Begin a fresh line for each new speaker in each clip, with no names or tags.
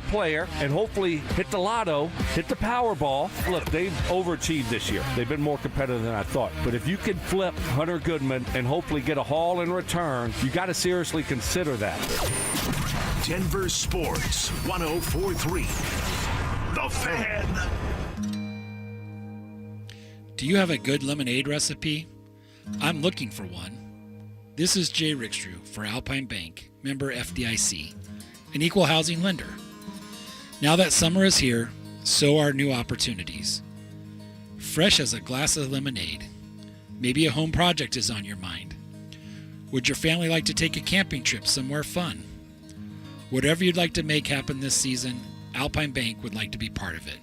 player and hopefully hit the lotto, hit the Powerball. Look, they've overachieved this year. They've been more competitive than I thought. But if you can flip Hunter Goodman and hopefully get a haul in return, you got to seriously consider that.
Denver Sports 104.3. The Fan.
Do you have a good lemonade recipe? I'm looking for one. This is Jay Rickstrew for Alpine Bank, member FDIC, an equal housing lender. Now that summer is here, so are new opportunities. Fresh as a glass of lemonade. Maybe a home project is on your mind. Would your family like to take a camping trip somewhere fun? Whatever you'd like to make happen this season, Alpine Bank would like to be part of it.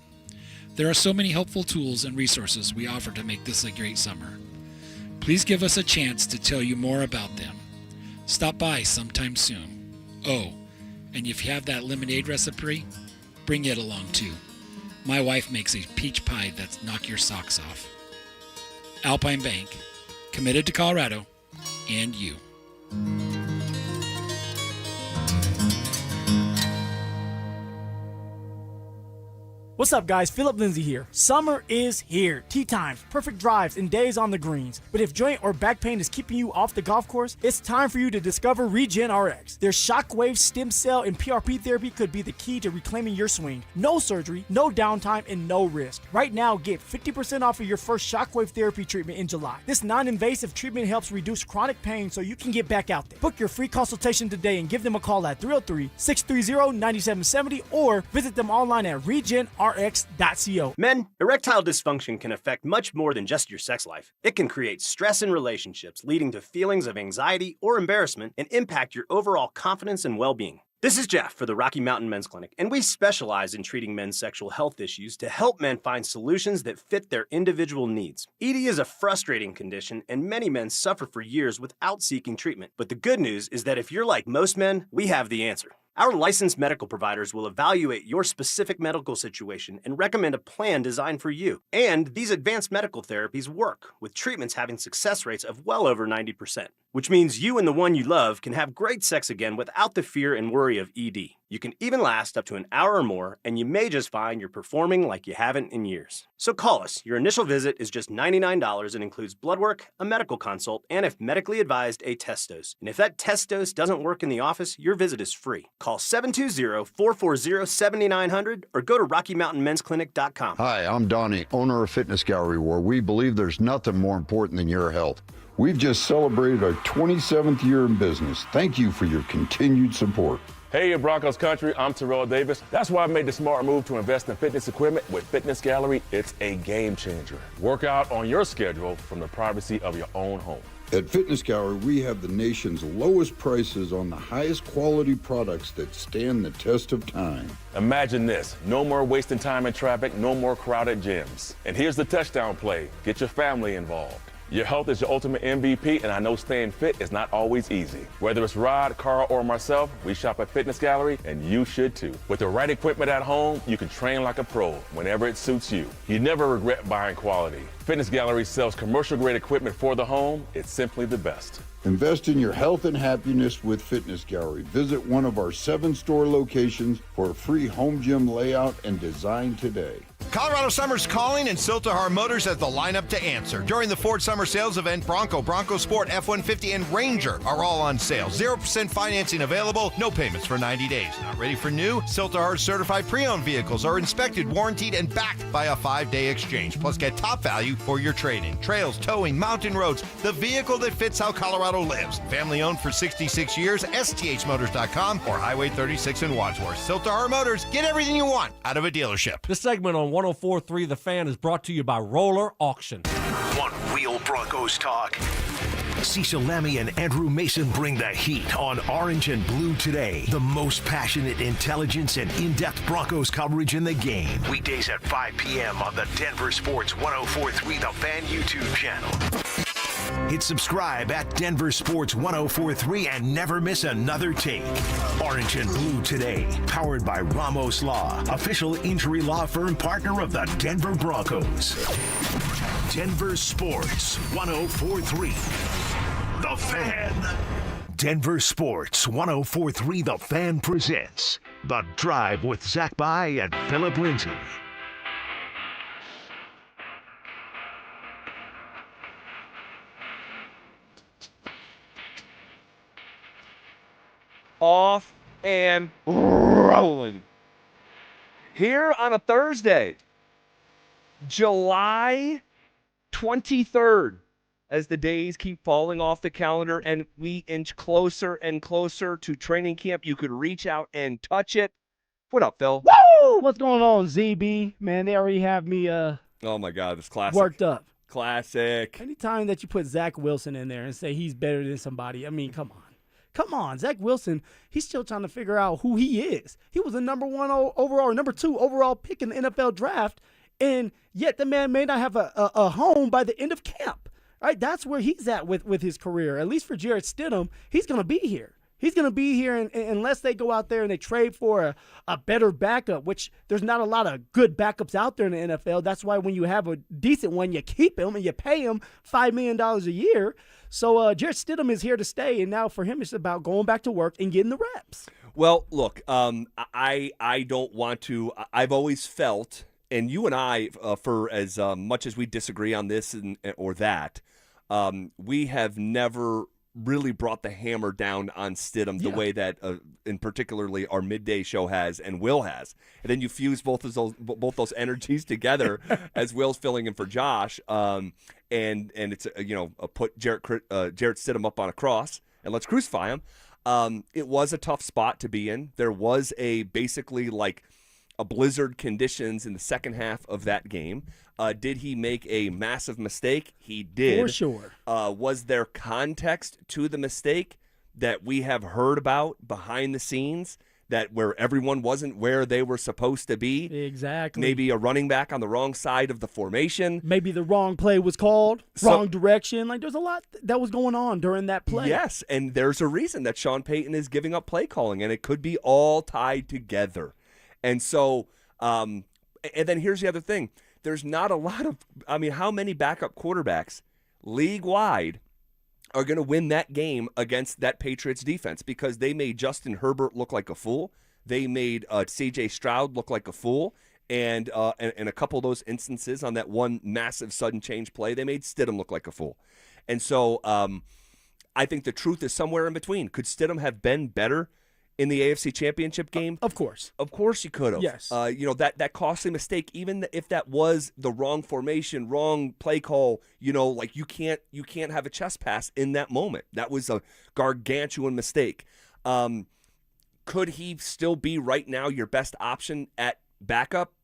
There are so many helpful tools and resources we offer to make this a great summer. Please give us a chance to tell you more about them. Stop by sometime soon. Oh, and if you have that lemonade recipe, bring it along too. My wife makes a peach pie that's knock your socks off. Alpine Bank, committed to Colorado and you.
What's up, guys? Phillip Lindsay here. Summer is here. Tee times, perfect drives, and days on the greens. But if joint or back pain is keeping you off the golf course, it's time for you to discover Regen RX. Their shockwave, stem cell, and PRP therapy could be the key to reclaiming your swing. No surgery, no downtime, and no risk. Right now, get 50% off of your first shockwave therapy treatment in July. This non-invasive treatment helps reduce chronic pain so you can get back out there. Book your free consultation today and give them a call at 303-630-9770 or visit them online at regenrx.co.
Men, erectile dysfunction can affect much more than just your sex life. It can create stress in relationships, leading to feelings of anxiety or embarrassment, and impact your overall confidence and well-being. This is Jeff for the Rocky Mountain Men's Clinic, and we specialize in treating men's sexual health issues to help men find solutions that fit their individual needs. ED is a frustrating condition, and many men suffer for years without seeking treatment. But the good news is that if you're like most men, we have the answer. Our licensed medical providers will evaluate your specific medical situation and recommend a plan designed for you. And these advanced medical therapies work, with treatments having success rates of well over 90%, which means you and the one you love can have great sex again without the fear and worry of ED. You can even last up to an hour or more, and you may just find you're performing like you haven't in years. So call us. Your initial visit is just $99 and includes blood work, a medical consult, and if medically advised, a test dose. And if that test dose doesn't work in the office, your visit is free. Call 720-440-7900 or go to RockyMountainMen'sClinic.com.
Hi, I'm Donnie, owner of Fitness Gallery, where we believe there's nothing more important than your health. We've just celebrated our 27th year in business. Thank you for your continued support.
Hey, Broncos country, I'm Terrell Davis. That's why I made the smart move to invest in fitness equipment with Fitness Gallery. It's a game changer. Work out on your schedule from the privacy of your own home.
At Fitness Gallery, we have the nation's lowest prices on the highest quality products that stand the test of time.
Imagine this, no more wasting time in traffic, no more crowded gyms. And here's the touchdown play, get your family involved. Your health is your ultimate MVP, and I know staying fit is not always easy. Whether it's Rod, Carl, or myself, we shop at Fitness Gallery, and you should too. With the right equipment at home, you can train like a pro whenever it suits you. You never regret buying quality. Fitness Gallery sells commercial-grade equipment for the home. It's simply the best.
Invest in your health and happiness with Fitness Gallery. Visit one of our 7 store locations for a free home gym layout and design today.
Colorado Summer's calling, and Siltahar Motors has the lineup to answer. During the Ford Summer Sales Event, Bronco Sport, F-150, and Ranger are all on sale. 0% financing available, no payments for 90 days. Not ready for new? Siltahar's certified pre-owned vehicles are inspected, warranted, and backed by a 5-day exchange. Plus, get top value for your trade-in. Trails, towing, mountain roads, the vehicle that fits how Colorado lives. Family owned for 66 years, sthmotors.com or Highway 36 in Wadsworth. Siltahar Motors, get everything you want out of a dealership.
This segment on 104.3 The Fan is brought to you by Roller Auction.
One Wheel Broncos talk. Cecil Lammy and Andrew Mason bring the heat on Orange and Blue Today. The most passionate intelligence and in-depth Broncos coverage in the game. Weekdays at 5 p.m. on the Denver Sports 104.3 The Fan YouTube channel. Hit subscribe at Denver Sports 104.3 and never miss another take. Orange and Blue Today, powered by Ramos Law, official injury law firm partner of the Denver Broncos. Denver Sports 104.3. The Fan. Denver Sports 104.3 The Fan presents The Drive with Zach By and Phillip Lindsay.
Off and rolling. Here on a Thursday, July 23rd, as the days keep falling off the calendar and we inch closer and closer to training camp. You could reach out and touch it. What up, Phil?
Woo! What's going on, ZB? Man, they already have me
Oh my God, this classic.
worked up.
Classic.
Anytime that you put Zach Wilson in there and say he's better than somebody, I mean, come on. Come on, Zach Wilson, he's still trying to figure out who he is. He was a number 1 overall, or number 2 overall pick in the NFL draft, and yet the man may not have a home by the end of camp. Right? That's where he's at with his career. At least for Jarrett Stidham, he's going to be here. He's going to be here unless they go out there and they trade for a better backup, which there's not a lot of good backups out there in the NFL. That's why when you have a decent one, you keep him and you pay him $5 million a year. So Jarrett Stidham is here to stay, and now for him it's about going back to work and getting the reps.
Well, look, I don't want to – I've always felt, and you and I, for as much as we disagree on this or that, we have never really brought the hammer down on Stidham the way that, in particularly, our midday show has and Will has. And then you fuse both those energies together as Will's filling in for Josh. And it's put Jarrett Stidham up on a cross and let's crucify him. It was a tough spot to be in. There was basically like a blizzard conditions in the second half of that game. Did he make a massive mistake? He did.
For sure.
Was there context to the mistake that we have heard about behind the scenes, that where everyone wasn't where they were supposed to be?
Exactly.
Maybe a running back on the wrong side of the formation.
Maybe the wrong play was called, wrong direction. Like, there's a lot that was going on during that play.
Yes, and there's a reason that Sean Payton is giving up play calling, and it could be all tied together. And so, and then here's the other thing. There's not a lot of, how many backup quarterbacks league-wide are going to win that game against that Patriots defense? Because they made Justin Herbert look like a fool. They made C.J. Stroud look like a fool. And in a couple of those instances on that one massive sudden change play, they made Stidham look like a fool. And so I think the truth is somewhere in between. Could Stidham have been better in the AFC Championship game?
Of course.
Of course you could have.
Yes.
That costly mistake, even if that was the wrong formation, wrong play call, like you can't have a chest pass in that moment. That was a gargantuan mistake. Could he still be right now your best option at backup?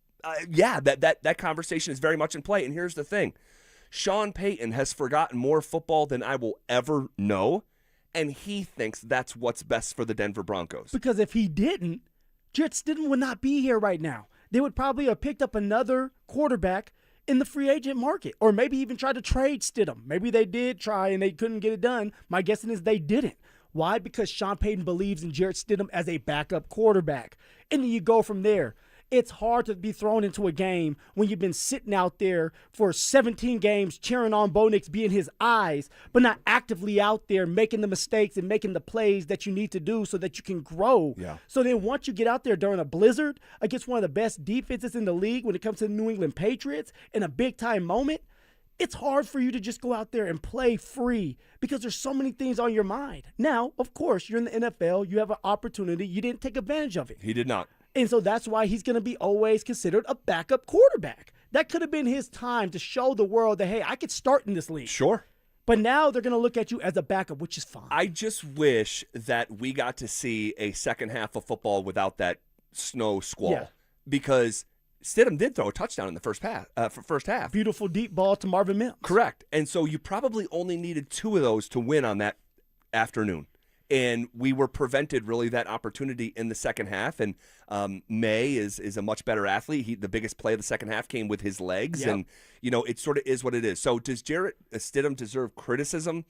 Yeah, that conversation is very much in play. And here's the thing. Sean Payton has forgotten more football than I will ever know. And he thinks that's what's best for the Denver Broncos.
Because if he didn't, Jarrett Stidham would not be here right now. They would probably have picked up another quarterback in the free agent market, or maybe even try to trade Stidham. Maybe they did try and they couldn't get it done. My guessing is they didn't. Why? Because Sean Payton believes in Jarrett Stidham as a backup quarterback. And then you go from there. It's hard to be thrown into a game when you've been sitting out there for 17 games cheering on Bo Nix being his eyes, but not actively out there making the mistakes and making the plays that you need to do so that you can grow.
Yeah.
So then once you get out there during a blizzard against one of the best defenses in the league when it comes to the New England Patriots in a big-time moment, it's hard for you to just go out there and play free because there's so many things on your mind. Now, of course, you're in the NFL. You have an opportunity. You didn't take advantage of it.
He did not.
And so that's why he's going to be always considered a backup quarterback. That could have been his time to show the world that, hey, I could start in this league.
Sure.
But now they're going to look at you as a backup, which is fine.
I just wish that we got to see a second half of football without that snow squall. Because Stidham did throw a touchdown in the first half.
Beautiful deep ball to Marvin Mims.
Correct. And so you probably only needed 2 of those to win on that afternoon. And we were prevented really that opportunity in the second half. And May is a much better athlete. The biggest play of the second half came with his legs. Yep. And, it sort of is what it is. So does Jarrett Stidham deserve criticism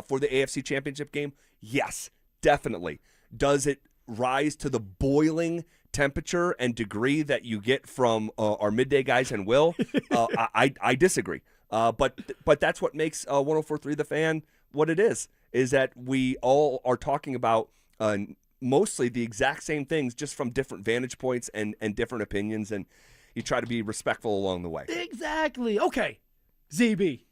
for the AFC Championship game? Yes, definitely. Does it rise to the boiling temperature and degree that you get from our midday guys and Will? I disagree. But that's what makes 104.3 The Fan what it is. is that we all are talking about mostly the exact same things, just from different vantage points and different opinions, and you try to be respectful along the way.
Exactly. Okay, ZB,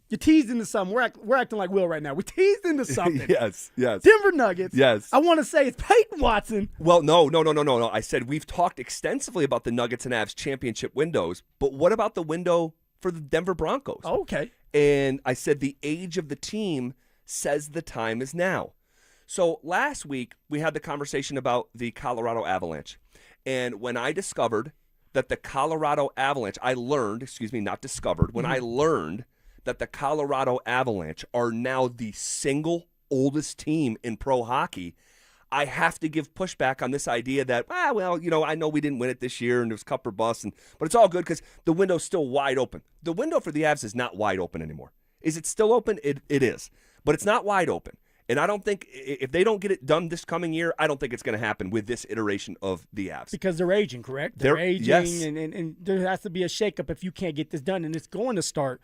you teased into something. We're acting like Will right now. We teased into something.
Yes.
Denver Nuggets.
Yes.
I want to say it's Payton Watson.
Well, no. I said we've talked extensively about the Nuggets and Avs championship windows, but what about the window for the Denver Broncos?
Oh, okay.
And I said the age of the team says the time is now. So last week, we had the conversation about the Colorado Avalanche. And when I discovered that the Colorado Avalanche, I learned that the Colorado Avalanche are now the single oldest team in pro hockey, I have to give pushback on this idea that, I know we didn't win it this year and it was cup or bust, but it's all good because the window's still wide open. The window for the Avs is not wide open anymore. Is it still open? It is. But it's not wide open. And I don't think, if they don't get it done this coming year, I don't think it's going to happen with this iteration of the Avs.
Because they're aging, correct? They're aging, yes. and there has to be a shakeup if you can't get this done. And it's going to start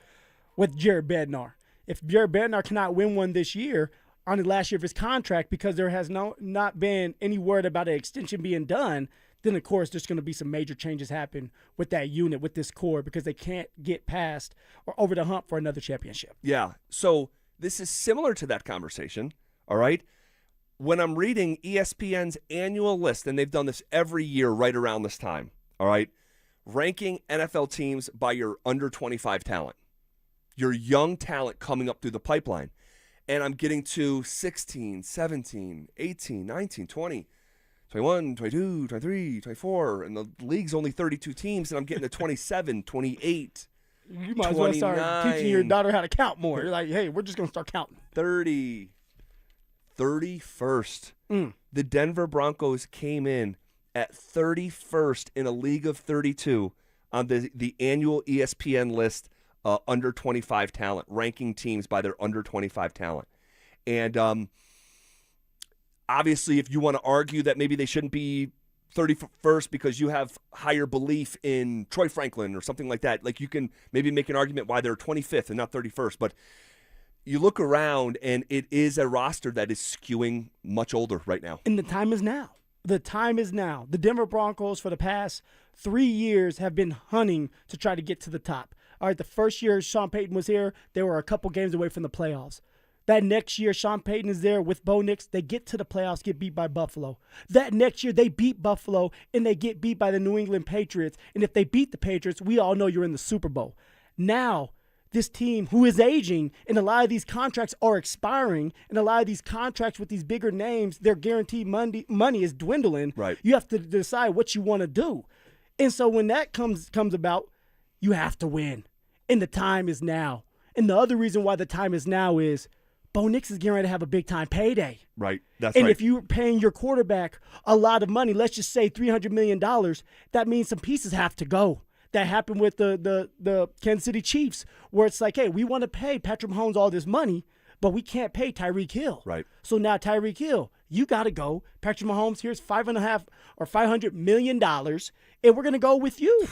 with Jared Bednar. If Jared Bednar cannot win one this year, on the last year of his contract, because there has not been any word about an extension being done, then, of course, there's going to be some major changes happen with that unit, with this core, because they can't get past or over the hump for another championship.
Yeah, so this is similar to that conversation, all right? When I'm reading ESPN's annual list, and they've done this every year right around this time, all right, ranking NFL teams by your under 25 talent, your young talent coming up through the pipeline. And I'm getting to 16, 17, 18, 19, 20, 21, 22, 23, 24, and the league's only 32 teams, and I'm getting to 27, 28,
You might as well start teaching your daughter how to count more. You're like, hey, we're just going to start counting.
30, 31st. The Denver Broncos came in at 31st in a league of 32 on the annual ESPN list, under 25 talent, ranking teams by their under 25 talent. And obviously, if you want to argue that maybe they shouldn't be 31st because you have higher belief in Troy Franklin or something like that, like you can maybe make an argument why they're 25th and not 31st. But you look around, and it is a roster that is skewing much older right now.
And the time is now. The time is now. The Denver Broncos, for the past 3 years, have been hunting to try to get to the top. All right, the first year Sean Payton was here, they were a couple games away from the playoffs. That next year, Sean Payton is there with Bo Nix. They get to the playoffs, get beat by Buffalo. That next year, they beat Buffalo, and they get beat by the New England Patriots. And if they beat the Patriots, we all know you're in the Super Bowl. Now, this team, who is aging, and a lot of these contracts are expiring, and a lot of these contracts with these bigger names, their guaranteed money is dwindling.
Right.
You have to decide what you want to do. And so when that comes about, you have to win. And the time is now. And the other reason why the time is now is Bo Nix is getting ready to have a big-time payday.
Right. That's
and
right.
if you're paying your quarterback a lot of money, let's just say $300 million, that means some pieces have to go. That happened with the Kansas City Chiefs, where it's like, hey, we want to pay Patrick Mahomes all this money, but we can't pay Tyreek Hill.
Right.
So now Tyreek Hill, you got to go. Patrick Mahomes, here's $500 million, and we're going to go with you.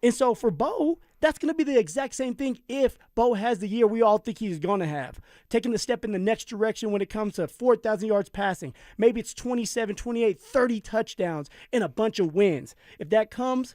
And so for Bo, that's going to be the exact same thing if Bo has the year we all think he's going to have. Taking the step in the next direction when it comes to 4,000 yards passing. Maybe it's 27, 28, 30 touchdowns and a bunch of wins. If that comes,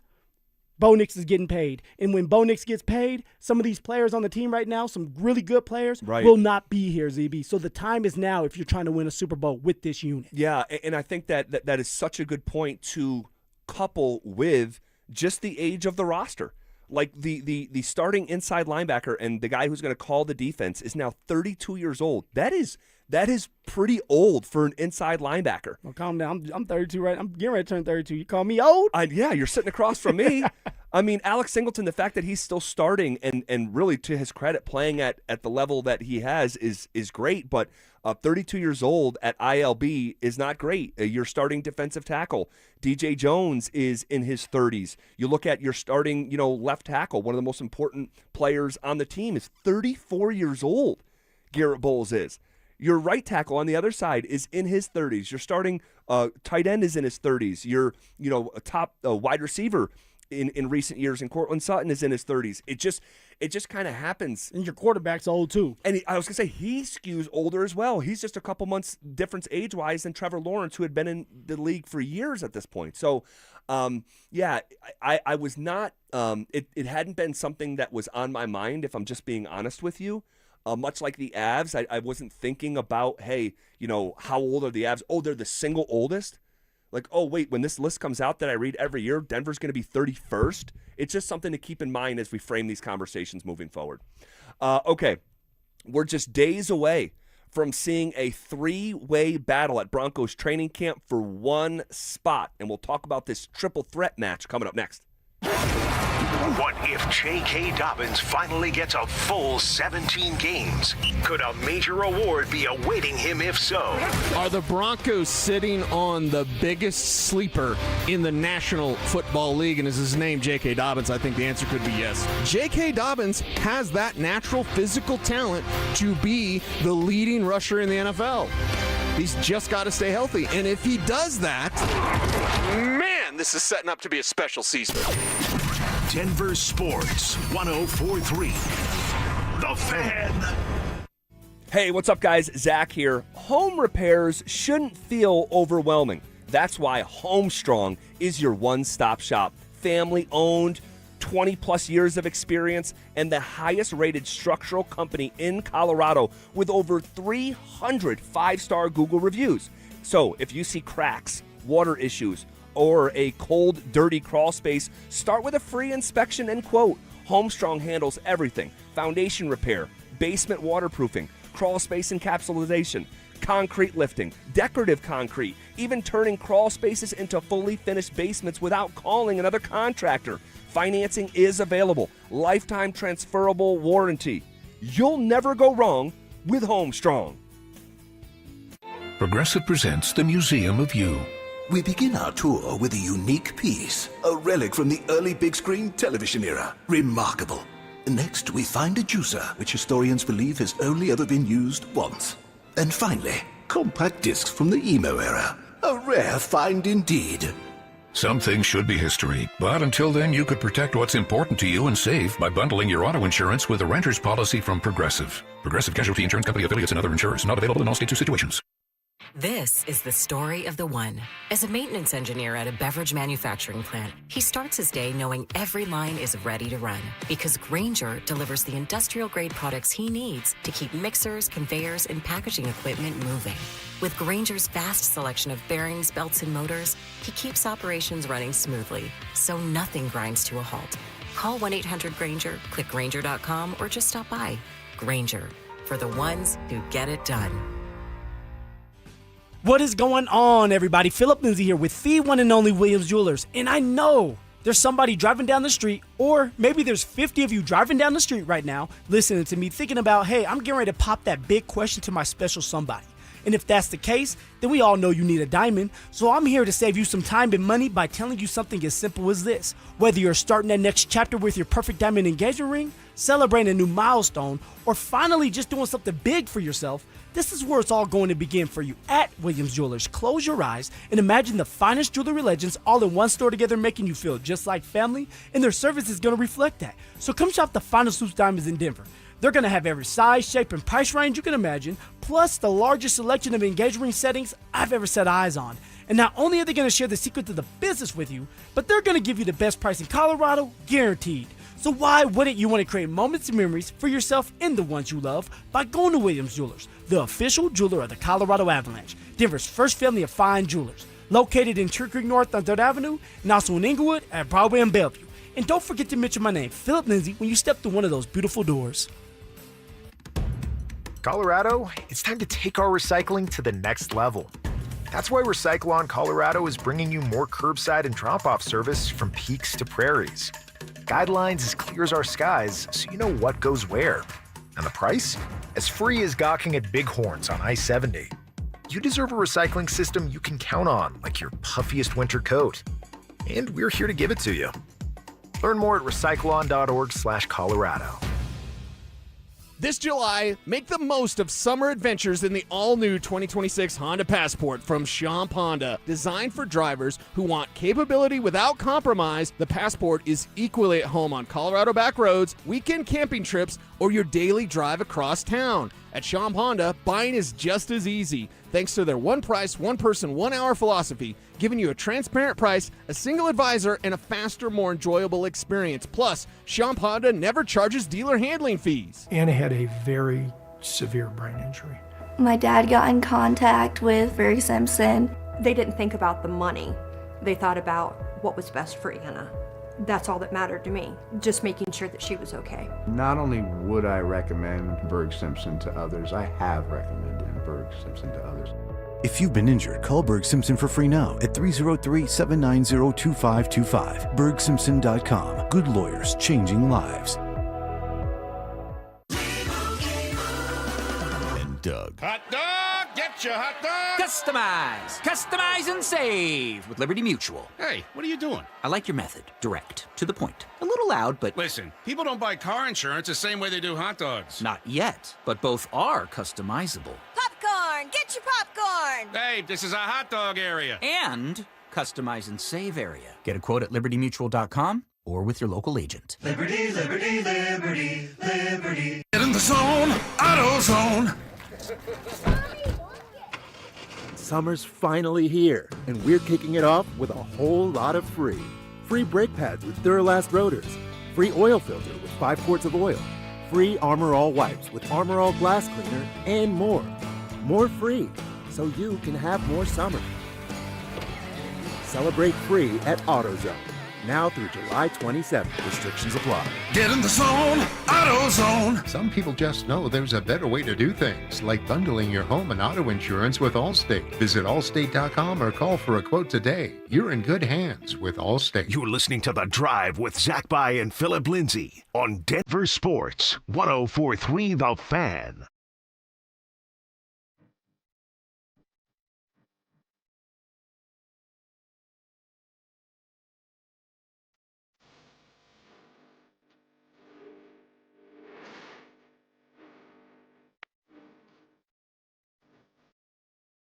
Bo Nix is getting paid. And when Bo Nix gets paid, some of these players on the team right now, some really good players, will not be here, ZB. So the time is now if you're trying to win a Super Bowl with this unit.
Yeah, and I think that is such a good point to couple with just the age of the roster. Like the starting inside linebacker and the guy who's going to call the defense is now 32 years old. That is pretty old for an inside linebacker.
Well, calm down. I'm 32, right? I'm getting ready to turn 32. You call me old?
Yeah, you're sitting across from me. I mean, Alex Singleton, the fact that he's still starting and really, to his credit, playing at the level that he has is great. But 32 years old at ILB is not great. Your starting defensive tackle, DJ Jones, is in his 30s. You look at your starting, left tackle, one of the most important players on the team, is 34 years old. Garrett Bowles is. Your right tackle on the other side is in his 30s. Your starting tight end is in his 30s. Your top wide receiver in recent years, and Cortland Sutton is in his 30s. It just kind of happens.
And your quarterback's old too.
And I was going to say, he skews older as well. He's just a couple months difference age-wise than Trevor Lawrence, who had been in the league for years at this point. So, I was not it hadn't been something that was on my mind, if I'm just being honest with you. Much like the Avs, I wasn't thinking about, hey, how old are the Avs? Oh, they're the single oldest? Like, oh, wait, when this list comes out that I read every year, Denver's going to be 31st. It's just something to keep in mind as we frame these conversations moving forward. Okay, we're just days away from seeing a 3-way battle at Broncos training camp for one spot, and we'll talk about this triple threat match coming up next.
What if J.K. Dobbins finally gets a full 17 games? Could a major award be awaiting him if so?
Are the Broncos sitting on the biggest sleeper in the National Football League? And is his name J.K. Dobbins? I think the answer could be yes. J.K. Dobbins has that natural physical talent to be the leading rusher in the NFL. He's just got to stay healthy. And if he does that, man, this is setting up to be a special season.
Denver Sports 104.3. The Fan.
Hey, what's up, guys? Zach here. Home repairs shouldn't feel overwhelming. That's why Homestrong is your one-stop shop. Family-owned, 20-plus years of experience, and the highest-rated structural company in Colorado with over 300 five-star Google reviews. So if you see cracks, water issues, or a cold, dirty crawl space, start with a free inspection and quote. Homestrong handles everything: foundation repair, basement waterproofing, crawl space encapsulation, concrete lifting, decorative concrete, even turning crawl spaces into fully finished basements without calling another contractor. Financing is available. Lifetime transferable warranty. You'll never go wrong with Homestrong.
Progressive presents the Museum of You.
We begin our tour with a unique piece, a relic from the early big screen television era. Remarkable. Next, we find a juicer, which historians believe has only ever been used once. And finally, compact discs from the emo era. A rare find indeed.
Some things should be history, but until then you could protect what's important to you and save by bundling your auto insurance with a renter's policy from Progressive. Progressive Casualty Insurance Company affiliates and other insurers. Not available in all states or situations.
This is the story of the one. As a maintenance engineer at a beverage manufacturing plant, he starts his day knowing every line is ready to run because Grainger delivers the industrial-grade products he needs to keep mixers, conveyors, and packaging equipment moving. With Grainger's vast selection of bearings, belts, and motors, he keeps operations running smoothly, so nothing grinds to a halt. Call 1-800-GRAINGER, click Grainger.com, or just stop by. Grainger, for the ones who get it done.
What is going on, everybody? Phillip Lindsay here with the one and only Williams Jewelers. And I know there's somebody driving down the street, or maybe there's 50 of you driving down the street right now listening to me thinking about, hey, I'm getting ready to pop that big question to my special somebody. And if that's the case, then we all know you need a diamond. So I'm here to save you some time and money by telling you something as simple as this. Whether you're starting that next chapter with your perfect diamond engagement ring, celebrating a new milestone, or finally just doing something big for yourself, this is where it's all going to begin for you at Williams Jewelers. Close your eyes and imagine the finest jewelry legends all in one store together, making you feel just like family, and their service is going to reflect that. So come shop the finest loose diamonds in Denver. They're going to have every size, shape, and price range you can imagine, plus the largest selection of engagement ring settings I've ever set eyes on. And not only are they going to share the secret to the business with you, but they're going to give you the best price in Colorado, guaranteed. So why wouldn't you want to create moments and memories for yourself and the ones you love by going to Williams Jewelers, the official jeweler of the Colorado Avalanche, Denver's first family of fine jewelers, located in Tree Creek North on 3rd Avenue, and also in Inglewood at Broadway and Bellevue. And don't forget to mention my name, Phillip Lindsay, when you step through one of those beautiful doors.
Colorado, it's time to take our recycling to the next level. That's why Recycle-On Colorado is bringing you more curbside and drop-off service from peaks to prairies. Guidelines as clear as our skies, so you know what goes where. And the price? As free as gawking at bighorns on I-70. You deserve a recycling system you can count on, like your puffiest winter coat. And we're here to give it to you. Learn more at recycleon.org/Colorado.
This July, make the most of summer adventures in the all-new 2026 Honda Passport from Champ Honda. Designed for drivers who want capability without compromise, the Passport is equally at home on Colorado back roads, weekend camping trips, or your daily drive across town. At Champ Honda, buying is just as easy, thanks to their one price, one person, 1 hour philosophy, giving you a transparent price, a single advisor, and a faster, more enjoyable experience. Plus, Champ Honda never charges dealer handling fees.
Anna had a very severe brain injury.
My dad got in contact with Berg Simpson. They didn't think about the money. They thought about what was best for Anna. That's all that mattered to me, just making sure that she was okay.
Not only would I recommend Berg Simpson to others, I have recommended Berg Simpson to others.
If you've been injured, call Berg Simpson for free now at 303-790-2525. BergSimpson.com. Good lawyers changing lives.
And Doug.
Hot dog! Get your hot dog!
Customize and save with Liberty Mutual.
Hey, what are you doing?
I like your method. Direct. To the point. A little loud, but...
Listen, people don't buy car insurance the same way they do hot dogs.
Not yet, but both are customizable.
Popcorn! Get your popcorn!
Hey, this is a hot dog area.
And customize and save area. Get a quote at libertymutual.com or with your local agent.
Liberty, liberty, liberty, liberty. Get in the zone, AutoZone.
Summer's finally here, and we're kicking it off with a whole lot of free. Free brake pads with Duralast rotors. Free oil filter with 5 quarts of oil. Free Armor All wipes with Armor All glass cleaner, and more. More free, so you can have more summer. Celebrate free at AutoZone. Now through July 27th. Restrictions apply.
Get in the zone, AutoZone.
Some people just know there's a better way to do things, like bundling your home and auto insurance with Allstate. Visit allstate.com or call for a quote today. You're in good hands with Allstate.
You're listening to The Drive with Zach By and Phillip Lindsay on Denver Sports 104.3 The Fan.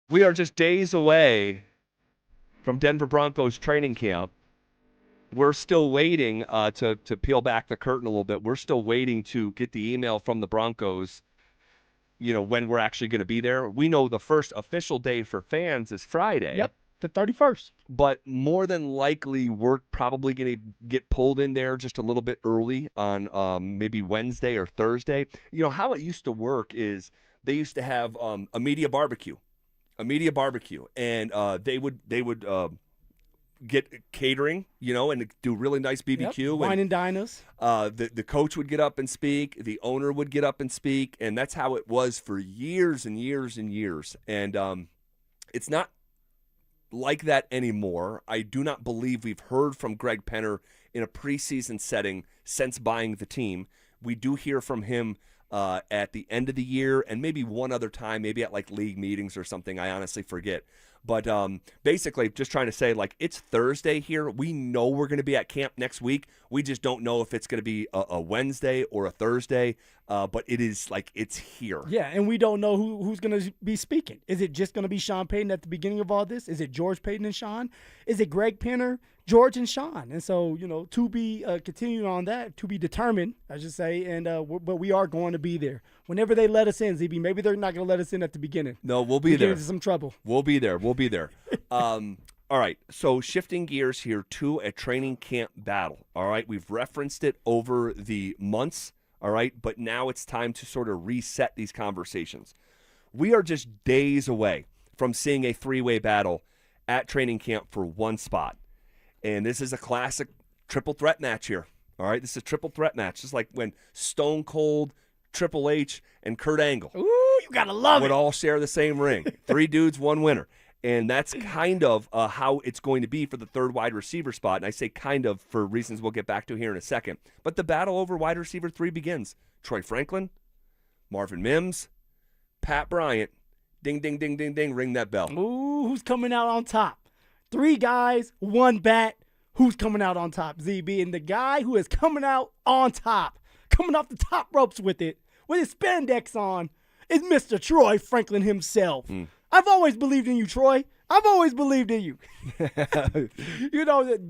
We are just days away from Denver Broncos training camp. We're still waiting to peel back the curtain a little bit. We're still waiting to get the email from the Broncos, when we're actually going to be there. We know the first official day for fans is Friday.
Yep, the 31st.
But more than likely, we're probably going to get pulled in there just a little bit early on maybe Wednesday or Thursday. How it used to work is they used to have a media barbecue. And they would get catering, and do really nice BBQ.
Yep. Wine and diners.
The coach would get up and speak. The owner would get up and speak. And that's how it was for years and years and years. And it's not like that anymore. I do not believe we've heard from Greg Penner in a preseason setting since buying the team. We do hear from him at the end of the year, and maybe one other time, maybe at like league meetings or something. I honestly forget. But basically, just trying to say, it's Thursday here. We know we're going to be at camp next week. We just don't know if it's going to be a Wednesday or a Thursday. But it is it's here.
Yeah, and we don't know who's going to be speaking. Is it just going to be Sean Payton at the beginning of all this? Is it George Payton and Sean? Is it Greg Penner, George and Sean? And so, to be continuing on that, to be determined, I should say. And but we are going to be there whenever they let us in. ZB, maybe they're not going to let us in at the beginning.
No, we'll be there.
Get into some trouble.
We'll be there. All right, so shifting gears here to a training camp battle. All right, we've referenced it over the months. All right, but now it's time to sort of reset these conversations. We are just days away from seeing a three-way battle at training camp for one spot. And this is a classic triple threat match here. All right, this is a triple threat match. Just like when Stone Cold, Triple H, and Kurt Angle
you gotta love
would
it.
all share the same ring. 3 dudes, 1 winner. And that's kind of how it's going to be for the third wide receiver spot. And I say kind of for reasons we'll get back to here in a second. But the battle over wide receiver 3 begins. Troy Franklin, Marvin Mims, Pat Bryant. Ding, ding, ding, ding, ding. Ring that bell.
Ooh, who's coming out on top? 3 guys, 1 bat. Who's coming out on top? ZB. And the guy who is coming out on top, coming off the top ropes with it, with his spandex on is Mr. Troy Franklin himself. I've always believed in you, Troy. I've always believed in you.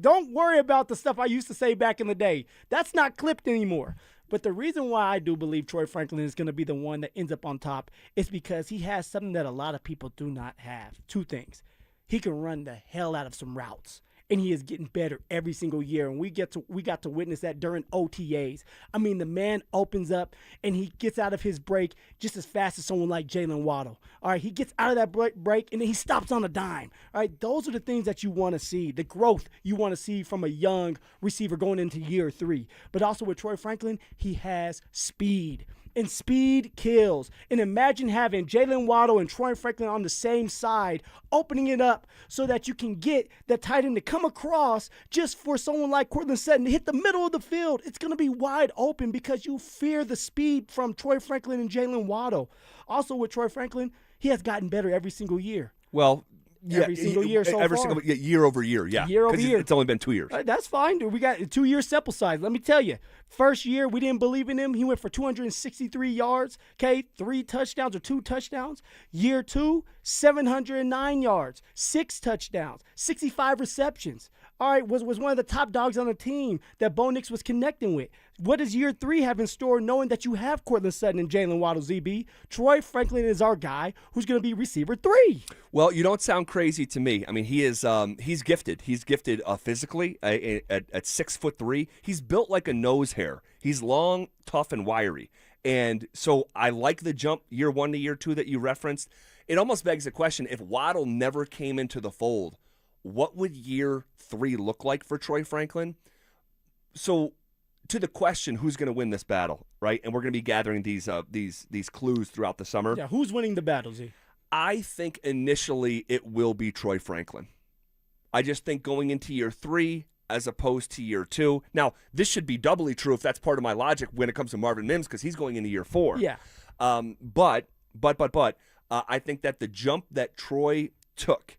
Don't worry about the stuff I used to say back in the day. That's not clipped anymore. But the reason why I do believe Troy Franklin is going to be the one that ends up on top is because he has something that a lot of people do not have. Two things. He can run the hell out of some routes, and he is getting better every single year. And we got to witness that during OTAs. I mean, the man opens up and he gets out of his break just as fast as someone like Jalen Waddle. All right, he gets out of that break and then he stops on a dime. All right, those are the things that you want to see, the growth you want to see from a young receiver going into year 3. But also with Troy Franklin, he has speed. And speed kills. And imagine having Jalen Waddle and Troy Franklin on the same side, opening it up so that you can get that tight end to come across just for someone like Courtland Sutton to hit the middle of the field. It's going to be wide open because you fear the speed from Troy Franklin and Jalen Waddle. Also with Troy Franklin, he has gotten better every single year.
Well,
every single year so
every
far.
single year over year, yeah.
Year over year.
It's only been 2 years.
That's fine, dude. We got a 2-year sample size. Let me tell you. First year, we didn't believe in him. He went for 263 yards, 3 touchdowns or 2 touchdowns. Year 2, 709 yards, 6 touchdowns, 65 receptions. All right, was one of the top dogs on the team that Bo Nix was connecting with. What does year 3 have in store knowing that you have Courtland Sutton and Jalen Waddle, ZB? Troy Franklin is our guy who's going to be receiver 3.
Well, you don't sound crazy to me. I mean, he is he's gifted. He's gifted physically at 6'3". He's built like a nose hair. He's long, tough, and wiry. And so I like the jump year 1 to year 2 that you referenced. It almost begs the question, if Waddle never came into the fold, what would year 3 look like for Troy Franklin? So to the question, who's going to win this battle, right? And we're going to be gathering these clues throughout the summer.
Yeah, who's winning the battle, Z?
I think initially it will be Troy Franklin. I just think going into year 3 as opposed to year 2. Now, this should be doubly true if that's part of my logic when it comes to Marvin Mims because he's going into year 4.
Yeah.
But I think that the jump that Troy took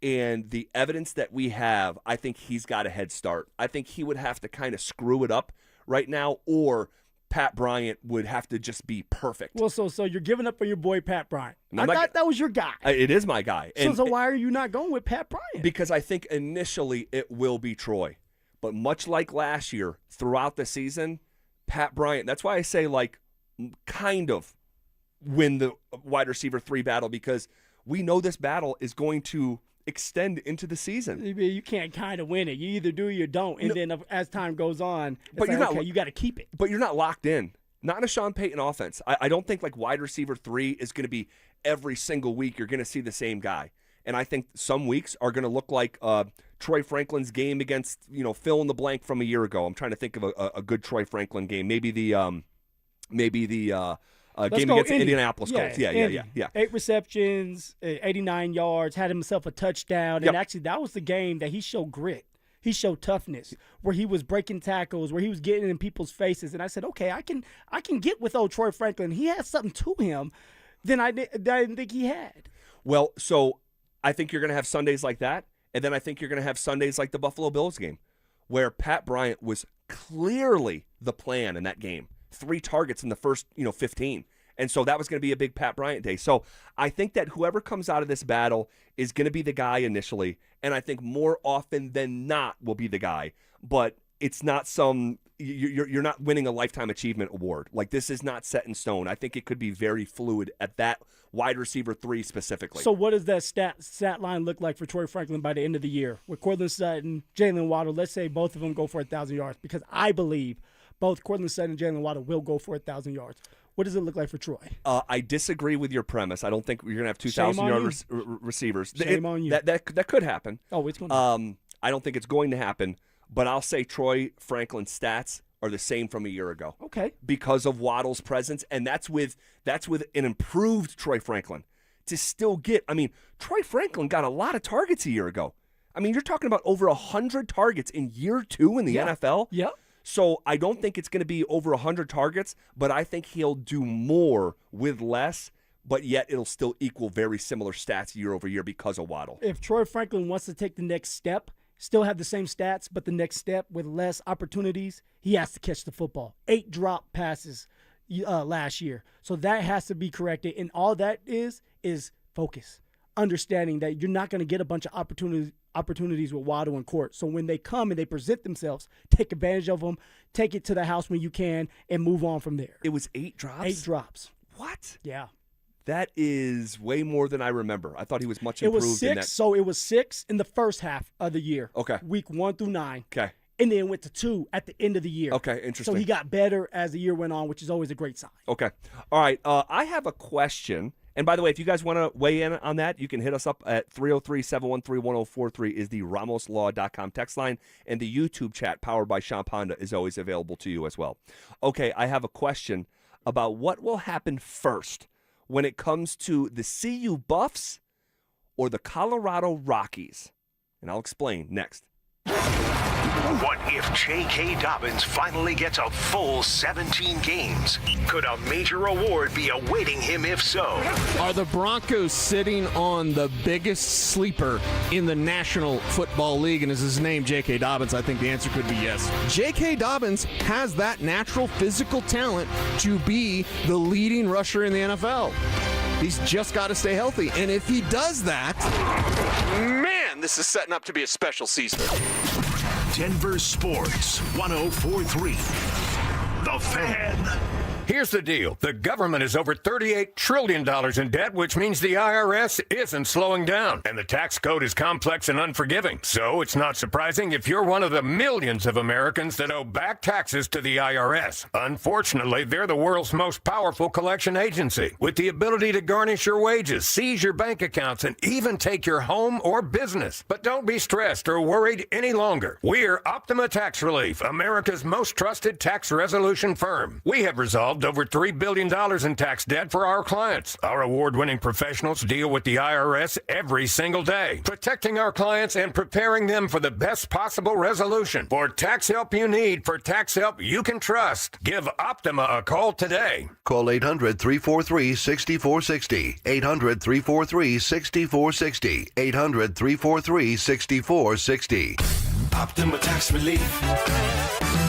and the evidence that we have, I think he's got a head start. I think he would have to kind of screw it up right now, or Pat Bryant would have to just be perfect.
Well, so you're giving up on your boy Pat Bryant. I thought that was your guy.
It is my guy.
So why are you not going with Pat Bryant?
Because I think initially it will be Troy. But much like last year, throughout the season, Pat Bryant, that's why I say kind of win the wide receiver 3 battle, because we know this battle is going to extend into the season.
You can't kind of win it. You either do or you don't. And then as time goes on, but you got to keep it.
But you're not locked in. Not in a Sean Payton offense. I don't think wide receiver 3 is going to be every single week you're going to see the same guy. And I think some weeks are going to look like Troy Franklin's game against, fill in the blank from a year ago. I'm trying to think of a good Troy Franklin game. Maybe the game against Indianapolis Colts. Yeah.
8 receptions, 89 yards, had himself a touchdown.
Yep.
And actually, that was the game that he showed grit. He showed toughness, where he was breaking tackles, where he was getting in people's faces. And I said, okay, I can get with old Troy Franklin. He has something to him that I didn't think he had.
Well, so I think you're going to have Sundays like that. And then I think you're going to have Sundays like the Buffalo Bills game, where Pat Bryant was clearly the plan in that game. 3 targets in the first, 15. And so that was going to be a big Pat Bryant day. So I think that whoever comes out of this battle is going to be the guy initially. And I think more often than not will be the guy. But it's not you're not winning a Lifetime Achievement Award. This is not set in stone. I think it could be very fluid at that wide receiver 3 specifically.
So what does that stat line look like for Troy Franklin by the end of the year? With Courtland Sutton, Jalen Waddle, let's say both of them go for 1,000 yards, because I believe both Courtland Sutton and Jalen Waddle will go for 1,000 yards. What does it look like for Troy?
I disagree with your premise. I don't think you're going to have 2,000-yard receivers.
Shame on you.
That could happen.
Oh, it's going to happen.
I don't think it's going to happen, but I'll say Troy Franklin's stats are the same from a year ago.
Okay.
Because of Waddle's presence, and that's with an improved Troy Franklin. To still get, Troy Franklin got a lot of targets a year ago. You're talking about over 100 targets in year 2 in the NFL.
Yeah.
So I don't think it's going to be over 100 targets, but I think he'll do more with less, but yet it'll still equal very similar stats year over year because of Waddle.
If Troy Franklin wants to take the next step, still have the same stats, but the next step with less opportunities, he has to catch the football. 8 drop passes. last year. So that has to be corrected. And all that is focus, understanding that you're not going to get a bunch of opportunities with Waddle and Court. So when they come and they present themselves, take advantage of them, take it to the house when you can, and move on from there.
It was 8 drops?
8 drops.
What?
Yeah.
That is way more than I remember. I thought he was much improved.
It was 6,
in that.
so it was 6 in the first half of the year.
Okay.
Week 1 through 9.
Okay.
And then went to 2 at the end of the year.
Okay, interesting.
So he got better as the year went on, which is always a great sign.
Okay. All right. I have a question. And by the way, if you guys want to weigh in on that, you can hit us up at 303-713-1043 is the RamosLaw.com text line. And the YouTube chat powered by Sean Ponda is always available to you as well. Okay, I have a question about what will happen first when it comes to the CU Buffs or the Colorado Rockies. And I'll explain next.
What if J.K. Dobbins finally gets a full 17 games? Could a major award be awaiting him if so?
Are the Broncos sitting on the biggest sleeper in the National Football League? And is his name J.K. Dobbins? I think the answer could be yes. J.K. Dobbins has that natural physical talent to be the leading rusher in the NFL. He's just got to stay healthy. And if he does that, man, this is setting up to be a special season.
Denver Sports 104.3. The Fan.
Here's the deal. The government is over $38 trillion in debt, which means the IRS isn't slowing down. And the tax code is complex and unforgiving. So it's not surprising if you're one of the millions of Americans that owe back taxes to the IRS. Unfortunately, they're the world's most powerful collection agency, with the ability to garnish your wages, seize your bank accounts, and even take your home or business. But don't be stressed or worried any longer. We're Optima Tax Relief, America's most trusted tax resolution firm. We have resolved over $3 billion in tax debt for our clients. Our award-winning professionals deal with the IRS every single day, protecting our clients and preparing them for the best possible resolution. For tax help you need, for tax help you can trust, give Optima a call today.
Call 800-343-6460. 800-343-6460. 800-343-6460.
Optima Tax Relief.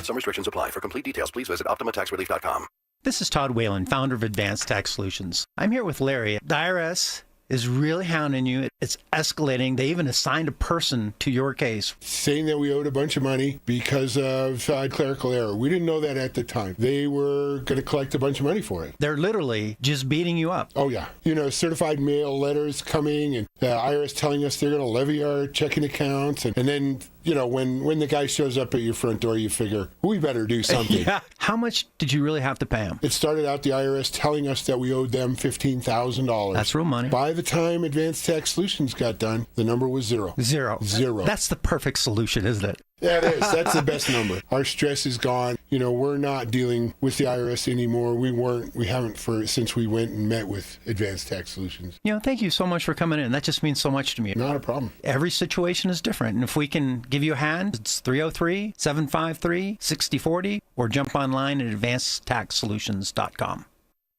Some restrictions apply. For complete details, please visit OptimaTaxRelief.com.
This is Todd Whalen, founder of Advanced Tax Solutions. I'm here with Larry. The IRS is really hounding you. It's escalating. They even assigned a person to your case,
saying that we owed a bunch of money because of clerical error. We didn't know that at the time. They were going to collect a bunch of money for it.
They're literally just beating you up.
Oh, yeah. You know, certified mail letters coming and the IRS telling us they're going to levy our checking accounts. And then, you know, when the guy shows up at your front door, you figure, we better do something.
Yeah. How much did you really have to pay him?
It started out the IRS telling us that we owed them $15,000.
That's real money.
By the time Advanced Tax Solutions got done, the number was zero.
Zero. That's the perfect solution, isn't it?
Yeah, it is. That's the best number. Our stress is gone. You know, we're not dealing with the IRS anymore. We haven't since we went and met with Advanced Tax Solutions.
You know, thank you so much for coming in. That just means so much to me.
Not a problem.
Every situation is different. And if we can give you a hand, it's 303-753-6040 or jump online at advancedtaxsolutions.com.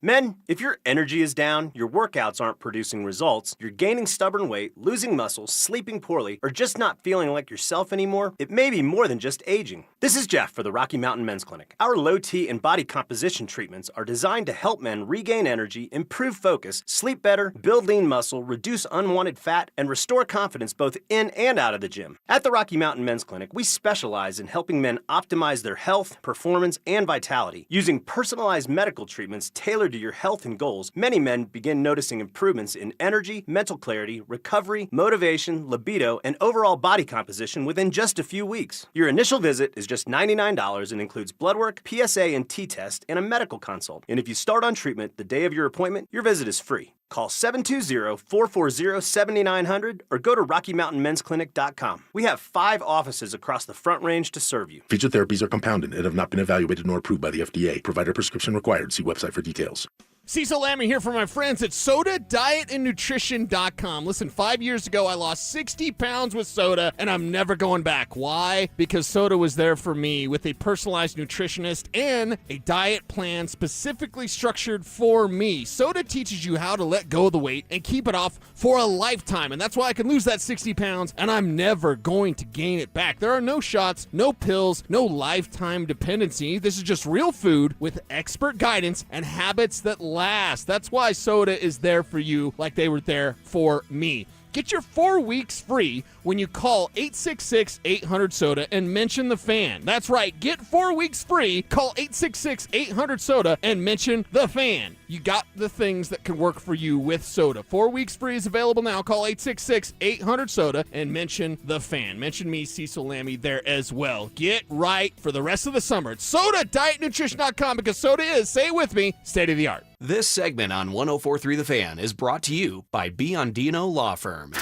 Men, if your energy is down, your workouts aren't producing results, you're gaining stubborn weight, losing muscle, sleeping poorly, or just not feeling like yourself anymore, it may be more than just aging. This is Jeff for the Rocky Mountain Men's Clinic. Our low T and body composition treatments are designed to help men regain energy, improve focus, sleep better, build lean muscle, reduce unwanted fat, and restore confidence both in and out of the gym. At the Rocky Mountain Men's Clinic, we specialize in helping men optimize their health, performance, and vitality. Using personalized medical treatments tailored to your health and goals, many men begin noticing improvements in energy, mental clarity, recovery, motivation, libido, and overall body composition within just a few weeks. Your initial visit is just $99 and includes blood work, PSA and T-test, and a medical consult. And if you start on treatment the day of your appointment, your visit is free. Call 720-440-7900 or go to RockyMountainMen'sClinic.com. We have 5 offices across the Front Range to serve you.
Feature therapies are compounded and have not been evaluated nor approved by the FDA. Provider prescription required. See website for details.
Cecil Lammy here for my friends at SodaDietAndNutrition.com. Listen, 5 years ago, I lost 60 pounds with soda, and I'm never going back. Why? Because soda was there for me with a personalized nutritionist and a diet plan specifically structured for me. Soda teaches you how to let go of the weight and keep it off for a lifetime, and that's why I can lose that 60 pounds, and I'm never going to gain it back. There are no shots, no pills, no lifetime dependency. This is just real food with expert guidance and habits that last. That's why soda is there for you like they were there for me. Get your 4 weeks free when you call 866-800-SODA and mention the fan. That's right. Get 4 weeks free. Call 866-800-SODA and mention the fan. You got the things that can work for you with soda. 4 weeks free is available now. Call 866-800-SODA and mention the fan. Mention me, Cecil Lammy, there as well. Get right for the rest of the summer. It's SodaDietNutrition.com because soda is, say it with me, state of the art.
This segment on 104.3 The Fan is brought to you by Biondino Law Firm.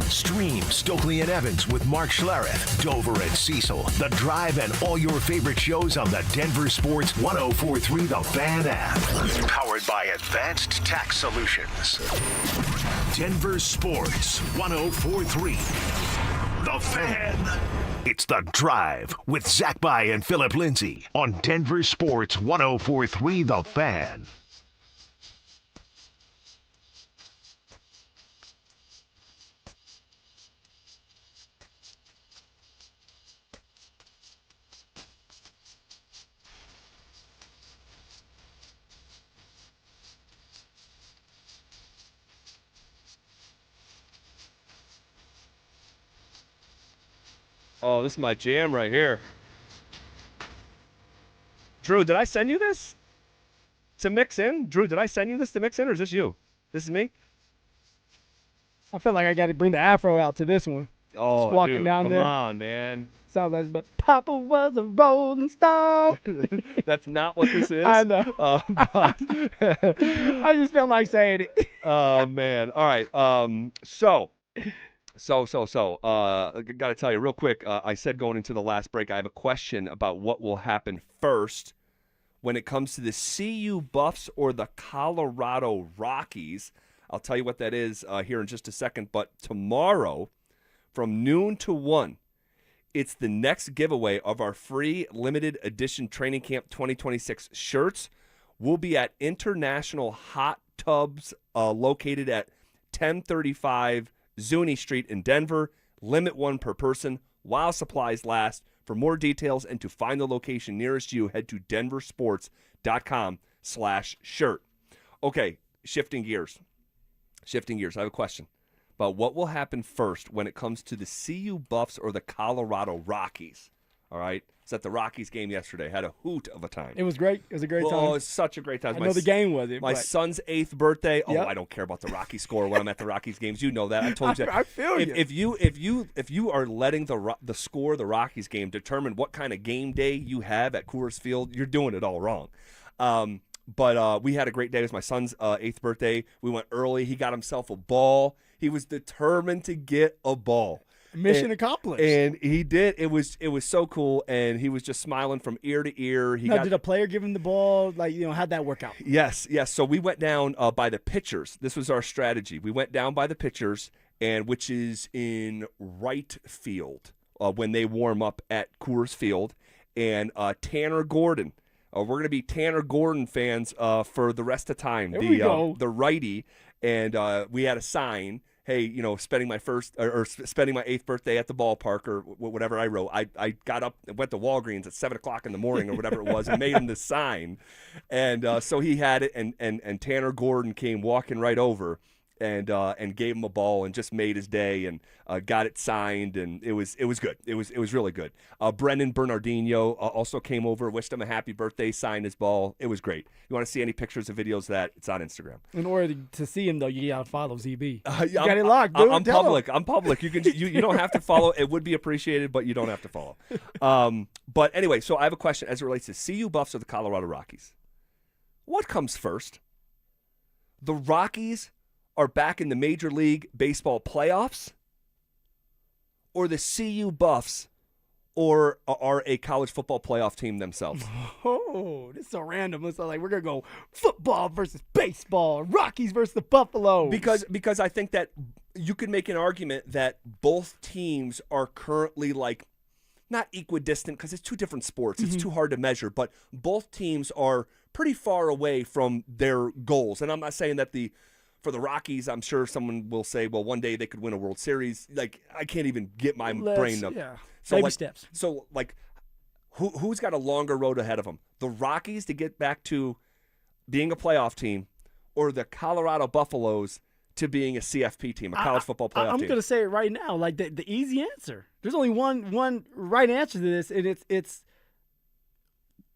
Stream Stokely and Evans with Mark Schlereth, Dover and Cecil, The Drive, and all your favorite shows on the Denver Sports 104.3 The Fan app. Powered by Advanced Tax Solutions. Denver Sports 104.3 The Fan. It's The Drive with Zach By and Phillip Lindsay on Denver Sports 104.3 The Fan.
Oh, this is my jam right here. Drew, did I send you this to mix in? Drew, did I send you this to mix in, or is this you? This is me?
I feel like I got to bring the afro out to this one.
Oh,
just walking
dude,
down
come
there.
on, man.
Sounds like, but Papa was a rolling stone.
That's not what this is.
I know.
But
I just feel like saying it.
oh, man. All right. So, got to tell you real quick. I said going into the last break, I have a question about what will happen first when it comes to the CU Buffs or the Colorado Rockies. I'll tell you what that is here in just a second. But tomorrow, from noon to 1, it's the next giveaway of our free limited edition Training Camp 2026 shirts. We'll be at International Hot Tubs located at 1035 Zuni Street in Denver. Limit 1 per person while supplies last. For more details and to find the location nearest you, head to DenverSports.com/shirt. Okay, shifting gears. I have a question about what will happen first when it comes to the CU Buffs or the Colorado Rockies. All right? It's at the Rockies game yesterday. Had a hoot of a time.
It was great. It was a great time.
Oh, it's such a great time.
I know the game was it.
My son's 8th birthday. Oh,
Yep.
I don't care about the Rocky score when I'm at the Rockies games. You know that. I told you that.
I feel you.
If you are letting the score of the Rockies game determine what kind of game day you have at Coors Field, you're doing it all wrong. But we had a great day. It was my son's 8th birthday. We went early. He got himself a ball. He was determined to get a ball.
Mission accomplished.
And he did. It was so cool, and he was just smiling from ear to ear.
Did a player give him the ball? How'd that work out?
Yes. So we went down by the pitchers. This was our strategy. We went down by the pitchers, which is in right field when they warm up at Coors Field. And Tanner Gordon. We're going to be Tanner Gordon fans for the rest of time. The righty. And we had a sign. Hey, spending my 8th birthday at the ballpark or whatever I wrote. I got up and went to Walgreens at 7 o'clock in the morning or whatever it was and made him this sign. And so he had it, and Tanner Gordon came walking right over and gave him a ball and just made his day and got it signed, and it was good. It was really good. Brendan Bernardino also came over, wished him a happy birthday, signed his ball. It was great. You want to see any pictures or videos of that? It's on Instagram.
In order to see him, though, you got to follow ZB. You got it locked, dude.
I'm public. I'm public. You don't have to follow. It would be appreciated, but you don't have to follow. But anyway, so I have a question as it relates to CU Buffs or the Colorado Rockies. What comes first? The Rockies are back in the Major League Baseball playoffs, or the CU Buffs or are a college football playoff team themselves?
Oh, this is so random. It's like we're going to go football versus baseball, Rockies versus the Buffaloes.
Because I think that you could make an argument that both teams are currently like not equidistant because it's two different sports. It's too hard to measure, but both teams are pretty far away from their goals. And I'm not saying that for the Rockies, I'm sure someone will say, well, one day they could win a World Series. Like, I can't even get my brain up.
Yeah.
So
Baby
like,
steps.
So, like, who's got a longer road ahead of them? The Rockies to get back to being a playoff team, or the Colorado Buffaloes to being a CFP team, a college football playoff
I'm
team?
going to say it right now, like the easy answer. There's only one right answer to this, and it's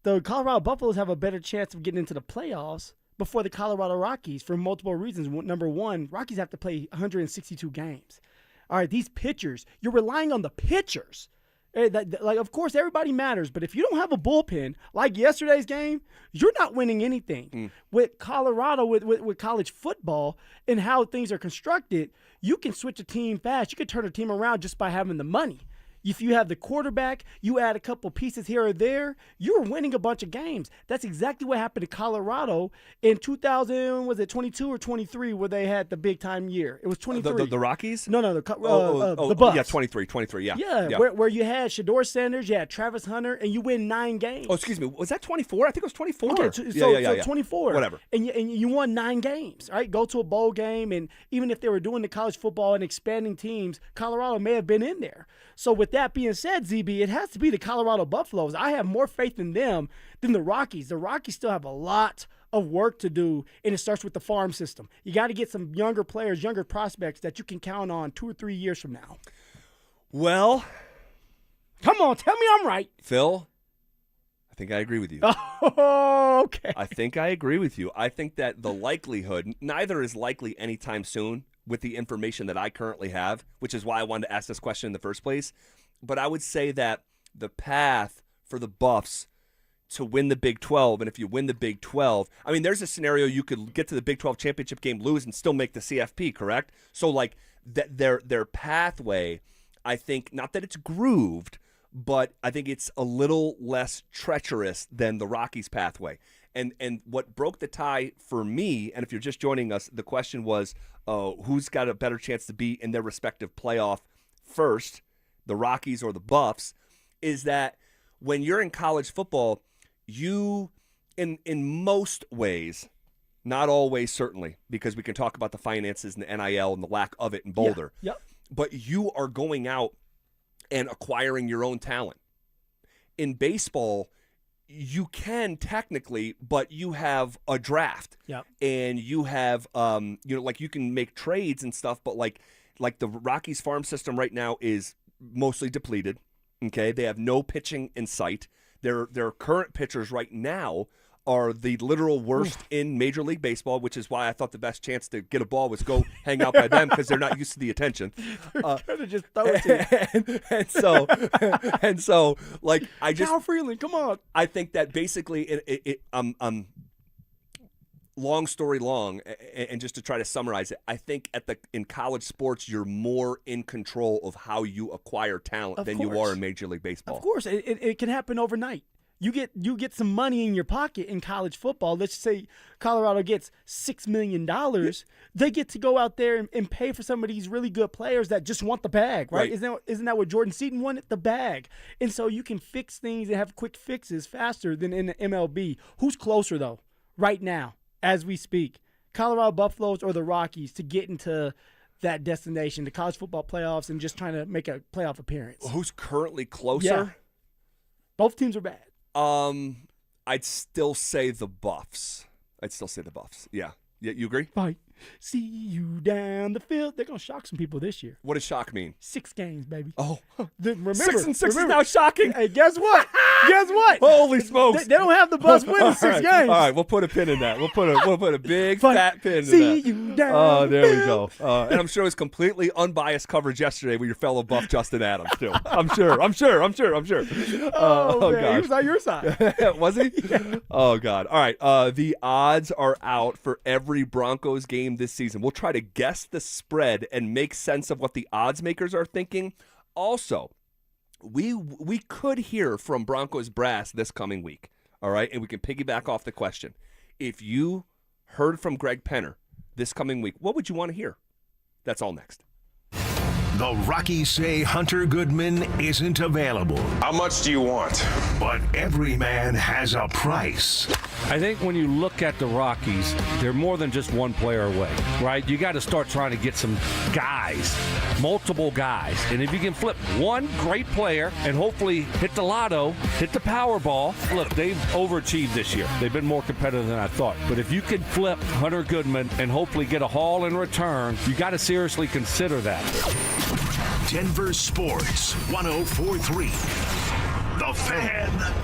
the Colorado Buffaloes have a better chance of getting into the playoffs before the Colorado Rockies for multiple reasons. Number one, Rockies have to play 162 games. All right, these pitchers, you're relying on the pitchers. Like, of course, everybody matters, but if you don't have a bullpen, like yesterday's game, you're not winning anything. With Colorado, with college football and how things are constructed, you can switch a team fast. You can turn a team around just by having the money. If you have the quarterback, you add a couple pieces here or there, you're winning a bunch of games. That's exactly what happened to Colorado in 2000, was it 22 or 23, where they had the big-time year? It was 23.
The Rockies?
No, the Bucs.
Yeah, 23, yeah.
Yeah. Where you had Shador Sanders, you had Travis Hunter, and you win 9 games.
Oh, excuse me. Was that 24? I think it was 24.
Okay, so
yeah.
24.
Whatever.
And you won 9 games, right? Go to a bowl game, and even if they were doing the college football and expanding teams, Colorado may have been in there. So with that being said, ZB, it has to be the Colorado Buffaloes. I have more faith in them than the Rockies. The Rockies still have a lot of work to do, and it starts with the farm system. You got to get some younger players, younger prospects that you can count on 2 or 3 years from now.
Well,
come on, tell me I'm right.
Phil, I think I agree with you.
Oh, okay.
I think I agree with you. I think that the likelihood, neither is likely anytime soon with the information that I currently have, which is why I wanted to ask this question in the first place. But I would say that the path for the Buffs to win the Big 12, and if you win the Big 12, I mean, there's a scenario you could get to the Big 12 championship game, lose, and still make the CFP, correct? So, like, their pathway, I think, not that it's grooved, but I think it's a little less treacherous than the Rockies' pathway. And what broke the tie for me, and if you're just joining us, the question was who's got a better chance to be in their respective playoff first, the Rockies or the Buffs, is that when you're in college football, you, in most ways, not always certainly, because we can talk about the finances and the NIL and the lack of it in Boulder, but you are going out and acquiring your own talent. In baseball, you can technically, but you have a draft, and you have, like you can make trades and stuff. But like the Rockies farm system right now is mostly depleted. Okay, they have no pitching in sight. Their current pitchers right now are the literal worst in Major League Baseball, which is why I thought the best chance to get a ball was go hang out by them because they're not used to the attention.
Just throw it to you.
and so, like, I just
Cal Freeland, come on.
I think that basically, long story long, and just to try to summarize it, I think in college sports you're more in control of how you acquire talent than you are in Major League Baseball.
Of course, it can happen overnight. You get some money in your pocket in college football. Let's say Colorado gets $6 million. They get to go out there and pay for some of these really good players that just want the bag, right? Isn't that what Jordan Seaton wanted? The bag. And so you can fix things and have quick fixes faster than in the MLB. Who's closer, though, right now, as we speak? Colorado Buffaloes or the Rockies to get into that destination, the college football playoffs, and just trying to make a playoff appearance?
Who's currently closer?
Yeah. Both teams are bad.
I'd still say the Buffs. Yeah. You agree?
Fight. See you down the field. They're going to shock some people this year.
What does shock mean?
6 games, baby.
Oh.
Remember,
6-6 is now shocking.
Hey, guess what? Guess what?
Holy smokes.
They don't have the Buffs winning 6 games.
All right, we'll put a pin in that. We'll put a big fat pin in that.
See you down
Oh,
the
there we
field.
go. And I'm sure it was completely unbiased coverage yesterday with your fellow Buff Justin Adams too. I'm sure.
Oh, man,
God.
he was on your side.
Was he? Yeah. Oh, God. All right. The odds are out for every Broncos game this season. We'll try to guess the spread and make sense of what the odds makers are thinking. Also, we could hear from Broncos brass this coming week, all right? And we can piggyback off the question. If you heard from Greg Penner this coming week, what would you want to hear? That's all next.
The Rockies say Hunter Goodman isn't available.
How much do you want?
But every man has a price.
I think when you look at the Rockies, they're more than just one player away, right? You got to start trying to get some guys, multiple guys. And if you can flip one great player and hopefully hit the lotto, hit the Powerball. Look, they've overachieved this year. They've been more competitive than I thought. But if you can flip Hunter Goodman and hopefully get a haul in return, you got to seriously consider that.
Denver Sports 104.3. The Fan.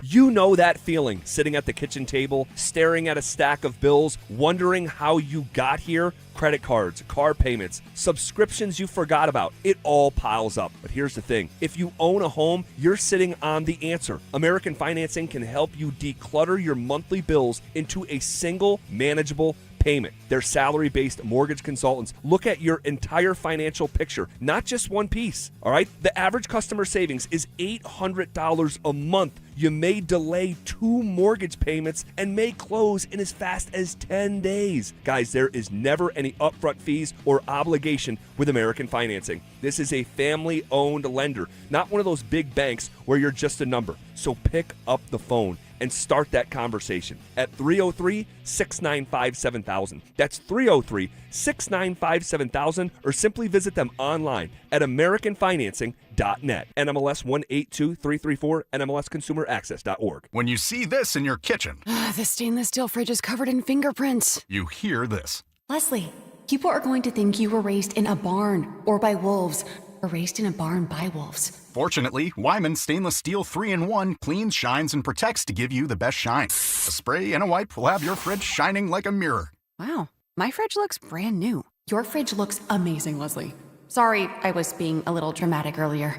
You know that feeling, sitting at the kitchen table, staring at a stack of bills, wondering how you got here? Credit cards, car payments, subscriptions you forgot about. It all piles up. But here's the thing. If you own a home, you're sitting on the answer. American Financing can help you declutter your monthly bills into a single manageable payment. Their salary-based mortgage consultants look at your entire financial picture, not just one piece, all right? The average customer savings is $800 a month. You may delay 2 mortgage payments and may close in as fast as 10 days. Guys, there is never any upfront fees or obligation with American Financing. This is a family-owned lender, not one of those big banks where you're just a number. So pick up the phone and start that conversation at 303-695-7000. That's 303-695-7000, or simply visit them online at AmericanFinancing.net. NMLS 182334, NMLSConsumerAccess.org.
When you see this in your kitchen,
the stainless steel fridge is covered in fingerprints.
you hear this.
Leslie, people are going to think you were raised in a barn or by wolves, or raised in a barn by wolves.
Fortunately, Wyman Stainless Steel 3-in-1 cleans, shines, and protects to give you the best shine. A spray and a wipe will have your fridge shining like a mirror.
Wow, my fridge looks brand new. Your fridge looks amazing, Leslie. Sorry, I was being a little dramatic earlier.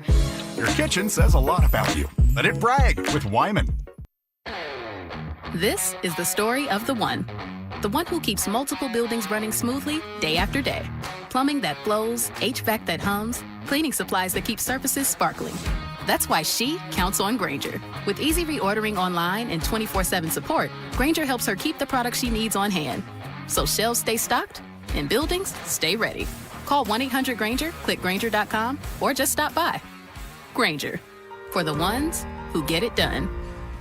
Your kitchen says a lot about you. Let it brag with Wyman.
This is the story of the one who keeps multiple buildings running smoothly day after day. Plumbing that flows, HVAC that hums, cleaning supplies that keep surfaces sparkling. That's why she counts on Grainger. With easy reordering online and 24/7 support, Grainger helps her keep the products she needs on hand. So shelves stay stocked and buildings stay ready. Call 1-800-GRAINGER, click Grainger.com, or just stop by. Grainger, for the ones who get it done.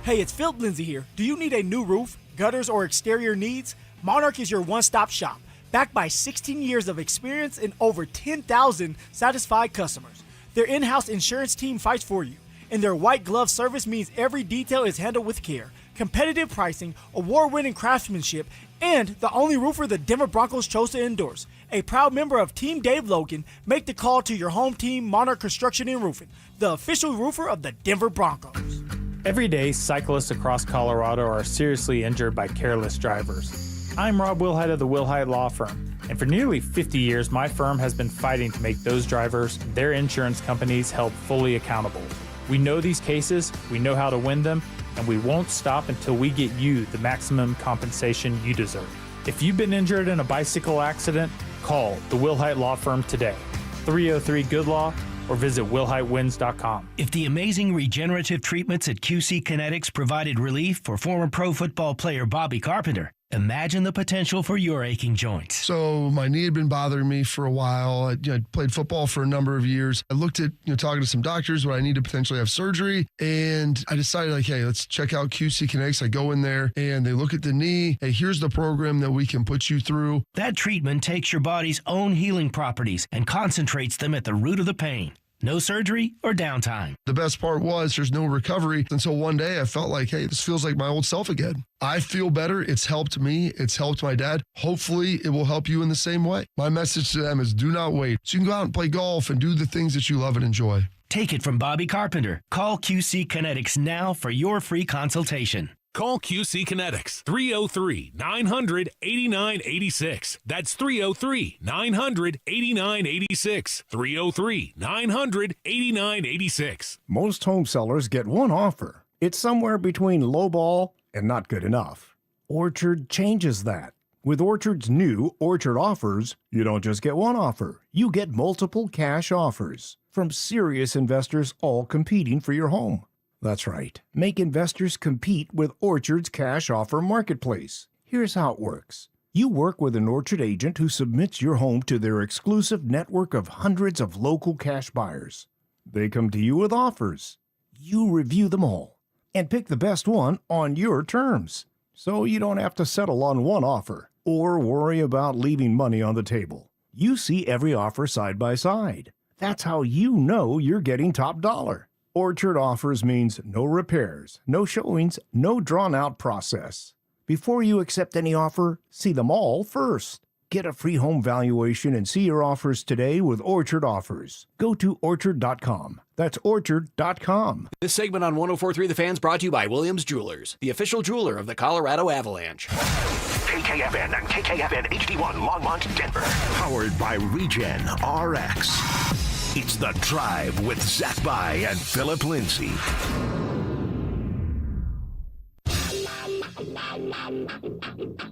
Hey, it's Phillip Lindsay here. Do you need a new roof, gutters, or exterior needs? Monarch is your one-stop shop, backed by 16 years of experience and over 10,000 satisfied customers. Their in-house insurance team fights for you, and their white glove service means every detail is handled with care. Competitive pricing, award-winning craftsmanship, and the only roofer the Denver Broncos chose to endorse. A proud member of Team Dave Logan, make the call to your home team, Monarch Construction and Roofing, the official roofer of the Denver Broncos.
Every day, cyclists across Colorado are seriously injured by careless drivers. I'm Rob Wilhite of the Wilhite Law Firm, and for nearly 50 years, my firm has been fighting to make those drivers and their insurance companies held fully accountable. We know these cases, we know how to win them, and we won't stop until we get you the maximum compensation you deserve. If you've been injured in a bicycle accident, call the Wilhite Law Firm today, 303-GOOD-LAW, or visit WilhiteWins.com.
If the amazing regenerative treatments at QC Kinetics provided relief for former pro football player Bobby Carpenter, imagine the potential for your aching joints.
So my knee had been bothering me for a while. I played football for a number of years. I looked at talking to some doctors when I need to potentially have surgery, and I decided hey, let's check out QC Kinetics. I go in there and they look at the knee. Hey, here's the program that we can put you through.
That treatment takes your body's own healing properties and concentrates them at the root of the pain. No surgery or downtime.
The best part was there's no recovery until one day I felt like, hey, this feels like my old self again. I feel better. It's helped me. It's helped my dad. Hopefully it will help you in the same way. My message to them is do not wait. So you can go out and play golf and do the things that you love and enjoy.
Take it from Bobby Carpenter. Call QC Kinetics now for your free consultation.
Call QC Kinetics, 303-900-8986. That's 303-900-8986. 303-900-8986.
Most home sellers get one offer. It's somewhere between lowball and not good enough. Orchard changes that.
With Orchard's new Orchard Offers, you don't just get one offer, you get multiple cash offers from serious investors all competing for your home. That's right. Make investors compete with Orchard's cash offer marketplace. Here's how it works. You work with an Orchard agent who submits your home to their exclusive network of hundreds of local cash buyers. They come to you with offers. You review them all and pick the best one on your terms. So you don't have to settle on one offer or worry about leaving money on the table. You see every offer side by side. That's how you know you're getting top dollar. Orchard Offers means no repairs, no showings, no drawn-out process. Before you accept any offer, see them all first. Get a free home valuation and see your offers today with Orchard Offers. Go to Orchard.com. That's Orchard.com.
This segment on 104.3 The Fan's brought to you by Williams Jewelers, the official jeweler of the Colorado Avalanche.
KKFN and KKFN HD1 Longmont, Denver. Powered by Regen RX. It's The Drive with Zach By and Phillip Lindsay.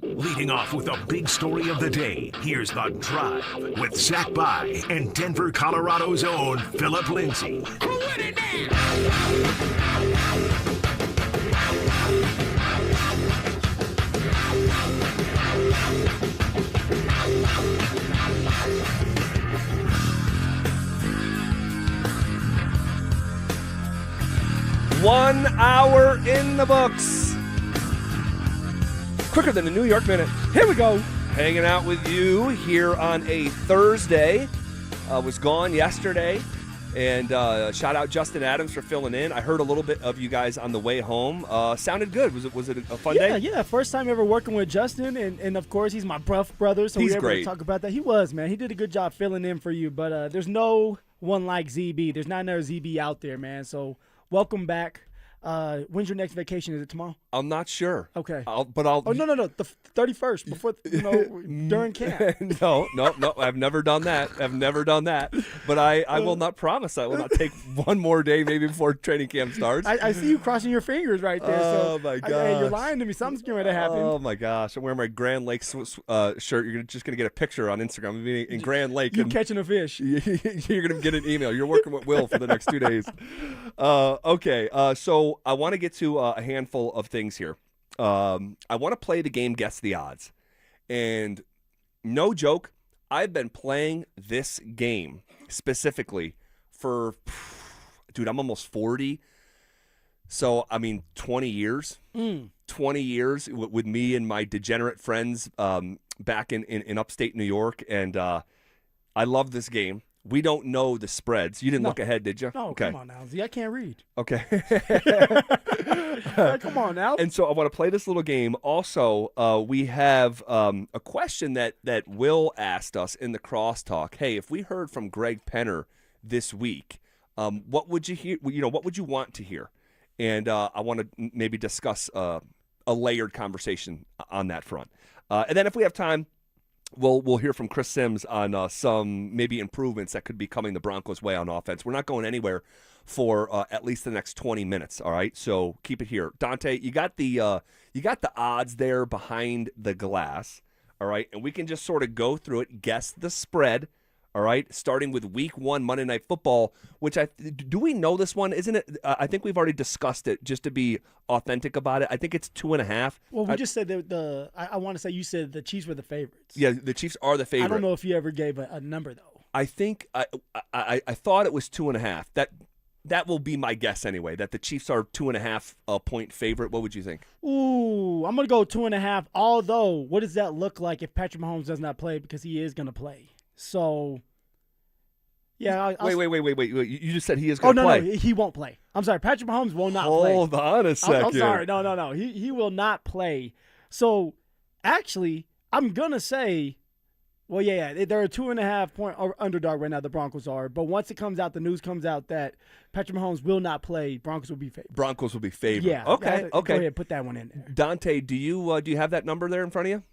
Leading off with the big story of the day, here's The Drive with Zach By and Denver, Colorado's own Phillip Lindsay.
One hour in the books. Quicker than the New York Minute. Here we go. Hanging out with you here on a Thursday. Was gone yesterday. And shout out Justin Adams for filling in. I heard a little bit of you guys on the way home. Sounded good. Was it a fun day?
Yeah. First time ever working with Justin. And of course, he's my brother. So
he's
we were able
great.
to talk about that. He was, man. He did a good job filling in for you. But there's no one like ZB. There's not another ZB out there, man. So welcome back. When's your next vacation? Is it tomorrow?
I'm not sure.
Okay.
I'll.
Oh, no. The 31st, before, during camp.
No. I've never done that. But I will not promise I will not take one more day maybe before training camp starts.
I see you crossing your fingers right there.
Oh,
so
my gosh.
you're lying to me. Something's going to happen.
Oh, my gosh. I'm wearing my Grand Lake shirt. You're just going to get a picture on Instagram of me in Grand Lake.
You catching a fish.
You're going to get an email. You're working with Will for the next 2 days. Okay. So I want to get to a handful of things here. I want to play the game Guess the Odds. And no joke, I've been playing this game specifically for, dude, I'm almost 40. So, 20 years. 20 years with me and my degenerate friends back in upstate New York. And I love this game. We don't know the spreads. You didn't look ahead, did you?
No,
okay.
Come on now. Z, I can't read.
Okay.
Come on now.
And so I want to play this little game. Also, we have a question that Will asked us in the crosstalk. Hey, if we heard from Greg Penner this week, what would you hear? What would you want to hear? And I want to maybe discuss a layered conversation on that front. And then if we have time, we'll hear from Chris Sims on some maybe improvements that could be coming the Broncos' way on offense. We're not going anywhere for at least the next 20 minutes. All right, so keep it here. Dante, you got the odds there behind the glass. All right, and we can just sort of go through it, guess the spread. All right, starting with Week 1 Monday Night Football, which do we know this one? Isn't it? I think we've already discussed it. Just to be authentic about it, I think it's 2.5.
Well, we just said that I want to say you said the Chiefs were the favorites.
Yeah, the Chiefs are the favorite.
I don't know if you ever gave a number though.
I think I thought it was 2.5. That will be my guess anyway. That the Chiefs are 2.5 point favorite. What would you think?
Ooh, I'm gonna go 2.5. Although, what does that look like if Patrick Mahomes does not play? Because he is gonna play. So, yeah.
Wait. You just said he is going to play.
No, he won't play. I'm sorry. Patrick Mahomes will not
play. Hold on a second.
I'm sorry. No. He will not play. So, actually, I'm going to say, well, yeah, they're a 2.5 point underdog right now, the Broncos are. But once the news comes out that Patrick Mahomes will not play, Broncos will be favored. Yeah.
Okay.
Go ahead, put that one in there.
Dante, do you have that number there in front of you?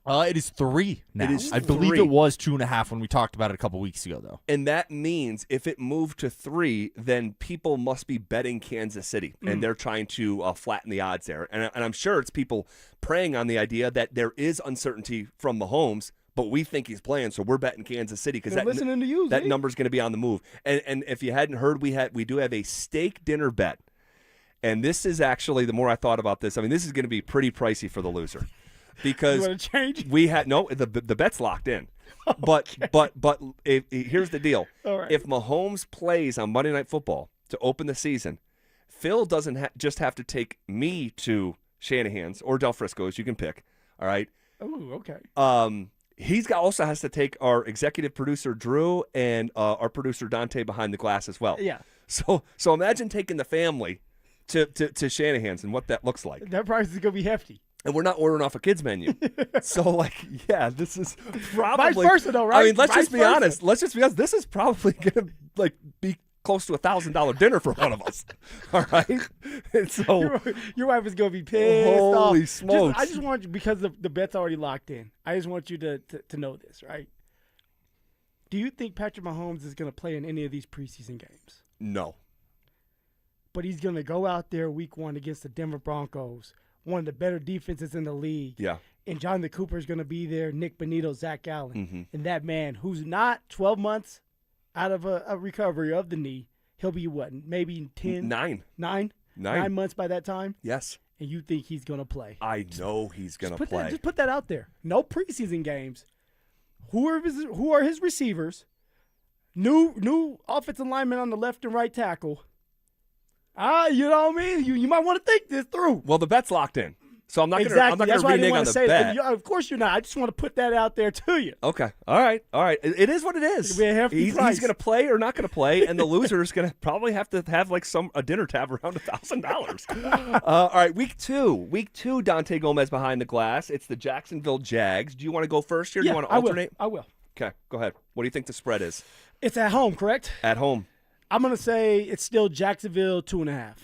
It is 3 now.
It is
I believe
3.
it was 2.5 when we talked about it a couple weeks ago, though.
And that means if it moved to 3, then people must be betting Kansas City, and they're trying to flatten the odds there. And I'm sure it's people preying on the idea that there is uncertainty from Mahomes, but we think he's playing, so we're betting Kansas City because
listening to you,
that number's going to be on the move. And if you hadn't heard, we do have a steak dinner bet. And this is actually, the more I thought about this, I mean, this is going to be pretty pricey for the loser. Because
you want to change?
We had the bet's locked in. Okay. But here's the deal.
All right.
If Mahomes plays on Monday Night Football to open the season, Phil doesn't just have to take me to Shanahan's or Del Frisco's. You can pick. All right.
Oh, okay.
He's also has to take our executive producer Drew and our producer Dante behind the glass as well.
Yeah.
So imagine taking the family to Shanahan's and what that looks like.
That price is gonna be hefty.
And we're not ordering off a kids menu. So, this is probably...
Vice versa, though, right?
I mean, let's
Vice
just be
versa.
honest. This is probably going to, be close to $1,000 dinner for one of us. All right? And so...
Your wife is going to be pissed
Holy
off.
smokes.
I just want you, because the bet's already locked in, I just want you to know this, right? Do you think Patrick Mahomes is going to play in any of these preseason games?
No.
But he's going to go out there week 1 against the Denver Broncos, one of the better defenses in the league.
Yeah.
And Jonathan Cooper is going to be there, Nick Bonito, Zach Allen.
Mm-hmm.
And that man, who's not 12 months out of a recovery of the knee, he'll be what, maybe 10?
9.
9? 9 months by that time?
Yes.
And you think he's going to play?
I know he's going to play.
Just put that out there. No preseason games. Who are his receivers? New offensive lineman on the left and right tackle. You know what I mean? You might want to think this through.
Well, the bet's locked in. So I'm not going
Exactly.
to renege on the bet.
Of course you're not. I just want to put that out there to you.
Okay. All right. It is what it is.
It'll be a hefty
He's
price.
going to play or not going to play, and the loser is going to probably have to have a dinner tab around $1,000. All right. Week two. Dante Gomez behind the glass. It's the Jacksonville Jags. Do you want to go first here? Do you want to alternate?
I will.
Okay. Go ahead. What do you think the spread is?
It's at home, correct?
At home.
I'm going to say it's still Jacksonville 2.5.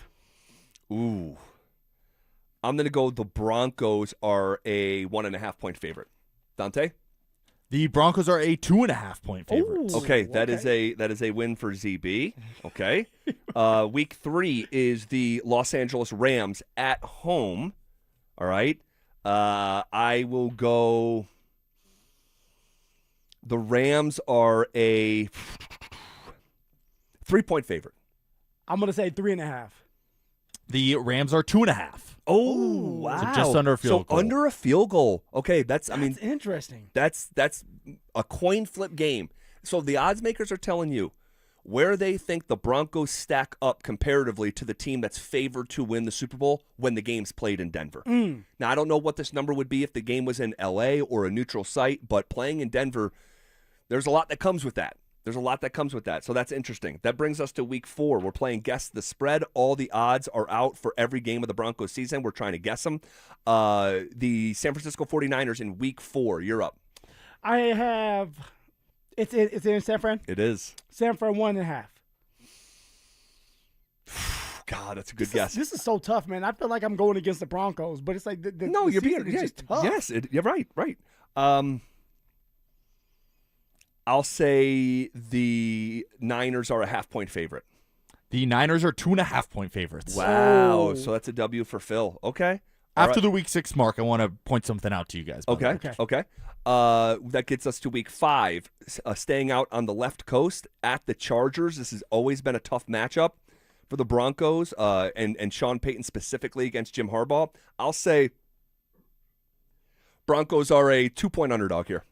Ooh. I'm going to go the Broncos are a 1.5 point favorite. Dante?
The Broncos are a 2.5 point favorite.
Okay, that is a win for ZB. Okay. Week 3 is the Los Angeles Rams at home. All right. I will go. The Rams are a 3-point favorite.
I'm going to say 3.5.
The Rams are 2.5.
Oh, wow.
So just under a field goal.
Under a field goal. Okay, that's
interesting.
That's a coin flip game. So the odds makers are telling you where they think the Broncos stack up comparatively to the team that's favored to win the Super Bowl when the game's played in Denver. Now, I don't know what this number would be if the game was in L.A. or a neutral site, but playing in Denver, there's a lot that comes with that. So that's interesting. That brings us to week 4. We're playing Guess the Spread. All the odds are out for every game of the Broncos season. We're trying to guess them. The San Francisco 49ers in week 4. You're up.
I have – it's in San Fran?
It is.
San Fran 1.5.
God, that's a good guess.
This is so tough, man. I feel like I'm going against the Broncos, but it's like
you're being
just tough.
Yes, you're right. I'll say the Niners are a 0.5 point favorite.
The Niners are 2.5 point favorites.
Wow. So that's a W for Phil. Okay.
After the week 6 mark, I want to point something out to you guys.
Okay. That gets us to week 5. Staying out on the left coast at the Chargers. This has always been a tough matchup for the Broncos and Sean Payton specifically against Jim Harbaugh. I'll say Broncos are a 2-point underdog here.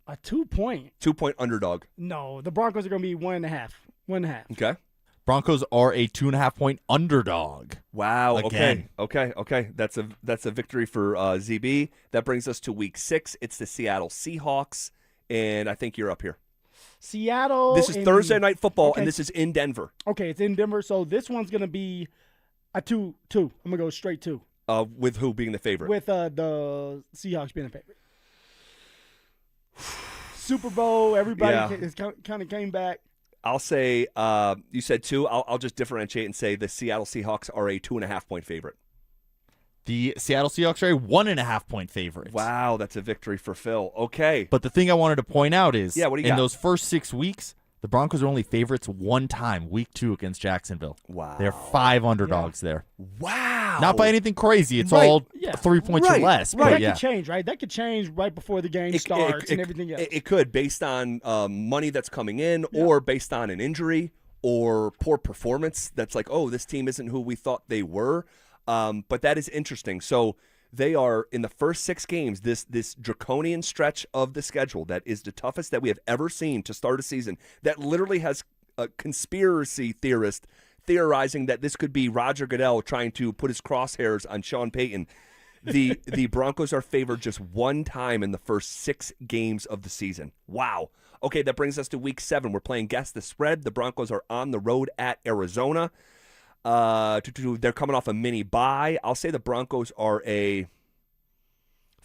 A 2-point?
2-point underdog.
No, the Broncos are going to be 1.5. 1.5.
Okay.
Broncos are a 2.5 point underdog.
Wow.
Again.
Okay. That's a victory for ZB. That brings us to week 6. It's the Seattle Seahawks, and I think you're up here.
Seattle.
This is Thursday Night Football, and this is in Denver.
Okay, it's in Denver, so this one's going to be a 2. I'm going to go straight 2.
With who being the favorite?
With the Seahawks being the favorite. Super Bowl, everybody has kind of came back.
I'll say you said 2. I'll just differentiate and say the Seattle Seahawks are a 2.5 point favorite.
The Seattle Seahawks are a 1.5-point favorite.
Wow, that's a victory for Phil. Okay.
But the thing I wanted to point out is,
what do you
in
got?
those first 6 weeks, the Broncos are only favorites one time, week 2 against Jacksonville.
Wow.
They're 5 underdogs there.
Wow.
Not by anything crazy. It's
Right.
all
Yeah.
3 points
Right.
or less.
Right.
But
That
yeah.
could change, right? That could change right before the game starts and everything else.
It could, based on money that's coming in, or based on an injury or poor performance. That's like, oh, this team isn't who we thought they were. But that is interesting. So they are in the first 6 games, this draconian stretch of the schedule that is the toughest that we have ever seen to start a season, that literally has a conspiracy theorist theorizing that this could be Roger Goodell trying to put his crosshairs on Sean Payton. The Broncos are favored just one time in the first 6 games of the season. Wow. Okay, that brings us to week 7. We're playing Guess the Spread. The Broncos are on the road at Arizona. They're coming off a mini bye. I'll say the Broncos are a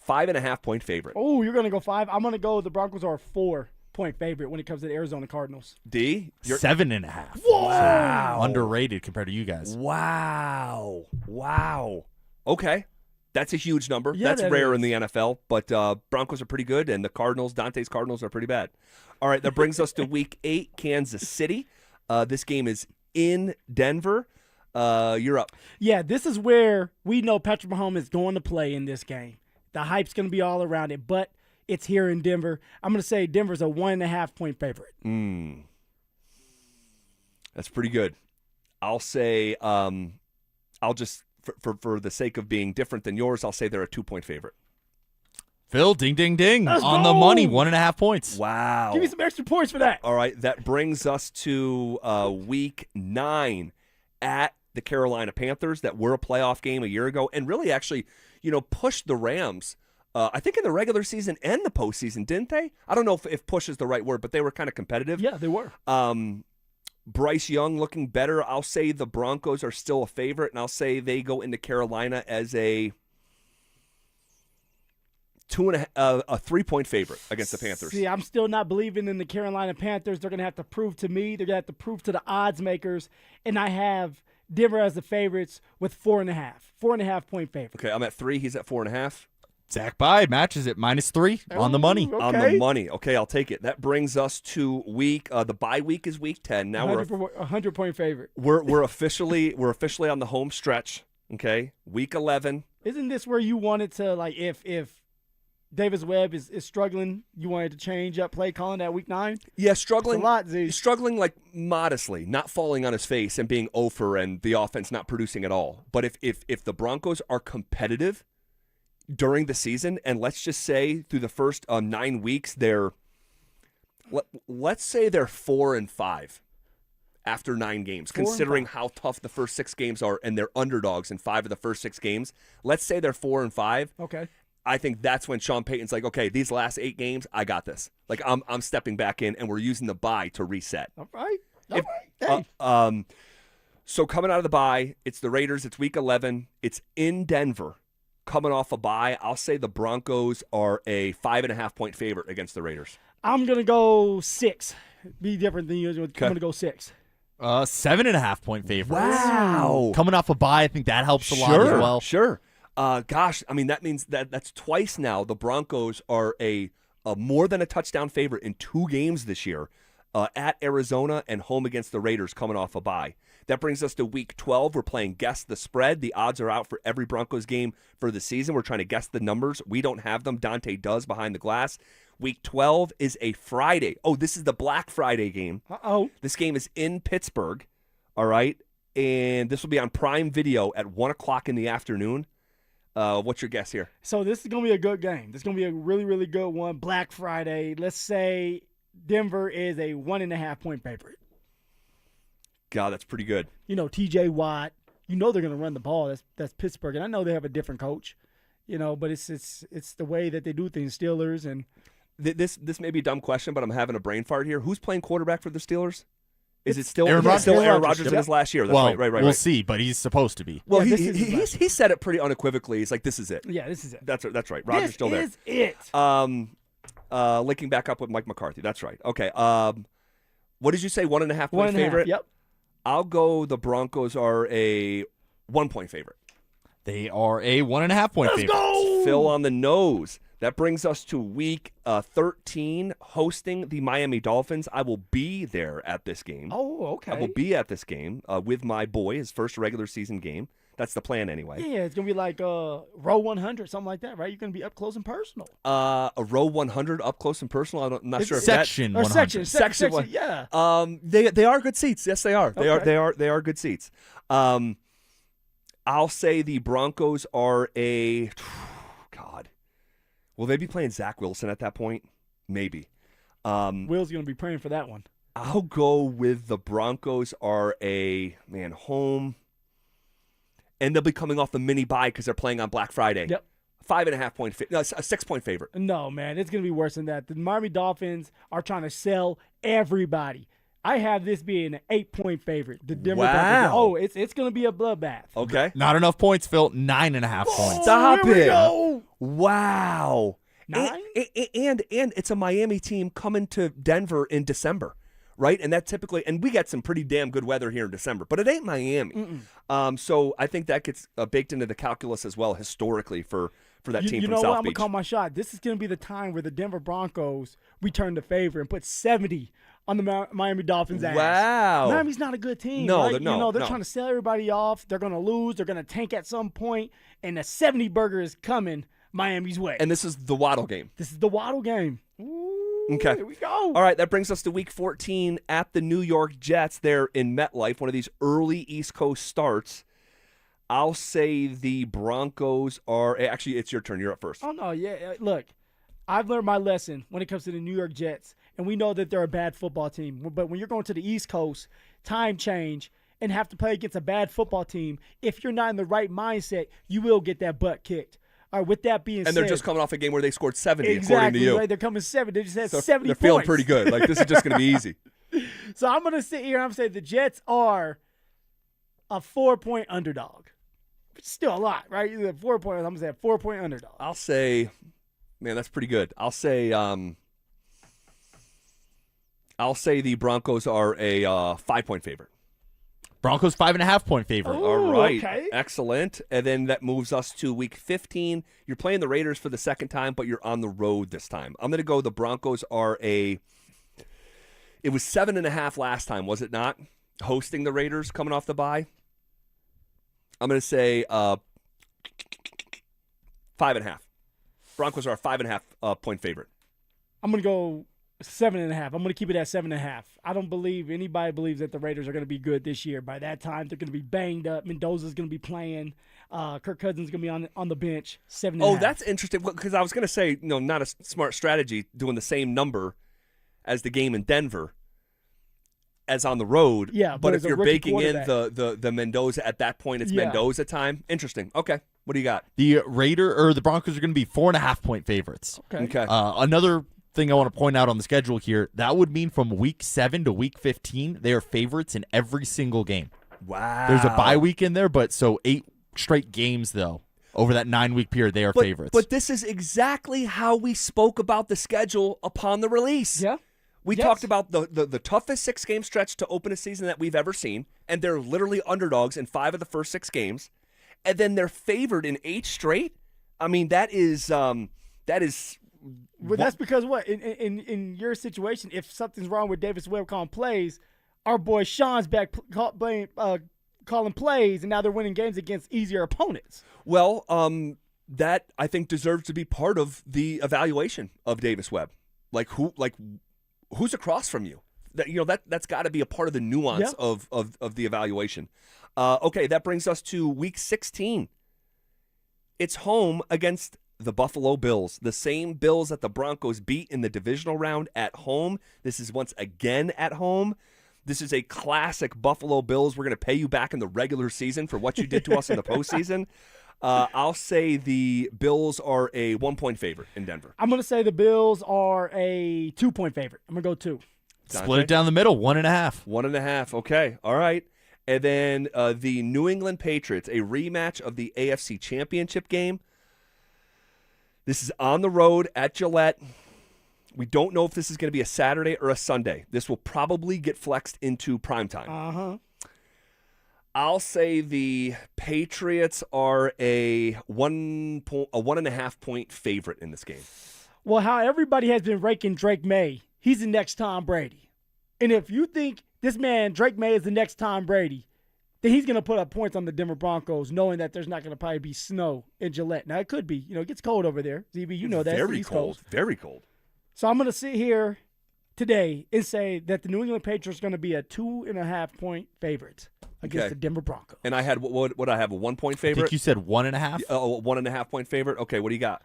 5.5-point favorite.
Oh, you're going to go 5? I'm going to go the Broncos are a 4-point favorite when it comes to the Arizona Cardinals.
D?
7.5.
Whoa!
Wow. Underrated compared to you guys.
Wow. Okay. That's a huge number.
Yeah,
That's
that
rare
is.
in the NFL, but Broncos are pretty good, and the Cardinals, Dante's Cardinals, are pretty bad. All right, that brings us to week 8, Kansas City. This game is in Denver. You're up.
Yeah, this is where we know Patrick Mahomes is going to play in this game. The hype's going to be all around it, but it's here in Denver. I'm going to say Denver's a 1.5-point favorite.
That's pretty good. I'll say, I'll just, for the sake of being different than yours, I'll say they're a 2-point favorite.
Phil, ding, ding, ding.
Let's
On
go.
the money, 1.5 points.
Wow.
Give me some extra points for that.
All right, that brings us to week 9 at the Carolina Panthers. That were a playoff game a year ago, and really actually, pushed the Rams. I think in the regular season and the postseason, didn't they? I don't know if push is the right word, but they were kind of competitive.
Yeah, they were.
Bryce Young looking better. I'll say the Broncos are still a favorite, and I'll say they go into Carolina as a 3-point favorite against the Panthers.
See, I'm still not believing in the Carolina Panthers. They're going to have to prove to me. They're going to have to prove to the odds makers. And I have Denver as the favorites with 4.5. 4.5-point favorite.
Okay, I'm at 3. He's at 4.5.
Zach Bye matches it -3 on the money.
Okay.
On the money. Okay, I'll take it. That brings us to the bye week is week 10. Now we're
100-point favorite.
we're officially on the home stretch. Okay, week 11.
Isn't this where you wanted to, like, if Davis Webb is struggling, you wanted to change up play calling at week 9?
Yeah, struggling
It's a lot, Z.
Struggling like modestly, not falling on his face and being over and the offense not producing at all. But if the Broncos are competitive during the season, and let's just say through the first 9 weeks, let's say they're 4-5 after 9 games, considering how tough the first 6 games are, and they're underdogs in 5 of the first 6 games. Let's say they're 4-5.
Okay.
I think that's when Sean Payton's like, okay, these last 8 games, I got this. Like I'm stepping back in, and we're using the bye to reset.
All right. Hey.
So coming out of the bye, it's the Raiders. It's week 11. It's in Denver. Coming off a bye, I'll say the Broncos are a 5.5-point favorite against the Raiders.
I'm going to go 6. Be different than you. I'm going to go 6.
7.5-point favorite.
Wow.
Coming off a bye, I think that helps a lot as well.
Sure. Gosh, I mean, that means that's twice now. The Broncos are a more than a touchdown favorite in 2 games this year, at Arizona and home against the Raiders coming off a bye. That brings us to week 12. We're playing Guess the Spread. The odds are out for every Broncos game for the season. We're trying to guess the numbers. We don't have them. Dante does behind the glass. Week 12 is a Friday. Oh, this is the Black Friday game.
Uh-oh.
This game is in Pittsburgh, all right? And this will be on Prime Video at 1 o'clock in the afternoon. What's your guess here?
So this is going to be a good game. This is going to be a really, really good one. Black Friday. Let's say Denver is a 1.5-point favorite.
God, that's pretty good.
TJ Watt. They're going to run the ball. That's Pittsburgh, and I know they have a different coach. But it's the way that they do things. Steelers and
this may be a dumb question, but I'm having a brain fart here. Who's playing quarterback for the Steelers? Is it still
Aaron Rodgers?
Aaron Rodgers in his last year? That's right.
We'll see, but he's supposed to be.
Well,
Yeah,
he said it pretty unequivocally. He's like, "This is it."
Yeah, this is it.
That's right. Rodgers still there.
This is it.
Linking back up with Mike McCarthy. That's right. Okay. What did you say? 1.5-point
1.5,
favorite?
Yep.
I'll go. The Broncos are a 1-point favorite.
They are a 1.5-point favorite.
Go! Phil on the nose. That brings us to week 13, hosting the Miami Dolphins. I will be there at this game.
Oh, okay.
I will be at this game with my boy, his first regular season game. That's the plan anyway.
Yeah, it's going to be like row 100, something like that, right? You're going to be up close and personal.
A row 100 up close and personal. I'm not sure if
section 100.
Section 1.
Yeah.
They are good seats. Yes, they are.
Okay.
They are good seats. I'll say the Broncos are a God. Will they be playing Zach Wilson at that point? Maybe.
Will's going to be praying for that one.
I'll go with the Broncos are a home. And they'll be coming off the mini bye because they're playing on Black Friday.
Yep.
5.5-point a 6-point favorite.
No, man, it's going to be worse than that. The Miami Dolphins are trying to sell everybody. I have this being an 8-point favorite. The Denver Broncos. Oh, it's going to be a bloodbath.
Okay.
Not enough points, Phil. 9.5 points.
Stop
here we
it.
go.
Wow.
9?
And it's a Miami team coming to Denver in December, right? And that typically, and we get some pretty damn good weather here in December, but it ain't Miami. So I think that gets baked into the calculus as well historically for that team from South
Beach. You know what? I'm going to
Beach.
call my shot. This is going to be the time where the Denver Broncos return the favor and put 70 on the Miami Dolphins' ass.
Wow.
Miami's not a good team.
No,
right? They're trying to sell everybody off. They're going to lose. They're going to tank at some point, and the 70 burger is coming Miami's way.
And this is the Waddle game.
This is the Waddle game. Ooh,
Okay.
Here we go.
All right, that brings us to week 14 at the New York Jets. They're in MetLife, one of these early East Coast starts. I'll say the Broncos are – actually, it's your turn. You're up first.
Oh, no, yeah. Look, I've learned my lesson when it comes to the New York Jets, and we know that they're a bad football team. But when you're going to the East Coast, time change, and have to play against a bad football team, if you're not in the right mindset, you will get that butt kicked. All right, with that being said.
And they're just coming off a game where they scored 70,
exactly,
according to you.
Right? They're coming 7. They just had
So
70
they're
points.
feeling pretty good. Like, this is just going to be easy.
So I'm going to sit here and I'm saying the Jets are a 4-point underdog. Still a lot, right? 4 points. I'm going to say a 4-point underdog.
I'll say, man, that's pretty good. I'll say the Broncos are a 5-point favorite.
Broncos 5.5-point favorite.
Ooh,
All right.
okay.
Excellent. And then that moves us to week 15. You're playing the Raiders for the second time, but you're on the road this time. I'm going to go the Broncos are it was 7.5 last time, was it not? Hosting the Raiders coming off the bye. I'm going to say 5.5. Broncos are a 5.5 point favorite.
I'm going to go 7.5. I'm going to keep it at 7.5. I don't believe anybody believes that the Raiders are going to be good this year. By that time, they're going to be banged up. Mendoza's going to be playing. Kirk Cousins is going to be on the bench. 7.5.
Oh, that's interesting. Because I was going to say, not a smart strategy doing the same number as the game in Denver as on the road.
Yeah,
but if
as a
you're
rookie
baking in
quarterback.
the Mendoza at that point, it's Mendoza time. Interesting. Okay, what do you got?
The Broncos are going to be 4.5-point favorites.
Okay.
Another thing I want to point out on the schedule here, that would mean from week 7 to week 15, they are favorites in every single game.
Wow.
There's a bye week in there, but so 8 straight games, though. Over that 9-week period, they are favorites.
But this is exactly how we spoke about the schedule upon the release.
Yeah.
We talked about the toughest 6-game stretch to open a season that we've ever seen, and they're literally underdogs in 5 of the first 6 games, and then they're favored in 8 straight. I mean, that is.
Well, that's because what in your situation, if something's wrong with Davis Webb calling plays, our boy Sean's back calling plays, and now they're winning games against easier opponents.
Well, that I think deserves to be part of the evaluation of Davis Webb. Who's across from you? That's got to be a part of the nuance of the evaluation. Okay, that brings us to week 16. It's home against the Buffalo Bills, the same Bills that the Broncos beat in the divisional round at home. This is once again at home. This is a classic Buffalo Bills. We're going to pay you back in the regular season for what you did to us in the postseason. I'll say the Bills are a 1-point favorite in Denver.
I'm going to say the Bills are a 2-point favorite. I'm going to go 2.
Split it down the middle, 1.5.
1.5. Okay. All right. And then the New England Patriots, a rematch of the AFC Championship game. This is on the road at Gillette. We don't know if this is going to be a Saturday or a Sunday. This will probably get flexed into primetime. I'll say the Patriots are a 1.5 point favorite in this game.
Well, how everybody has been raking Drake May, he's the next Tom Brady. And if you think this man, Drake May, is the next Tom Brady, then he's going to put up points on the Denver Broncos, knowing that there's not going to probably be snow in Gillette. Now, it could be. It gets cold over there. ZB, you know that.
Very cold. Very cold.
So I'm going to sit here today and say that the New England Patriots are going to be a 2.5 point favorite against the Denver Broncos.
And I had, what I have, a 1 point favorite?
I think you said 1.5.
1.5 point favorite. Okay, what do you got?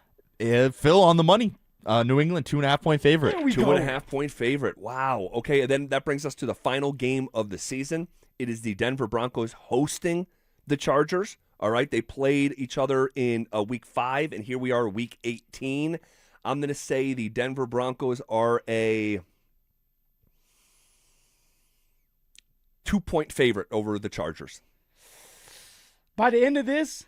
Phil on the money. New England, 2.5 point favorite.
2.5 point favorite. Wow. Okay, and then that brings us to the final game of the season. It is the Denver Broncos hosting the Chargers. All right, they played each other in week 5, and here we are, week 18. I'm going to say the Denver Broncos are a 2-point favorite over the Chargers.
By the end of this,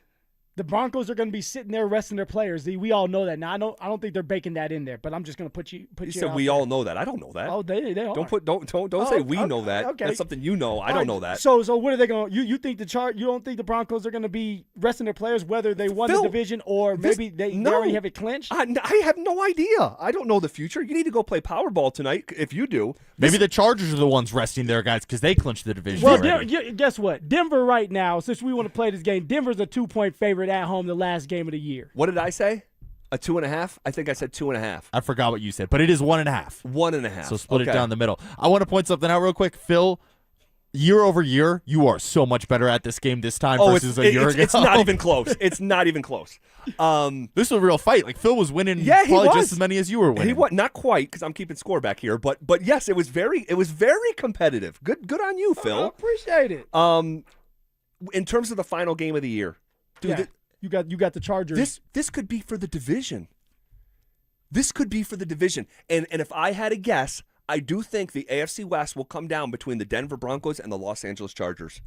the Broncos are going to be sitting there resting their players. We all know that. Now I don't think they're baking that in there, but I'm just going to put you.
You said we all know that. I don't know that.
Oh, they are.
Don't say we know that.
Okay.
That's something you know. I don't know that.
So what are they going? You think you don't think the Broncos are going to be resting their players whether they won the division or maybe they already have it clinched?
I have no idea. I don't know the future. You need to go play Powerball tonight if you do.
Maybe the Chargers are the ones resting their guys because they clinched the division.
Well,
guess
what? Denver right now, since we want to play this game, Denver's a 2-point favorite at home the last game of the year.
What did I say? A 2.5? I think I said 2.5.
I forgot what you said, but it is 1.5.
1.5.
So split it down the middle. I want to point something out real quick. Phil, year over year, you are so much better at this game this time versus a year ago.
It's not even close. It's not even close.
This was a real fight. Like Phil was winning probably just as many as you were winning.
He was not quite because I'm keeping score back here, but yes, it was very competitive. Good on you, Phil.
I appreciate it.
In terms of the final game of the year, dude,
you got the Chargers.
This could be for the division. This could be for the division. And if I had a guess, I do think the AFC West will come down between the Denver Broncos and the Los Angeles Chargers.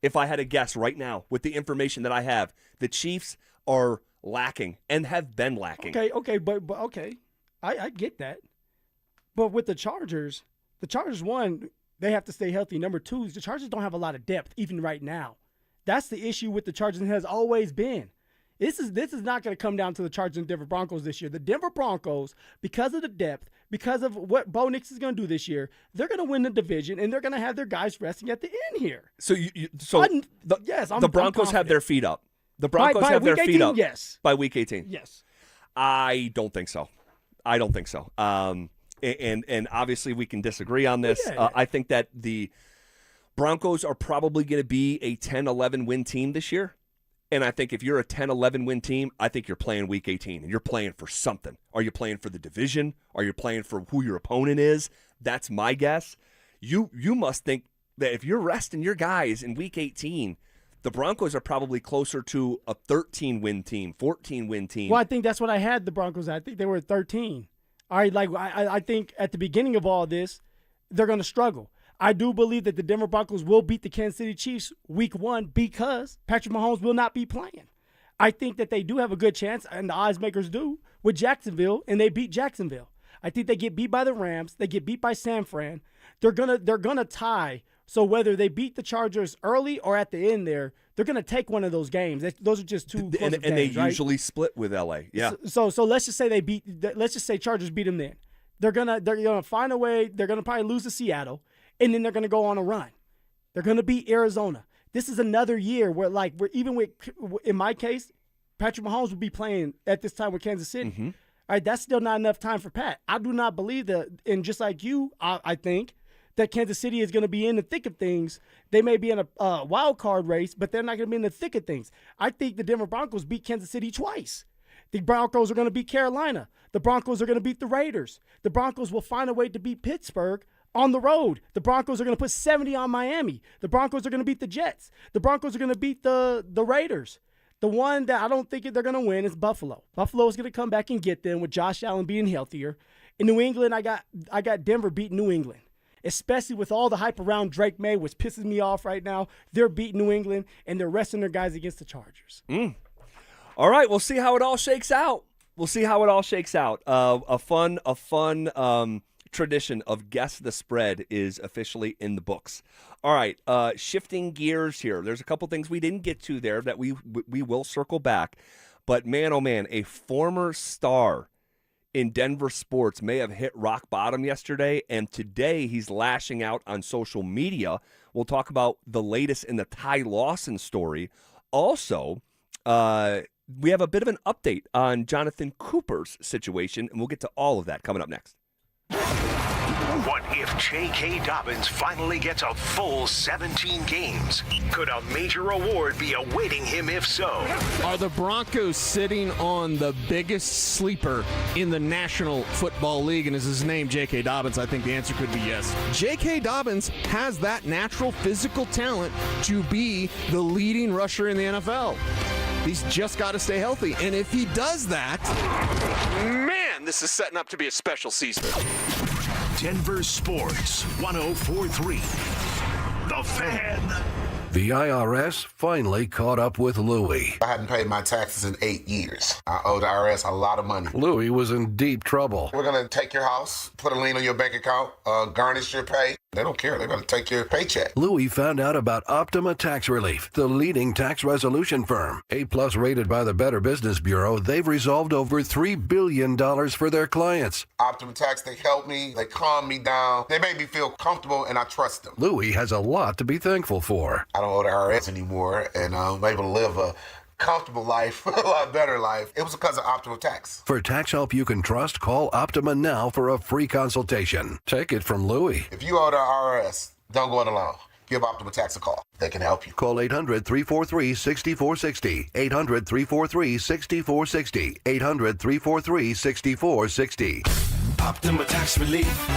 If I had a guess right now, with the information that I have, the Chiefs are lacking and have been lacking.
Okay, but okay. I get that. But with the Chargers, one, they have to stay healthy. Number two, the Chargers don't have a lot of depth even right now. That's the issue with the Chargers and has always been. This is not going to come down to the Chargers and Denver Broncos this year. The Denver Broncos, because of the depth, because of what Bo Nix is going to do this year, they're going to win the division and they're going to have their guys resting at the end here.
So the Broncos have their feet up. The Broncos
by
have their
week
feet
18,
up.
yes.
By week 18.
Yes.
I don't think so. And obviously we can disagree on this.
Yeah.
I think that the Broncos are probably going to be a 10-11 win team this year. And I think if you're a 10-11 win team, I think you're playing week 18 and you're playing for something. Are you playing for the division? Are you playing for who your opponent is? That's my guess. You must think that if you're resting your guys in week 18, the Broncos are probably closer to a 13-win team, 14-win team.
Well, I think that's what I had the Broncos at. I think they were at 13. All right, I think at the beginning of all this, they're going to struggle. I do believe that the Denver Broncos will beat the Kansas City Chiefs week 1 because Patrick Mahomes will not be playing. I think that they do have a good chance, and the odds makers do, with Jacksonville, and they beat Jacksonville. I think they get beat by the Rams. They get beat by San Fran. They're gonna tie. So whether they beat the Chargers early or at the end there, they're going to take one of those games. Those are just two close games,
they
right?
usually split with LA. Yeah.
So let's just say let's just say Chargers beat them then. They're gonna find a way. They're gonna probably lose to Seattle, and then they're gonna go on a run. They're gonna beat Arizona. This is another year where even with, in my case, Patrick Mahomes would be playing at this time with Kansas City.
Mm-hmm.
All right, that's still not enough time for Pat. I do not believe that, and just like you, I think that Kansas City is going to be in the thick of things. They may be in a wild card race, but they're not going to be in the thick of things. I think the Denver Broncos beat Kansas City twice. The Broncos are going to beat Carolina. The Broncos are going to beat the Raiders. The Broncos will find a way to beat Pittsburgh on the road. The Broncos are going to put 70 on Miami. The Broncos are going to beat the Jets. The Broncos are going to beat the Raiders. The one that I don't think they're going to win is Buffalo. Buffalo is going to come back and get them with Josh Allen being healthier. In New England, I got Denver beating New England, especially with all the hype around Drake May, which pisses me off right now. They're beating New England, and they're resting their guys against the Chargers.
All right, we'll see how it all shakes out. A fun tradition of Guess the Spread is officially in the books. All right, shifting gears here. There's a couple things we didn't get to there that we will circle back. But man, oh man, a former star in Denver sports may have hit rock bottom yesterday, and today he's lashing out on social media. We'll talk about the latest in the Ty Lawson story. Also, we have a bit of an update on Jonathan Cooper's situation, and we'll get to all of that coming up next.
What if J.K. Dobbins finally gets a full 17 games? Could a major award be awaiting him if so?
Are the Broncos sitting on the biggest sleeper in the National Football League? And is his name J.K. Dobbins? I think the answer could be yes. J.K. Dobbins has that natural physical talent to be the leading rusher in the NFL. He's just got to stay healthy. And if he does that, man, this is setting up to be a special season.
Denver Sports 104.3. The Fan.
The IRS finally caught up with Louie.
I hadn't paid my taxes in 8 years. I owe the IRS a lot of money.
Louie was in deep trouble.
We're going to take your house, put a lien on your bank account, garnish your pay. They don't care. They're going to take your paycheck.
Louie found out about Optima Tax Relief, the leading tax resolution firm. A-plus rated by the Better Business Bureau, they've resolved over $3 billion for their clients.
Optima Tax, they help me. They calm me down. They make me feel comfortable, and I trust them.
Louie has a lot to be thankful for.
I don't owe the IRS anymore, and I'm able to live a comfortable life, a lot better life. It was because of Optima Tax.
For tax help you can trust, call Optima now for a free consultation. Take it from Louie.
If you owe the IRS, don't go it alone. Give Optima Tax a call. They can help you.
Call 800-343-6460. 800-343-6460. 800-343-6460.
Optima Tax Relief.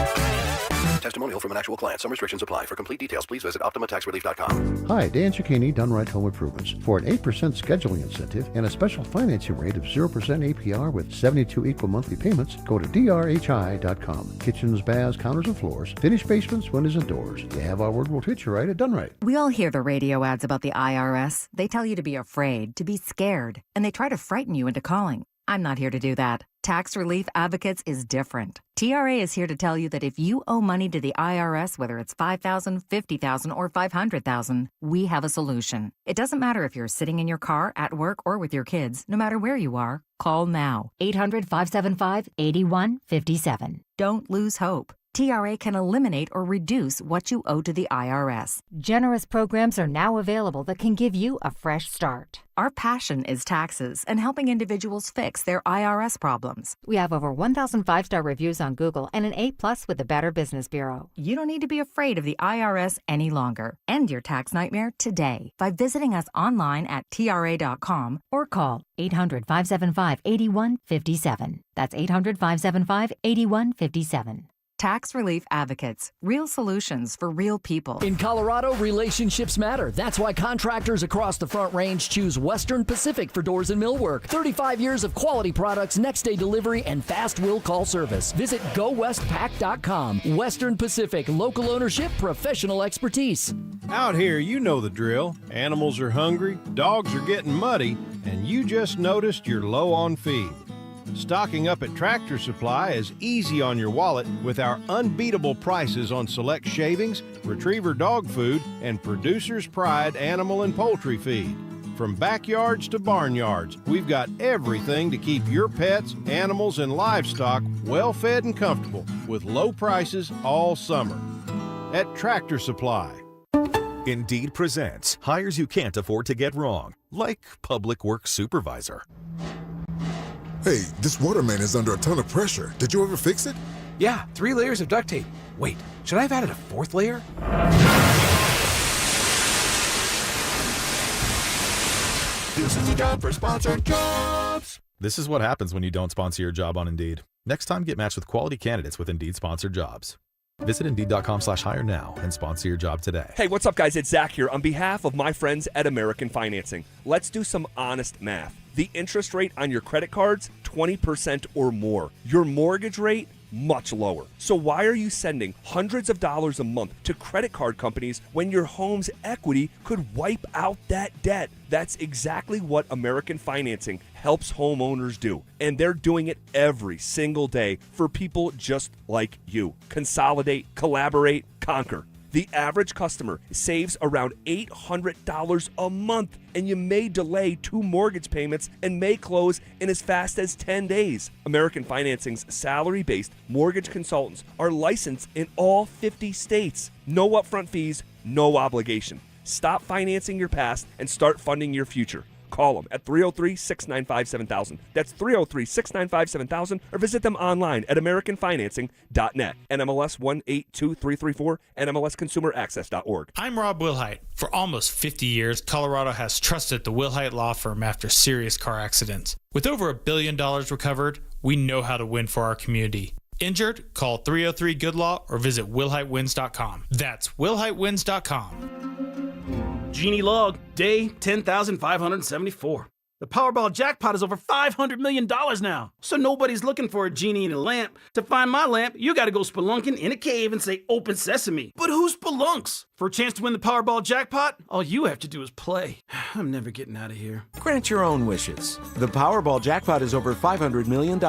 Testimonial from an actual client. Some restrictions apply. For complete details, please visit OptimaTaxRelief.com.
Hi, Dan Cicchini, Dunright Home Improvements. For an 8% scheduling incentive and a special financing rate of 0% APR with 72 equal monthly payments, go to drhi.com. Kitchens, baths, counters, and floors. Finished basements, windows, and doors. You have our word, we'll treat you right at Dunright.
We all hear the radio ads about the IRS. They tell you to be afraid, to be scared, and they try to frighten you into calling. I'm not here to do that. Tax Relief Advocates is different. TRA is here to tell you that if you owe money to the IRS, whether it's $5,000, $50,000, or $500,000, we have a solution. It doesn't matter if you're sitting in your car, at work, or with your kids. No matter where you are, call now. 800-575-8157. Don't lose hope. TRA can eliminate or reduce what you owe to the IRS.
Generous programs are now available that can give you a fresh start.
Our passion is taxes and helping individuals fix their IRS problems.
We have over 1,000 5-star reviews on Google and an A+ with the Better Business Bureau.
You don't need to be afraid of the IRS any longer. End your tax nightmare today by visiting us online at TRA.com
or call 800-575-8157. That's 800-575-8157.
Tax Relief Advocates. Real solutions for real people.
In Colorado, relationships matter. That's why contractors across the Front Range choose Western Pacific for doors and millwork. 35 years of quality products, next-day delivery, and fast will call service. Visit GoWestPack.com. Western Pacific. Local ownership, professional expertise.
Out here, you know the drill. Animals are hungry, dogs are getting muddy, and you just noticed you're low on feed. Stocking up at Tractor Supply is easy on your wallet with our unbeatable prices on select shavings, retriever dog food, and Producer's Pride animal and poultry feed. From backyards to barnyards, we've got everything to keep your pets, animals, and livestock well fed and comfortable with low prices all summer. At Tractor Supply.
Indeed presents hires you can't afford to get wrong, like public works supervisor.
Hey, this water main is under a ton of pressure. Did you ever fix it?
Yeah, 3 layers of duct tape. Wait, should I have added a 4th layer?
This is the job for sponsored jobs. This is what happens when you don't sponsor your job on Indeed. Next time, get matched with quality candidates with Indeed sponsored jobs. Visit Indeed.com/hire now and sponsor your job today.
Hey, what's up, guys? It's Zach here on behalf of my friends at American Financing. Let's do some honest math. The interest rate on your credit cards, 20% or more. Your mortgage rate, much lower. So why are you sending hundreds of dollars a month to credit card companies when your home's equity could wipe out that debt? That's exactly what American Financing helps homeowners do. And they're doing it every single day for people just like you. Consolidate, collaborate, conquer. The average customer saves around $800 a month, and you may delay 2 mortgage payments and may close in as fast as 10 days. American Financing's salary-based mortgage consultants are licensed in all 50 states. No upfront fees, no obligation. Stop financing your past and start funding your future. Call them at 303-695-7000. That's 303-695-7000, or visit them online at americanfinancing.net. NMLS 182334, NMLSconsumeraccess.org.
I'm Rob Wilhite. For almost 50 years, Colorado has trusted the Wilhite Law Firm after serious car accidents. With over $1 billion recovered, we know how to win for our community. Injured? Call 303-GOOD-LAW or visit wilhitewins.com. That's wilhitewins.com.
Genie log, day 10,574. The Powerball jackpot is over $500 million now. So nobody's looking for a genie in a lamp. To find my lamp, you gotta go spelunking in a cave and say, "Open sesame." But who spelunks? For a chance to win the Powerball jackpot, all you have to do is play. I'm never getting out of here.
Grant your own wishes. The Powerball jackpot is over $500 million.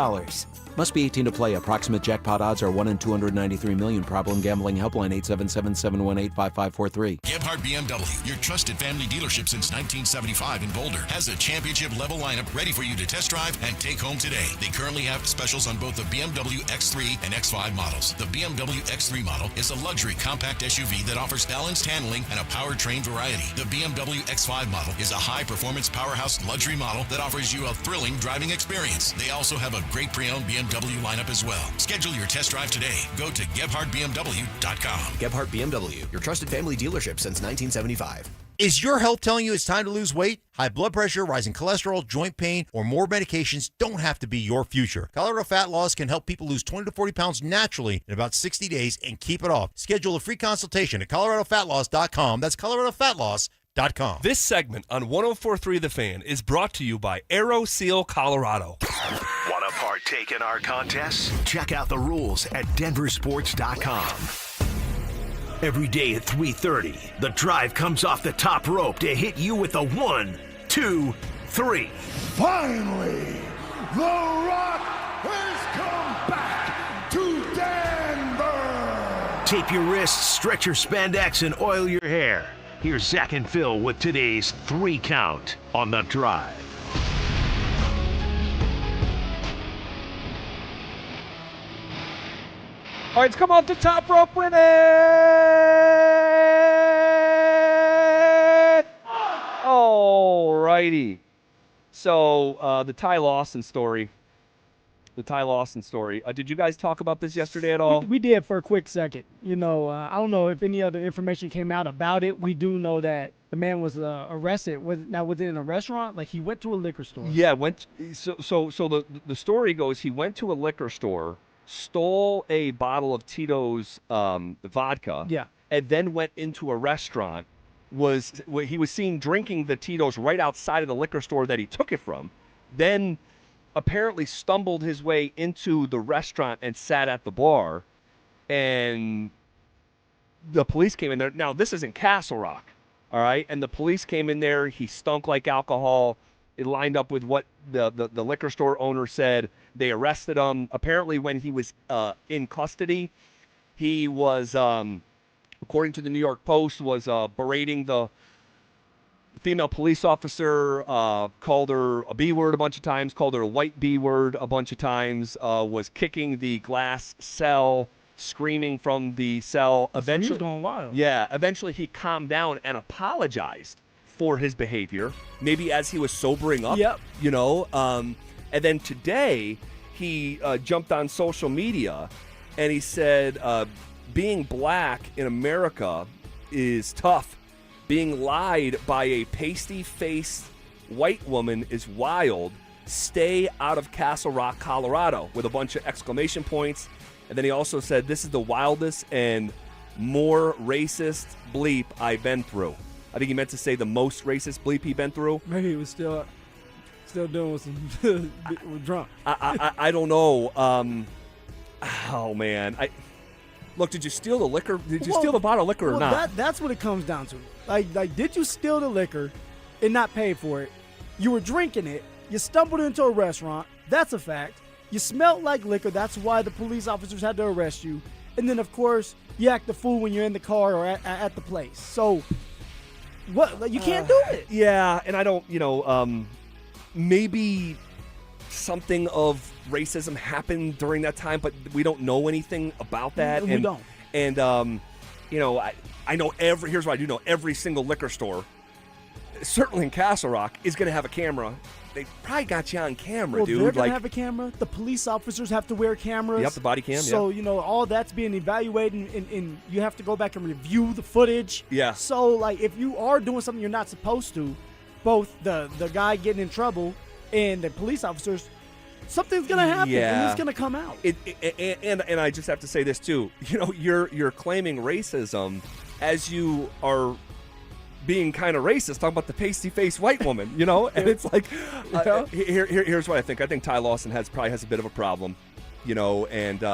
Must be 18 to play. Approximate jackpot odds are 1 in 293 million. Problem gambling helpline 877-718-5543.
Gebhardt BMW, your trusted family dealership since 1975 in Boulder, has a championship-level lineup ready for you to test drive and take home today. They currently have specials on both the BMW X3 and X5 models. The BMW X3 model is a luxury compact SUV that offers balanced handling and a powertrain variety. The BMW X5 model is a high-performance powerhouse luxury model that offers you a thrilling driving experience. They also have a great pre-owned BMW lineup as well. Schedule your test drive today. Go to GebhardtBMW.com.
Gebhardt BMW, your trusted family dealership since 1975.
Is your health telling you it's time to lose weight? High blood pressure, rising cholesterol, joint pain, or more medications don't have to be your future. Colorado Fat Loss can help people lose 20 to 40 pounds naturally in about 60 days and keep it off. Schedule a free consultation at coloradofatloss.com. That's coloradofatloss.com.
This segment on 104.3 The Fan is brought to you by Aero Seal Colorado.
Want to partake in our contests? Check out the rules at DenverSports.com. Every day at 3:30, the drive comes off the top rope to hit you with a 1, 2, 3.
Finally, The Rock has come back to Denver.
Tape your wrists, stretch your spandex, and oil your hair. Here's Zach and Phil with today's 3 count on the drive.
All right, let's come off the top rope with it. All righty. So the Ty Lawson story. Did you guys talk about this yesterday at all?
We did for a quick second. I don't know if any other information came out about it. We do know that the man was arrested. Was it in a restaurant? Like, he went to a liquor store.
Yeah, So the story goes, he went to a liquor store, stole a bottle of Tito's vodka, and then went into a restaurant. He was seen drinking the Tito's right outside of the liquor store that he took it from, then apparently stumbled his way into the restaurant and sat at the bar, and the police came in there. Now, this is in Castle Rock, all right? And the police came in there. He stunk like alcohol. It lined up with what the liquor store owner said. They arrested him. Apparently, when he was in custody, he was, according to the New York Post, was berating the female police officer, called her a B word a bunch of times, called her a white B word a bunch of times, was kicking the glass cell, screaming from the cell. Eventually,
He was going wild.
Yeah, eventually he calmed down and apologized for his behavior, maybe as he was sobering up.
Yep.
And then today he jumped on social media and he said, being black in America is tough. Being lied by a pasty-faced white woman is wild. Stay out of Castle Rock, Colorado, with a bunch of exclamation points. And then he also said, this is the wildest and more racist bleep I've been through. I think he meant to say the most racist bleep he'd been through.
Maybe he was still doing some drunk.
I don't know. Oh, man. Look, did you steal the liquor? Did you steal the bottle of liquor or not?
That's what it comes down to. Like, did you steal the liquor and not pay for it? You were drinking it. You stumbled into a restaurant. That's a fact. You smelled like liquor. That's why the police officers had to arrest you. And then, of course, you act the fool when you're in the car or at the place. So, what? Like, you can't do it.
Yeah, and I don't, maybe something of racism happened during that time, but we don't know anything about that.
We don't.
And, I know here's what I do know. Every single liquor store, certainly in Castle Rock, is going to have a camera. They probably got you on camera, dude.
They're going to have a camera. The police officers have to wear cameras.
Yep, the body cam,
So, all that's being evaluated, and you have to go back and review the footage.
Yeah.
So, like, if you are doing something you're not supposed to, both the guy getting in trouble and the police officers, something's going to happen, and it's going to come out.
And I just have to say this, too. You're claiming racism as you are being kind of racist, talking about the pasty-faced white woman, and it's like, here's what I think. I think Ty Lawson probably has a bit of a problem, and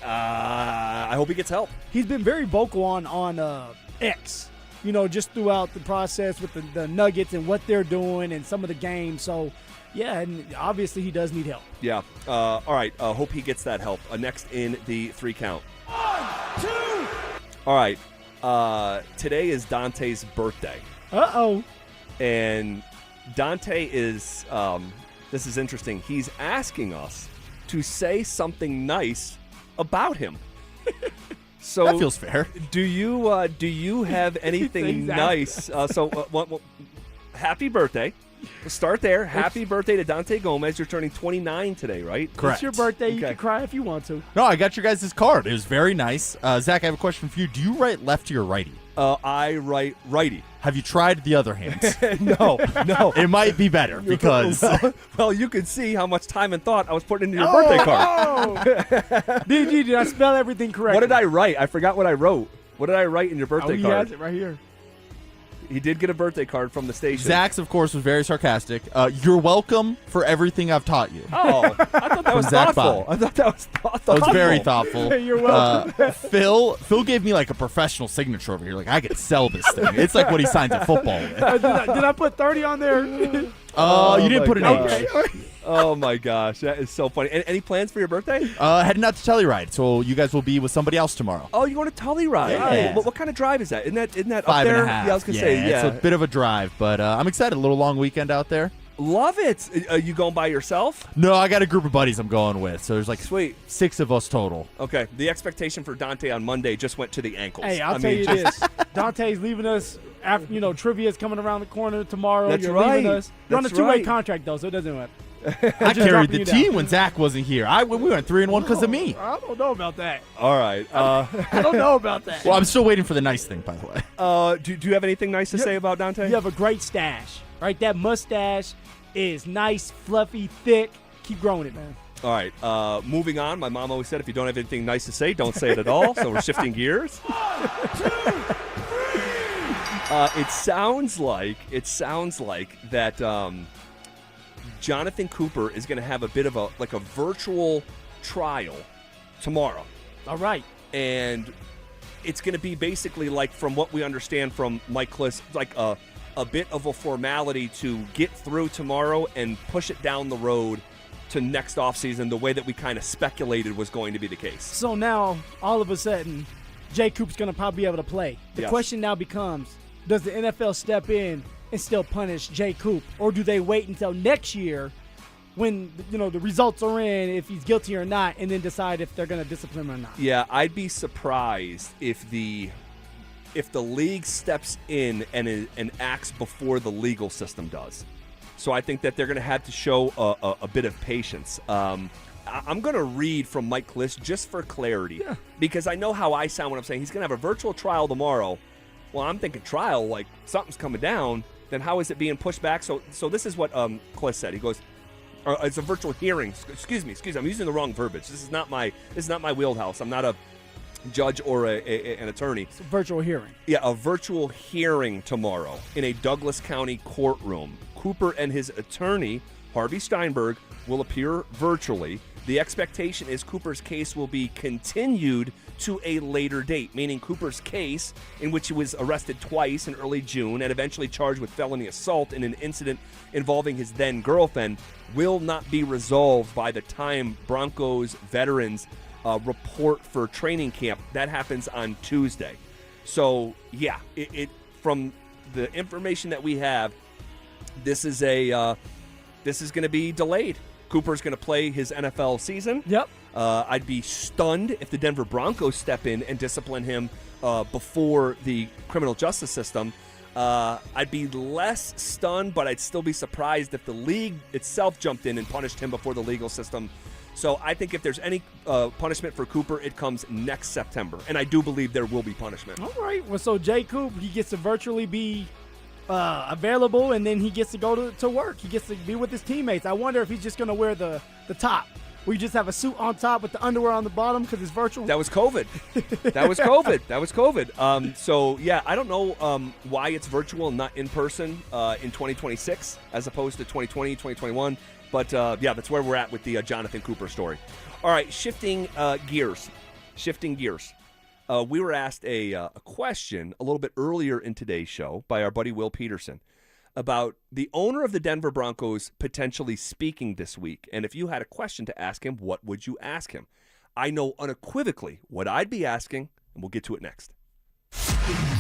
I hope he gets help.
He's been very vocal on X, just throughout the process with the Nuggets and what they're doing and some of the games. So, yeah, and obviously he does need help.
Yeah. All right. Hope he gets that help. Next in the 3 count.
1, 2.
All right. Today is Dante's birthday.
Uh-oh.
And Dante is, this is interesting. He's asking us to say something nice about him. So
that feels fair.
Do you have anything nice? Happy birthday. We'll start there. Happy birthday to Dante Gomez. You're turning 29 today, right?
Correct.
It's your birthday. You can cry if you want to.
No, I got your guys' card. It was very nice. Zach, I have a question for you. Do you write lefty or righty?
I write righty.
Have you tried the other hand?
No.
It might be better because...
Well, you can see how much time and thought I was putting into your birthday card.
DG, did I spell everything correctly?
What did I write? I forgot what I wrote. What did I write in your birthday
he
card?
has it right here.
He did get a birthday card from the station.
Zach's, of course, was very sarcastic. You're welcome for everything I've taught you.
Oh, I thought that was thoughtful. I thought that was thoughtful.
That was very thoughtful.
You're welcome.
Phil gave me like a professional signature over here. Like, I could sell this thing. It's like what he signs a football with.
Did I put 30 on there?
You didn't put an H.
Oh, my gosh. That is so funny. Any plans for your birthday?
Heading out to Telluride. So you guys will be with somebody else tomorrow.
Oh, you're going to Telluride?
Yeah.
What kind of drive is that? Isn't that
5
up there?
and a half.
Yeah, I was going to say,
It's a bit of a drive, but I'm excited. A little long weekend out there.
Love it. Are you going by yourself?
No, I got a group of buddies I'm going with. So there's like
Sweet.
6 of us total.
Okay. The expectation for Dante on Monday just went to the ankles.
Hey, I'll tell you this. Dante's leaving us after, trivia's coming around the corner tomorrow.
That's
You're
right.
leaving us. You're on a
That's
2-way
right.
contract, though, so it doesn't matter.
I carried the team when Zach wasn't here. We went 3-1 because of me.
I don't know about that.
All right.
I don't know about that.
Well, I'm still waiting for the nice thing, by the way.
Do you have anything nice to say about Dante?
You have a great stash, right? That mustache is nice, fluffy, thick. Keep growing it, man.
All right. Moving on. My mom always said if you don't have anything nice to say, don't say it at all. So we're shifting gears.
1, 2, 3.
It sounds like that Jonathan Cooper is going to have a bit of a virtual trial tomorrow.
All right.
And it's going to be basically like, from what we understand from Mike Kliss, like a bit of a formality to get through tomorrow and push it down the road to next offseason the way that we kind of speculated was going to be the case.
So now, all of a sudden, Jay Coop's going to probably be able to play. The question now becomes, does the NFL step in and still punish Jay Coop? Or do they wait until next year when, the results are in, if he's guilty or not, and then decide if they're going to discipline him or not?
Yeah, I'd be surprised if the league steps in and acts before the legal system does. So I think that they're going to have to show a bit of patience. I'm going to read from Mike Kliss just for clarity, because I know how I sound when I'm saying he's going to have a virtual trial tomorrow. Well, I'm thinking trial, like something's coming down. Then how is it being pushed back? So this is what Kliss said. He goes, it's a virtual hearing. Excuse me. I'm using the wrong verbiage. This is not my wheelhouse. I'm not a judge or an attorney.
It's a virtual hearing.
Yeah, a virtual hearing tomorrow in a Douglas County courtroom. Cooper and his attorney, Harvey Steinberg, will appear virtually. The expectation is Cooper's case will be continued to a later date, meaning Cooper's case, in which he was arrested twice in early June and eventually charged with felony assault in an incident involving his then-girlfriend, will not be resolved by the time Broncos veterans report for training camp. That happens on Tuesday. So, yeah, from the information that we have, this is going to be delayed. Cooper's going to play his NFL season.
Yep.
I'd be stunned if the Denver Broncos step in and discipline him before the criminal justice system. I'd be less stunned, but I'd still be surprised if the league itself jumped in and punished him before the legal system. So I think if there's any punishment for Cooper, it comes next September. And I do believe there will be punishment.
All right. Well, so Jay Coop, he gets to virtually be available, and then he gets to go to work. He gets to be with his teammates. I wonder if he's just going to wear the top. We just have a suit on top with the underwear on the bottom because it's virtual.
That was COVID. So, yeah, I don't know why it's virtual and not in person in 2026 as opposed to 2020, 2021. But, yeah, that's where we're at with the Jonathan Cooper story. All right, shifting gears. We were asked a question a little bit earlier in today's show by our buddy Will Peterson about the owner of the Denver Broncos potentially speaking this week. And if you had a question to ask him, what would you ask him? I know unequivocally what I'd be asking, and we'll get to it next.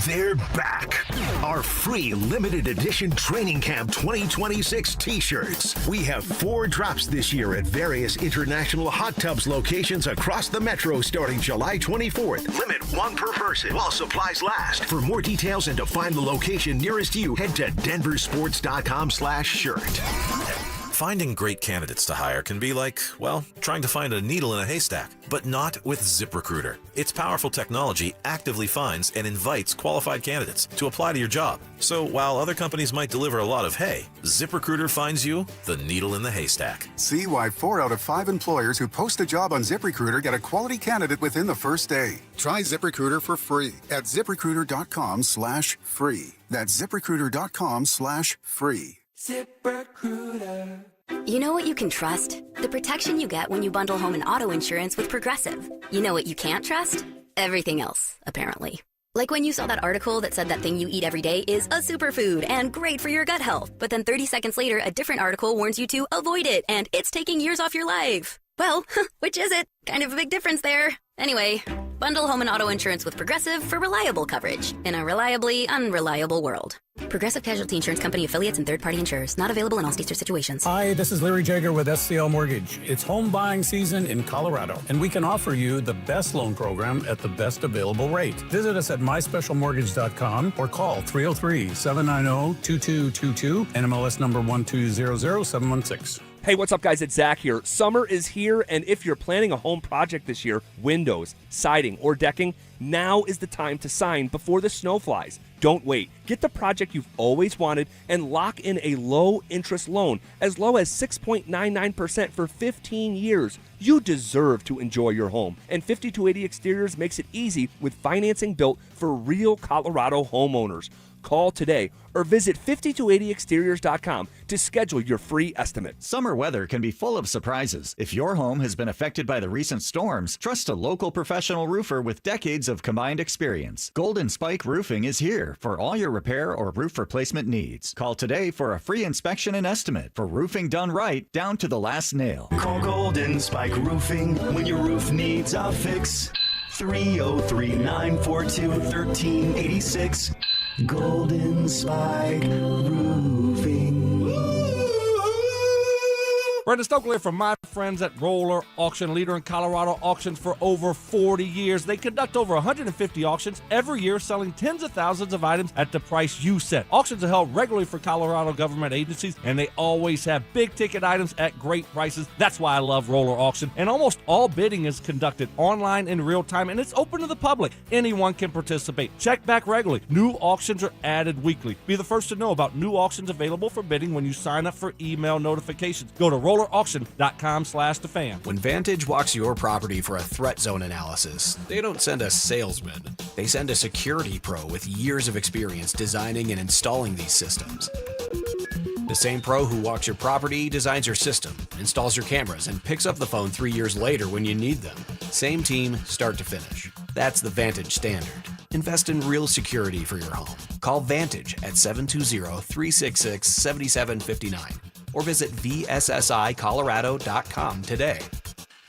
They're back. Our free limited edition Training Camp 2026 t-shirts. We have 4 drops this year at various international hot tubs locations across the metro starting July 24th. Limit 1 per person while supplies last. For more details and to find the location nearest you, head to DenverSports.com/shirt.
Finding great candidates to hire can be like, well, trying to find a needle in a haystack, but not with ZipRecruiter. Its powerful technology actively finds and invites qualified candidates to apply to your job. So while other companies might deliver a lot of hay, ZipRecruiter finds you the needle in the haystack.
See why 4 out of 5 employers who post a job on ZipRecruiter get a quality candidate within the first day. Try ZipRecruiter for free at ZipRecruiter.com/free. That's ZipRecruiter.com/free.
ZipRecruiter. You know what you can trust? The protection you get when you bundle home and auto insurance with Progressive. You know what you can't trust? Everything else, apparently. Like when you saw that article that said that thing you eat every day is a superfood and great for your gut health. But then 30 seconds later, a different article warns you to avoid it and it's taking years off your life. Well, which is it? Kind of a big difference there. Anyway, bundle home and auto insurance with Progressive for reliable coverage in a reliably unreliable world. Progressive Casualty Insurance Company affiliates and third-party insurers. Not available in all states or situations.
Hi, this is Larry Jager with SCL Mortgage. It's home buying season in Colorado, and we can offer you the best loan program at the best available rate. Visit us at myspecialmortgage.com or call 303-790-2222, NMLS number 1200716.
Hey, what's up, guys? It's Zach here. Summer is here, and if you're planning a home project this year, windows, siding, or decking, now is the time to sign before the snow flies. Don't wait. Get the project you've always wanted and lock in a low-interest loan as low as 6.99% for 15 years. You deserve to enjoy your home, and 5280 Exteriors makes it easy with financing built for real Colorado homeowners. Call today or visit 5280exteriors.com to schedule your free estimate.
Summer weather can be full of surprises. If your home has been affected by the recent storms, trust a local professional roofer with decades of combined experience. Golden Spike Roofing is here for all your repair or roof replacement needs. Call today for a free inspection and estimate for roofing done right down to the last nail.
Call Golden Spike Roofing when your roof needs a fix. 303-942-1386. Golden Spike Roofing.
Brandon Stokely from my friends at Roller Auction, leader in Colorado auctions for over 40 years. They conduct over 150 auctions every year, selling tens of thousands of items at the price you set. Auctions are held regularly for Colorado government agencies, and they always have big-ticket items at great prices. That's why I love Roller Auction. And almost all bidding is conducted online in real time, and it's open to the public. Anyone can participate. Check back regularly. New auctions are added weekly. Be the first to know about new auctions available for bidding when you sign up for email notifications. Go to rollerauction.com/thefan.
When Vantage walks your property for a threat zone analysis, they don't send a salesman. They send a security pro with years of experience designing and installing these systems. The same pro who walks your property, designs your system, installs your cameras, and picks up the phone 3 years later when you need them. Same team, start to finish. That's the Vantage standard. Invest in real security for your home. Call Vantage at 720-366-7759 or visit vssicolorado.com today.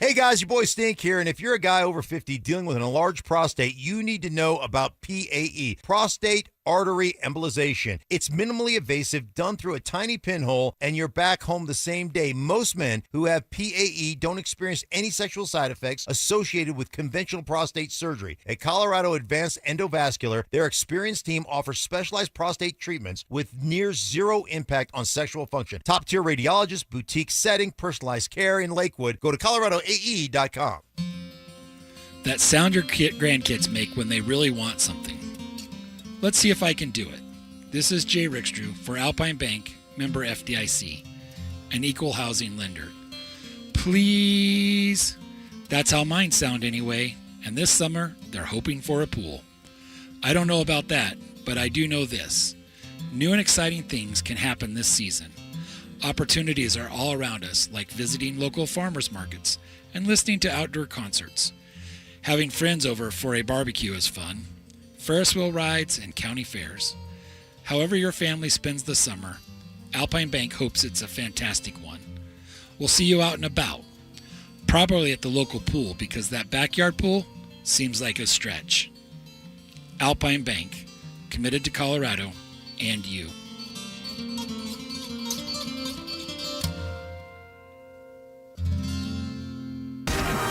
Hey guys, your boy Stink here, and if you're a guy over 50 dealing with an enlarged prostate, you need to know about PAE, prostate artery embolization. It's minimally invasive, done through a tiny pinhole, and you're back home the same day. Most men who have PAE don't experience any sexual side effects associated with conventional prostate surgery. At Colorado Advanced Endovascular, their experienced team offers specialized prostate treatments with near zero impact on sexual function. Top-tier radiologists, boutique setting, personalized care in Lakewood. Go to coloradoae.com.
That sound your grandkids make when they really want something. Let's see if I can do it. This is Jay Rickstrew for Alpine Bank, member FDIC, an equal housing lender. Please. That's how mine sound anyway, and this summer they're hoping for a pool. I don't know about that, but I do know this. New and exciting things can happen this season. Opportunities are all around us, like visiting local farmers markets and listening to outdoor concerts. Having friends over for a barbecue is fun. Ferris wheel rides, and county fairs. However your family spends the summer, Alpine Bank hopes it's a fantastic one. We'll see you out and about, probably at the local pool because that backyard pool seems like a stretch. Alpine Bank, committed to Colorado and you.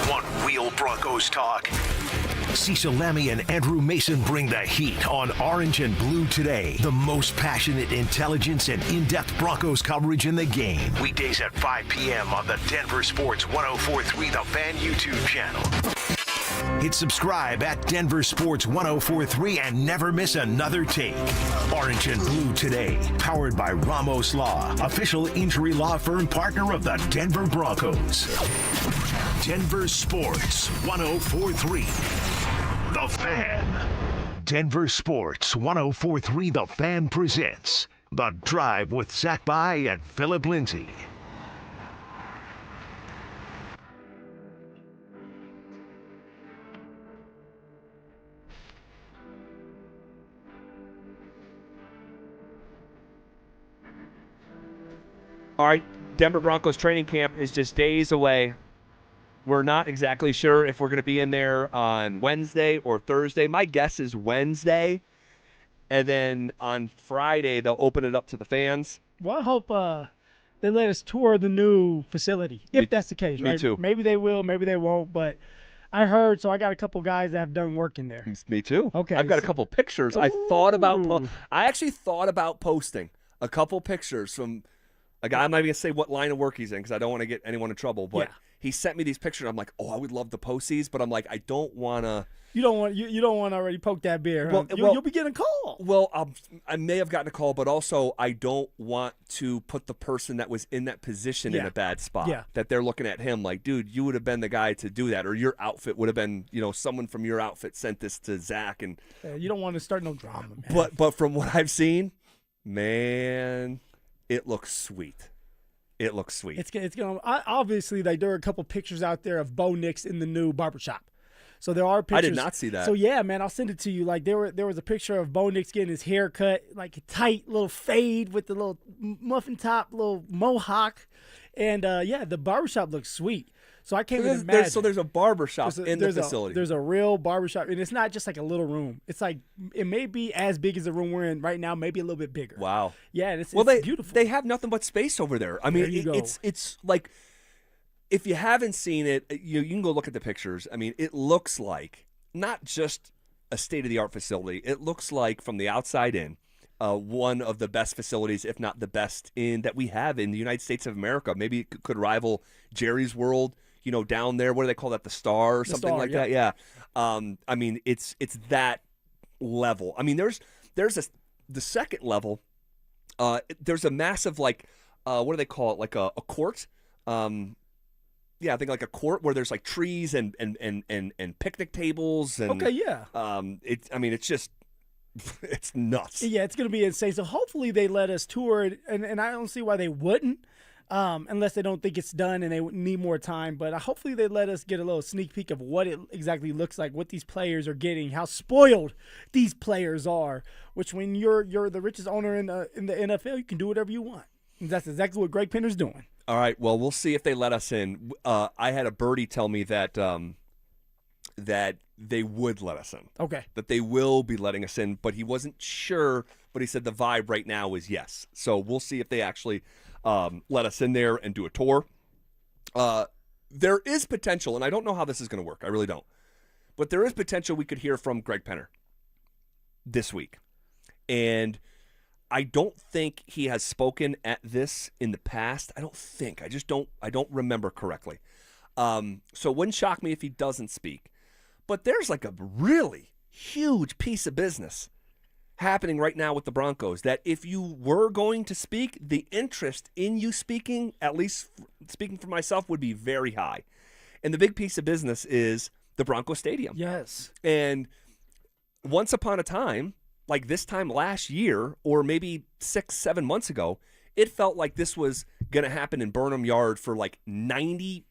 One Wheel Broncos talk. Cecil Lammy and Andrew Mason bring the heat on Orange and Blue today. The most passionate intelligence and in-depth Broncos coverage in the game. Weekdays at 5 p.m. on the Denver Sports 104.3 The Fan YouTube channel. Hit subscribe at Denver Sports 104.3 and never miss another take. Orange and Blue today, powered by Ramos Law, official injury law firm partner of the Denver Broncos. Denver Sports 104.3 The Fan. Denver Sports 104.3 The Fan presents The Drive with Zach By and Phillip Lindsay.
All right, Denver Broncos training camp is just days away. We're not exactly sure if we're going to be in there on Wednesday or Thursday. My guess is Wednesday. And then on Friday, they'll open it up to the fans.
Well, I hope they let us tour the new facility, if that's the case.
Me
right?
too.
Maybe they will, maybe they won't, but I heard, so I got a couple guys that have done work in there.
Me too.
Okay.
I've got a couple pictures. I actually thought about posting a couple pictures from a guy. I'm not even going to say what line of work he's in because I don't want to get anyone in trouble, but he sent me these pictures. I'm like, oh, I would love to post these, but I'm like, I don't want to.
You don't want to already poke that bear.
Well,
Huh? You'll be getting a call.
Well, I may have gotten a call, but also I don't want to put the person that was in that position in a bad spot.
Yeah.
That they're looking at him like, dude, you would have been the guy to do that, or your outfit would have been, someone from your outfit sent this to Zach, and
you don't want to start no drama, man.
But from what I've seen, man, it looks sweet. It looks sweet.
It's gonna obviously there are a couple pictures out there of Bo Nix in the new barbershop. So there are pictures.
I did not see that.
So yeah, man, I'll send it to you. Like there was a picture of Bo Nix getting his hair cut, like a tight little fade with the little muffin top, little mohawk, and the barbershop looks sweet. So I can't even imagine.
So there's a barbershop in the facility.
There's a real barbershop, and it's not just like a little room. It's like it may be as big as the room we're in right now, maybe a little bit bigger.
Wow.
Yeah, and it's beautiful.
They have nothing but space over there. I mean, it's like, if you haven't seen it, you can go look at the pictures. I mean, it looks like not just a state-of-the-art facility. It looks like, from the outside in, one of the best facilities, if not the best, that we have in the United States of America. Maybe it could rival Jerry's World. Down there, what do they call that? The Star or something like that? Yeah. I mean, it's that level. I mean, there's the second level. There's a massive, like, what do they call it? Like a court. I think like a court where there's like trees and picnic tables and
okay, yeah.
It's just it's nuts.
Yeah, it's going to be insane. So hopefully they let us tour it, and I don't see why they wouldn't, unless they don't think it's done and they need more time. But hopefully they let us get a little sneak peek of what it exactly looks like, what these players are getting, how spoiled these players are. Which when you're the richest owner in the NFL, you can do whatever you want. And that's exactly what Greg Penner's doing.
All right, well, we'll see if they let us in. I had a birdie tell me that that they would let us in.
Okay.
That they will be letting us in, but he wasn't sure, but he said the vibe right now is yes. So we'll see if they actually let us in there and do a tour. There is potential, and I don't know how this is going to work. I really don't. But there is potential we could hear from Greg Penner this week. And I don't think he has spoken at this in the past. I don't remember correctly. So it wouldn't shock me if he doesn't speak. But there's like a really huge piece of business happening right now with the Broncos that if you were going to speak, the interest in you speaking, at least speaking for myself, would be very high. And the big piece of business is the Broncos Stadium.
Yes.
And once upon a time, like this time last year, or maybe 6-7 months ago, it felt like this was going to happen in Burnham Yard for like 98%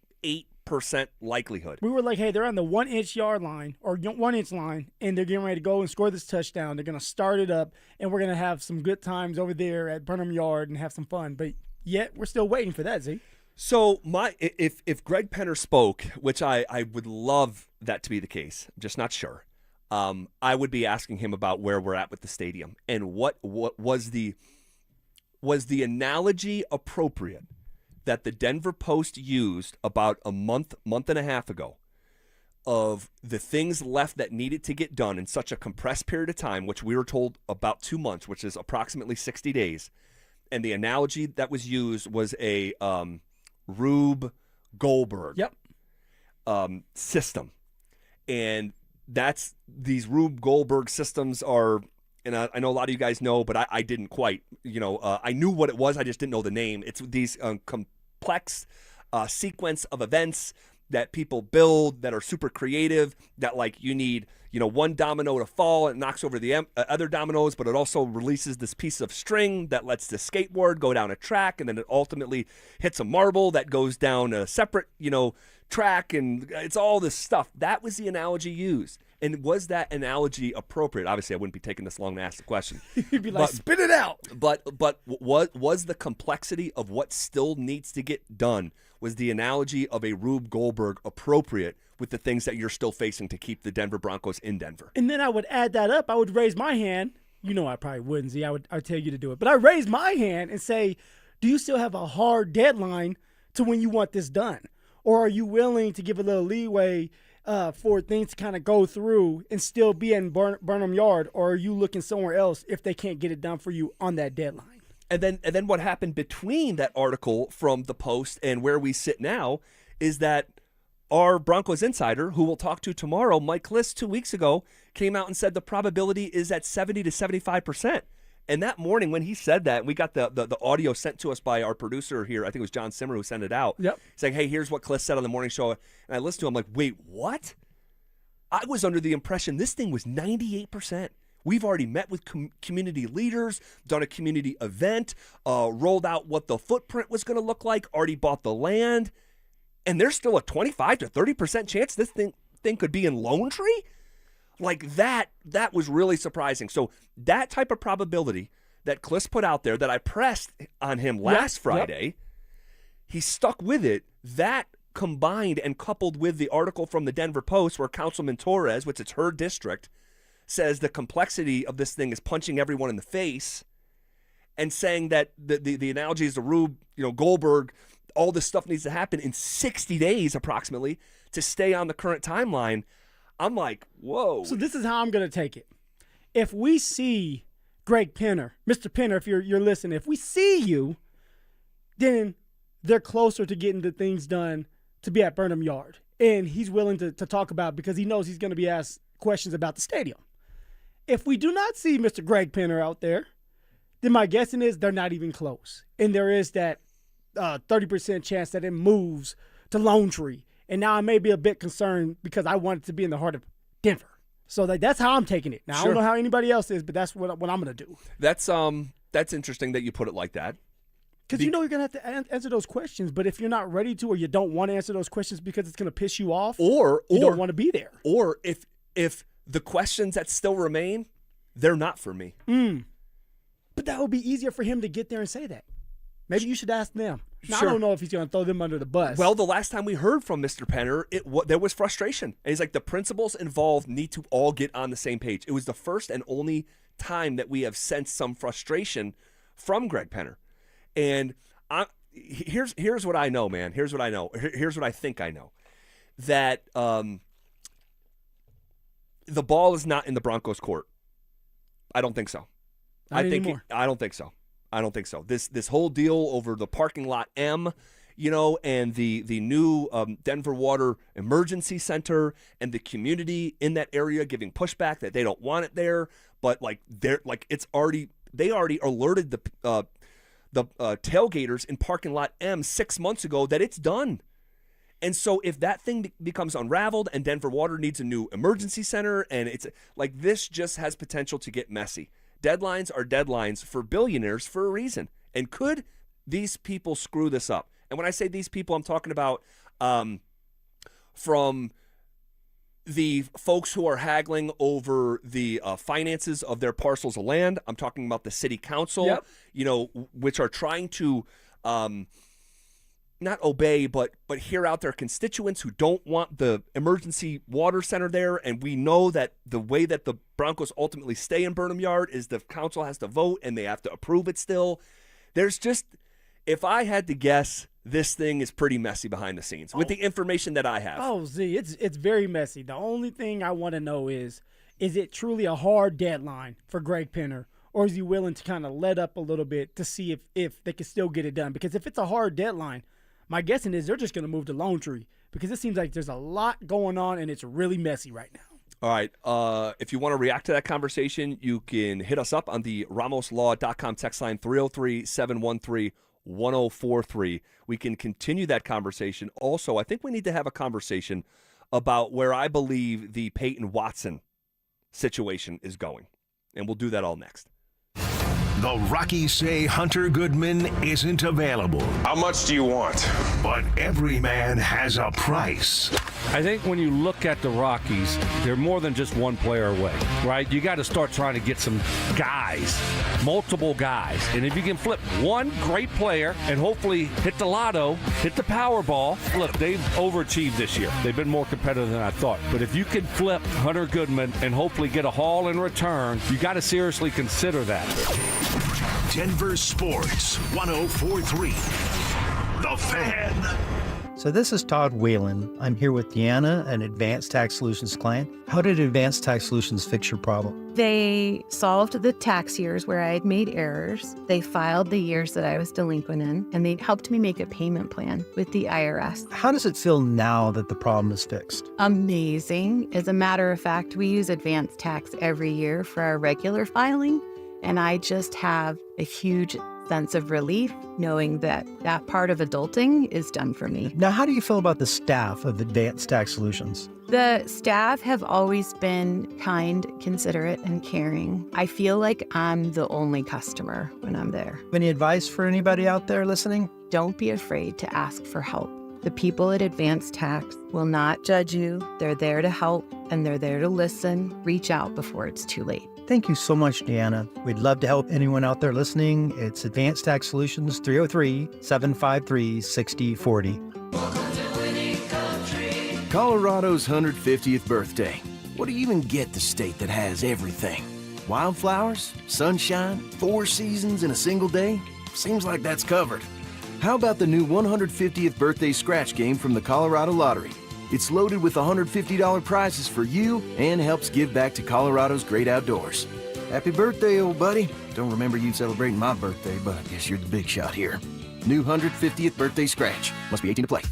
likelihood.
We were like, hey, they're on the 1 inch yard line or 1 inch line, and they're getting ready to go and score this touchdown. They're going to start it up, and we're going to have some good times over there at Burnham Yard and have some fun. But yet, we're still waiting for that, Z.
So if Greg Penner spoke, which I would love that to be the case, I'm just not sure. I would be asking him about where we're at with the stadium and what was the analogy appropriate that the Denver Post used about a month and a half ago of the things left that needed to get done in such a compressed period of time, which we were told about 2 months, which is approximately 60 days. And the analogy that was used was a Rube Goldberg system. And that's these Rube Goldberg systems are, and I know a lot of you guys know, but I didn't quite, I knew what it was. I just didn't know the name. It's these complex sequence of events that people build that are super creative, that like you need, one domino to fall and it knocks over the other dominoes, but it also releases this piece of string that lets the skateboard go down a track, and then it ultimately hits a marble that goes down a separate, track, and it's all this stuff. That was the analogy used. And was that analogy appropriate? Obviously, I wouldn't be taking this long to ask the question.
You'd be like, spit it out.
But was the complexity of what still needs to get done, was the analogy of a Rube Goldberg appropriate with the things that you're still facing to keep the Denver Broncos in Denver?
And then I would add that up. I would raise my hand. I probably wouldn't, Z. I'd tell you to do it. But I raise my hand and say, do you still have a hard deadline to when you want this done? Or are you willing to give a little leeway for things to kind of go through and still be in Burnham Yard? Or are you looking somewhere else if they can't get it done for you on that deadline?
And then what happened between that article from the Post and where we sit now is that our Broncos insider, who we'll talk to tomorrow, Mike Kliss, 2 weeks ago, came out and said the probability is at 70 to 75%. And that morning when he said that, we got the audio sent to us by our producer here. I think it was John Simmer who sent it out.
Yep.
Saying, hey, here's what Kliss said on the morning show. And I listened to him like, wait, what? I was under the impression this thing was 98%. We've already met with community leaders, done a community event, rolled out what the footprint was going to look like, already bought the land. And there's still a 25 to 30% chance this thing could be in Lone Tree? Like that was really surprising. So that type of probability that Kliss put out there that I pressed on him last Friday, he stuck with it. That combined and coupled with the article from the Denver Post where Councilman Torres, which is her district, says the complexity of this thing is punching everyone in the face, and saying that the analogy is to Rube, Goldberg, all this stuff needs to happen in 60 days approximately to stay on the current timeline. I'm like, whoa.
So this is how I'm going to take it. If we see Greg Penner, Mr. Penner, if you're listening, if we see you, then they're closer to getting the things done to be at Burnham Yard. And he's willing to talk about it because he knows he's going to be asked questions about the stadium. If we do not see Mr. Greg Penner out there, then my guessing is they're not even close. And there is that 30% chance that it moves to Lone Tree. And now I may be a bit concerned because I want it to be in the heart of Denver. So that's how I'm taking it. Now,
Sure.
I don't know how anybody else is, but that's what I'm going to do.
That's interesting that you put it like that.
Because you know you're going to have to answer those questions, but if you're not ready to or you don't want to answer those questions because it's going to piss you off,
or
you don't want to be there.
Or if the questions that still remain, they're not for me.
But that would be easier for him to get there and say that. Maybe you should ask them. Now,
Sure.
I don't know if he's going to throw them under the bus.
Well, the last time we heard from Mr. Penner, there was frustration. And he's like, the principals involved need to all get on the same page. It was the first and only time that we have sensed some frustration from Greg Penner. And here's what I know, man. Here's what I know. Here's what I think I know. That the ball is not in the Broncos' court. I don't think so.
Not anymore.
I don't think so. I don't think so. This whole deal over the parking lot M, and the new Denver Water Emergency Center and the community in that area giving pushback that they don't want it there, but they already alerted the tailgaters in parking lot M 6 months ago that it's done. And so if that thing becomes unraveled and Denver Water needs a new emergency center, and it's like, this just has potential to get messy. Deadlines are deadlines for billionaires for a reason. And could these people screw this up? And when I say these people, I'm talking about from the folks who are haggling over the finances of their parcels of land. I'm talking about the city council, which are trying to not obey, but hear out their constituents who don't want the emergency water center there. And we know that the way that the Broncos ultimately stay in Burnham Yard is the council has to vote and they have to approve it still. There's just, if I had to guess, this thing is pretty messy behind the scenes with the information that I have.
Oh, Z, it's very messy. The only thing I want to know is it truly a hard deadline for Greg Penner? Or is he willing to kind of let up a little bit to see if they can still get it done? Because if it's a hard deadline, my guessing is they're just going to move to Lone Tree because it seems like there's a lot going on and it's really messy right now.
All right. If you want to react to that conversation, you can hit us up on the RamosLaw.com text line 303-713-1043. We can continue that conversation. Also, I think we need to have a conversation about where I believe the Payton Watson situation is going. And we'll do that all next.
The Rockies say Hunter Goodman isn't available.
How much do you want?
But every man has a price.
I think when you look at the Rockies, they're more than just one player away, right? You got to start trying to get some guys, multiple guys. And if you can flip one great player and hopefully hit the lotto, hit the Powerball. Look, they've overachieved this year. They've been more competitive than I thought. But if you can flip Hunter Goodman and hopefully get a haul in return, you got to seriously consider that.
Denver Sports 104.3. The Fan.
So this is Todd Whalen. I'm here with Deanna, an Advanced Tax Solutions client. How did Advanced Tax Solutions fix your problem?
They solved the tax years where I had made errors. They filed the years that I was delinquent in, and they helped me make a payment plan with the IRS.
How does it feel now that the problem is fixed?
Amazing. As a matter of fact, we use Advanced Tax every year for our regular filing, and I just have a huge sense of relief knowing that that part of adulting is done for me.
Now, how do you feel about the staff of Advanced Tax Solutions?
The staff have always been kind, considerate, and caring. I feel like I'm the only customer when I'm there.
Any advice for anybody out there listening?
Don't be afraid to ask for help. The people at Advanced Tax will not judge you. They're there to help, and they're there to listen. Reach out before it's too late.
Thank you so much, Deanna. We'd love to help anyone out there listening. It's Advanced Tax Solutions, 303-753-6040.
Colorado's 150th birthday. What do you even get the state that has everything? Wildflowers, sunshine, 4 seasons in a single day? Seems like that's covered. How about the new 150th birthday scratch game from the Colorado Lottery? It's loaded with $150 prizes for you and helps give back to Colorado's great outdoors. Happy birthday, old buddy. Don't remember you celebrating my birthday, but I guess you're the big shot here. New 150th birthday scratch. Must be 18 to play.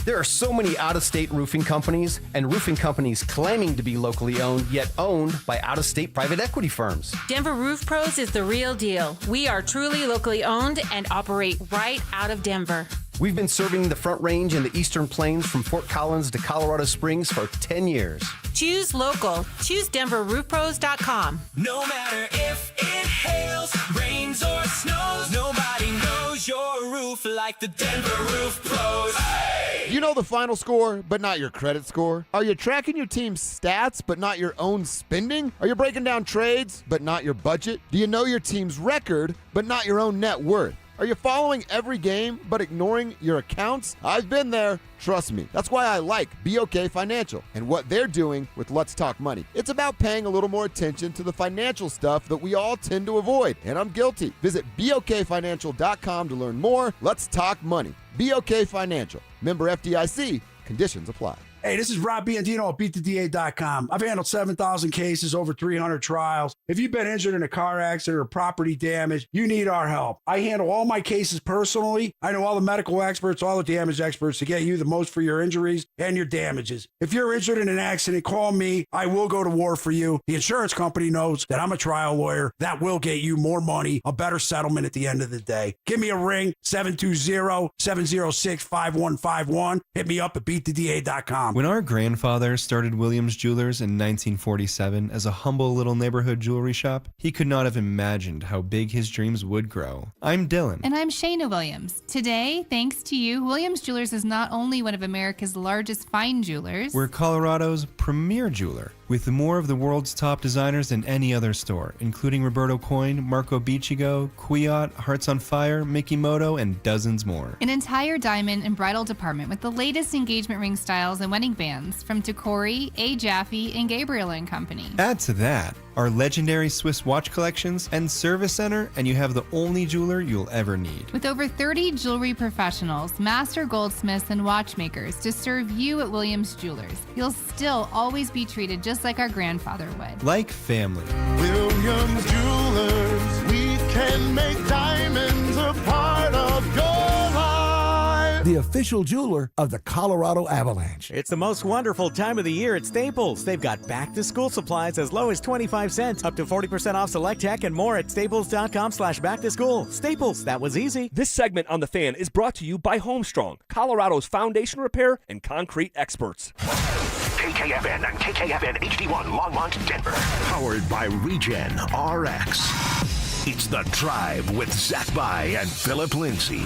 There are so many out-of-state roofing companies and roofing companies claiming to be locally owned, yet owned by out-of-state private equity firms.
Denver Roof Pros is the real deal. We are truly locally owned and operate right out of Denver.
We've been serving the Front Range and the Eastern Plains from Fort Collins to Colorado Springs for 10 years.
Choose local. Choose DenverRoofPros.com.
No matter if it hails, rains, or snows, nobody knows your roof like the Denver Roof Pros. Hey!
You know the final score, but not your credit score? Are you tracking your team's stats, but not your own spending? Are you breaking down trades, but not your budget? Do you know your team's record, but not your own net worth? Are you following every game but ignoring your accounts? I've been there. Trust me. That's why I like BOK Financial and what they're doing with Let's Talk Money. It's about paying a little more attention to the financial stuff that we all tend to avoid, and I'm guilty. Visit BOKFinancial.com to learn more. Let's talk money. BOK Financial. Member FDIC. Conditions apply.
Hey, this is Rob Biandino at BeatTheDA.com. I've handled 7,000 cases, over 300 trials. If you've been injured in a car accident or property damage, you need our help. I handle all my cases personally. I know all the medical experts, all the damage experts to get you the most for your injuries and your damages. If you're injured in an accident, call me. I will go to war for you. The insurance company knows that I'm a trial lawyer. That will get you more money, a better settlement at the end of the day. Give me a ring, 720-706-5151. Hit me up at BeatTheDA.com.
When our grandfather started Williams Jewelers in 1947 as a humble little neighborhood jewelry shop, he could not have imagined how big his dreams would grow. I'm Dylan.
And I'm Shayna Williams. Today, thanks to you, Williams Jewelers is not only one of America's largest fine jewelers,
We're Colorado's premier jeweler, with more of the world's top designers than any other store, including Roberto Coin, Marco Biccigo, Kwiat, Hearts on Fire, Mikimoto, and dozens more.
an entire diamond and bridal department with the latest engagement ring styles and wedding bands from Tacori, A. Jaffe, and Gabriel & Company.
Add to that our legendary Swiss watch collections and service center, and you have the only jeweler you'll ever need.
With over 30 jewelry professionals, master goldsmiths, and watchmakers to serve you at Williams Jewelers, you'll still always be treated just like our grandfather would.
Like family.
Williams Jewelers, we can make diamonds a part of your life.
The official jeweler of the Colorado Avalanche.
It's the most wonderful time of the year at Staples. They've got back-to-school supplies as low as 25 cents, up to 40% off select tech, and more at staples.com/back-to-school. Staples, that was easy.
This segment on The Fan is brought to you by Homestrong, Colorado's foundation repair and concrete experts.
KKFN and KKFN HD1 Longmont, Denver. Powered by Regen RX. It's The Drive with Zach By and Phillip Lindsay.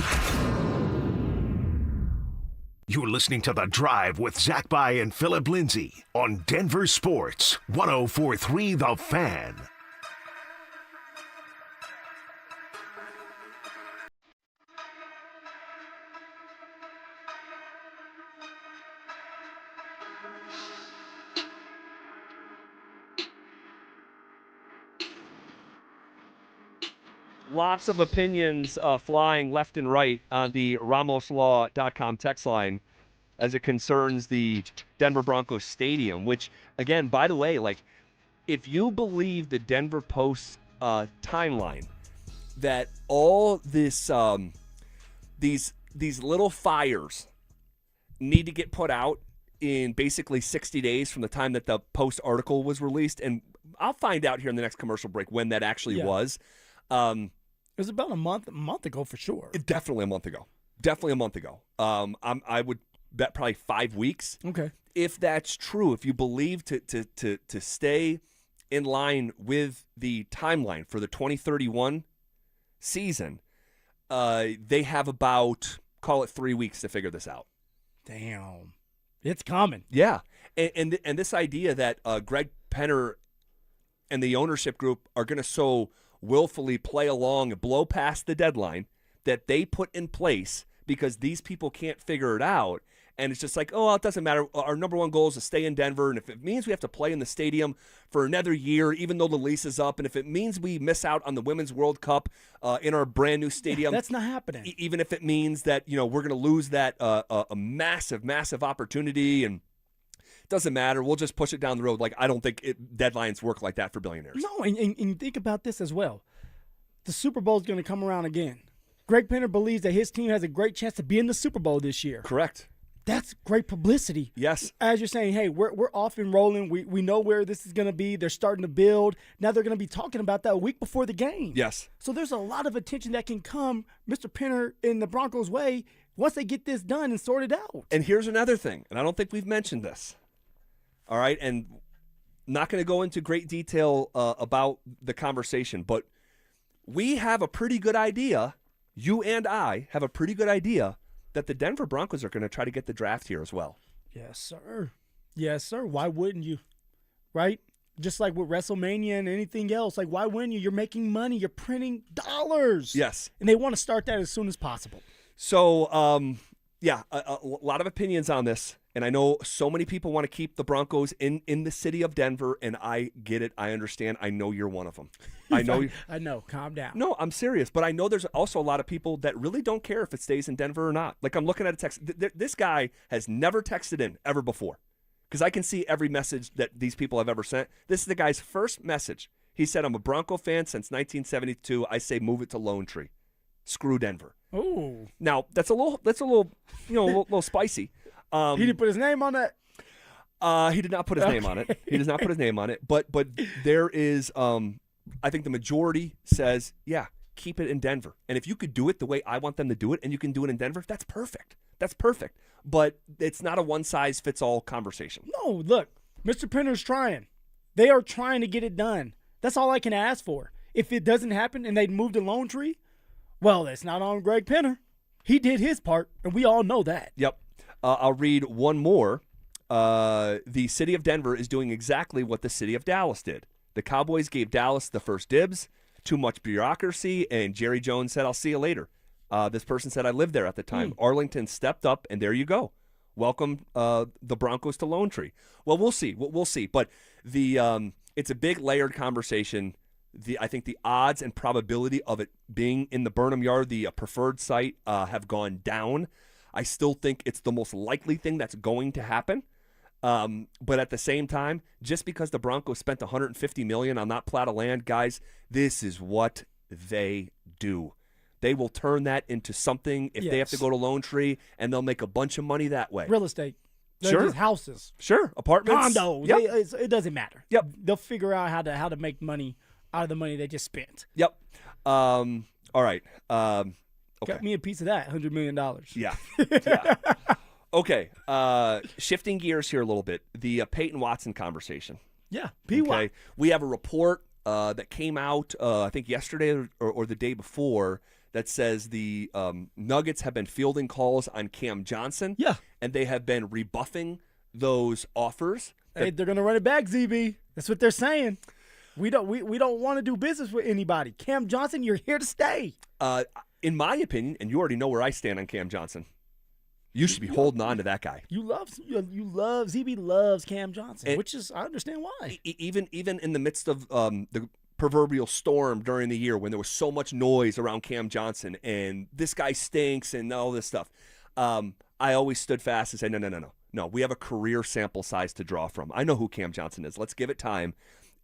You're listening to The Drive with Zach By and Phillip Lindsay on Denver Sports 104.3 The Fan.
Lots of opinions flying left and right on the RamosLaw.com text line as it concerns the Denver Broncos stadium, which, again, by the way, like, if you believe the Denver Post timeline, that all this these little fires need to get put out in basically 60 days from the time that the Post article was released, and I'll find out here in the next commercial break when that actually was.
It was about a month ago for sure.
Definitely a month ago. I would bet probably 5 weeks.
Okay.
If that's true, if you believe to stay in line with the timeline for the 2031 season, they have about, call it 3 weeks to figure this out.
Damn. It's coming.
Yeah. And this idea that Greg Penner and the ownership group are going to so willfully play along and blow past the deadline that they put in place because these people can't figure it out. And it's just like, oh, well, it doesn't matter. Our number one goal is to stay in Denver. And if it means we have to play in the stadium for another year, even though the lease is up, and if it means we miss out on the Women's World Cup in our brand new stadium.
That's not happening.
Even if it means that, we're going to lose that a massive, massive opportunity, and it doesn't matter. We'll just push it down the road. Like, I don't think deadlines work like that for billionaires.
No, and think about this as well. The Super Bowl is going to come around again. Greg Penner believes that his team has a great chance to be in the Super Bowl this year.
Correct.
That's great publicity.
Yes.
As you're saying, hey, we're off and rolling. We know where this is going to be. They're starting to build. Now they're going to be talking about that a week before the game.
Yes.
So there's a lot of attention that can come Mr. Penner in the Broncos' way once they get this done and sorted out.
And here's another thing, and I don't think we've mentioned this. All right, and not going to go into great detail about the conversation, but we have a pretty good idea, you and I have a pretty good idea that the Denver Broncos are going to try to get the draft here as well.
Yes, sir. Yes, sir. Why wouldn't you? Right? Just like with WrestleMania and anything else, like why wouldn't you? You're making money. You're printing dollars.
Yes.
And they want to start that as soon as possible.
So, yeah, a lot of opinions on this. And I know so many people want to keep the Broncos in the city of Denver, and I get it. I understand. I know you're one of them. I know.
I know. Calm down.
No, I'm serious. But I know there's also a lot of people that really don't care if it stays in Denver or not. Like I'm looking at a text. This guy has never texted in ever before. Because I can see every message that these people have ever sent. This is the guy's first message. He said, I'm a Bronco fan since 1972. I say move it to Lone Tree. Screw Denver.
Ooh.
Now, that's a little, you know, a little spicy.
He didn't put his name on that?
He did not put his name on it. He does not put his name on it. But there is, I think the majority says, yeah, keep it in Denver. And if you could do it the way I want them to do it and you can do it in Denver, that's perfect. That's perfect. But it's not a one-size-fits-all conversation.
No, look, Mr. Penner's trying. They are trying to get it done. That's all I can ask for. If it doesn't happen and they move to Lone Tree, well, it's not on Greg Penner. He did his part, and we all know that.
Yep. I'll read one more. The city of Denver is doing exactly what the city of Dallas did. The Cowboys gave Dallas the first dibs, too much bureaucracy, and Jerry Jones said, I'll see you later. This person said, I lived there at the time. Arlington stepped up, and there you go. Welcome the Broncos to Lone Tree. Well, we'll see. We'll see. But it's a big layered conversation. I think the odds and probability of it being in the Burnham Yard, the preferred site, have gone down. I still think it's the most likely thing that's going to happen. But at the same time, just because the Broncos spent $150 million on that plot of land, guys, this is what they do. They will turn that into something if they have to go to Lone Tree, and they'll make a bunch of money that way.
Real estate.
Sure.
Just houses.
Sure. Apartments.
Condos.
Yep.
It doesn't matter.
Yep.
They'll figure out how to make money out of the money they just spent.
Yep. All right. Okay.
Got me a piece of that, $100 million.
Yeah. Yeah. Okay. Shifting gears here a little bit. The Payton Watson conversation.
Yeah. P-Watt.
Okay. We have a report that came out, I think yesterday or the day before, that says the Nuggets have been fielding calls on Cam Johnson.
Yeah.
And they have been rebuffing those offers.
Hey, they're going to run it back, ZB. That's what they're saying. We don't want to do business with anybody. Cam Johnson, you're here to stay.
In my opinion, and you already know where I stand on Cam Johnson, you should be holding on to that guy.
ZB loves Cam Johnson, which is, I understand why.
Even in the midst of the proverbial storm during the year when there was so much noise around Cam Johnson and this guy stinks and all this stuff, I always stood fast and said, no, we have a career sample size to draw from. I know who Cam Johnson is. Let's give it time.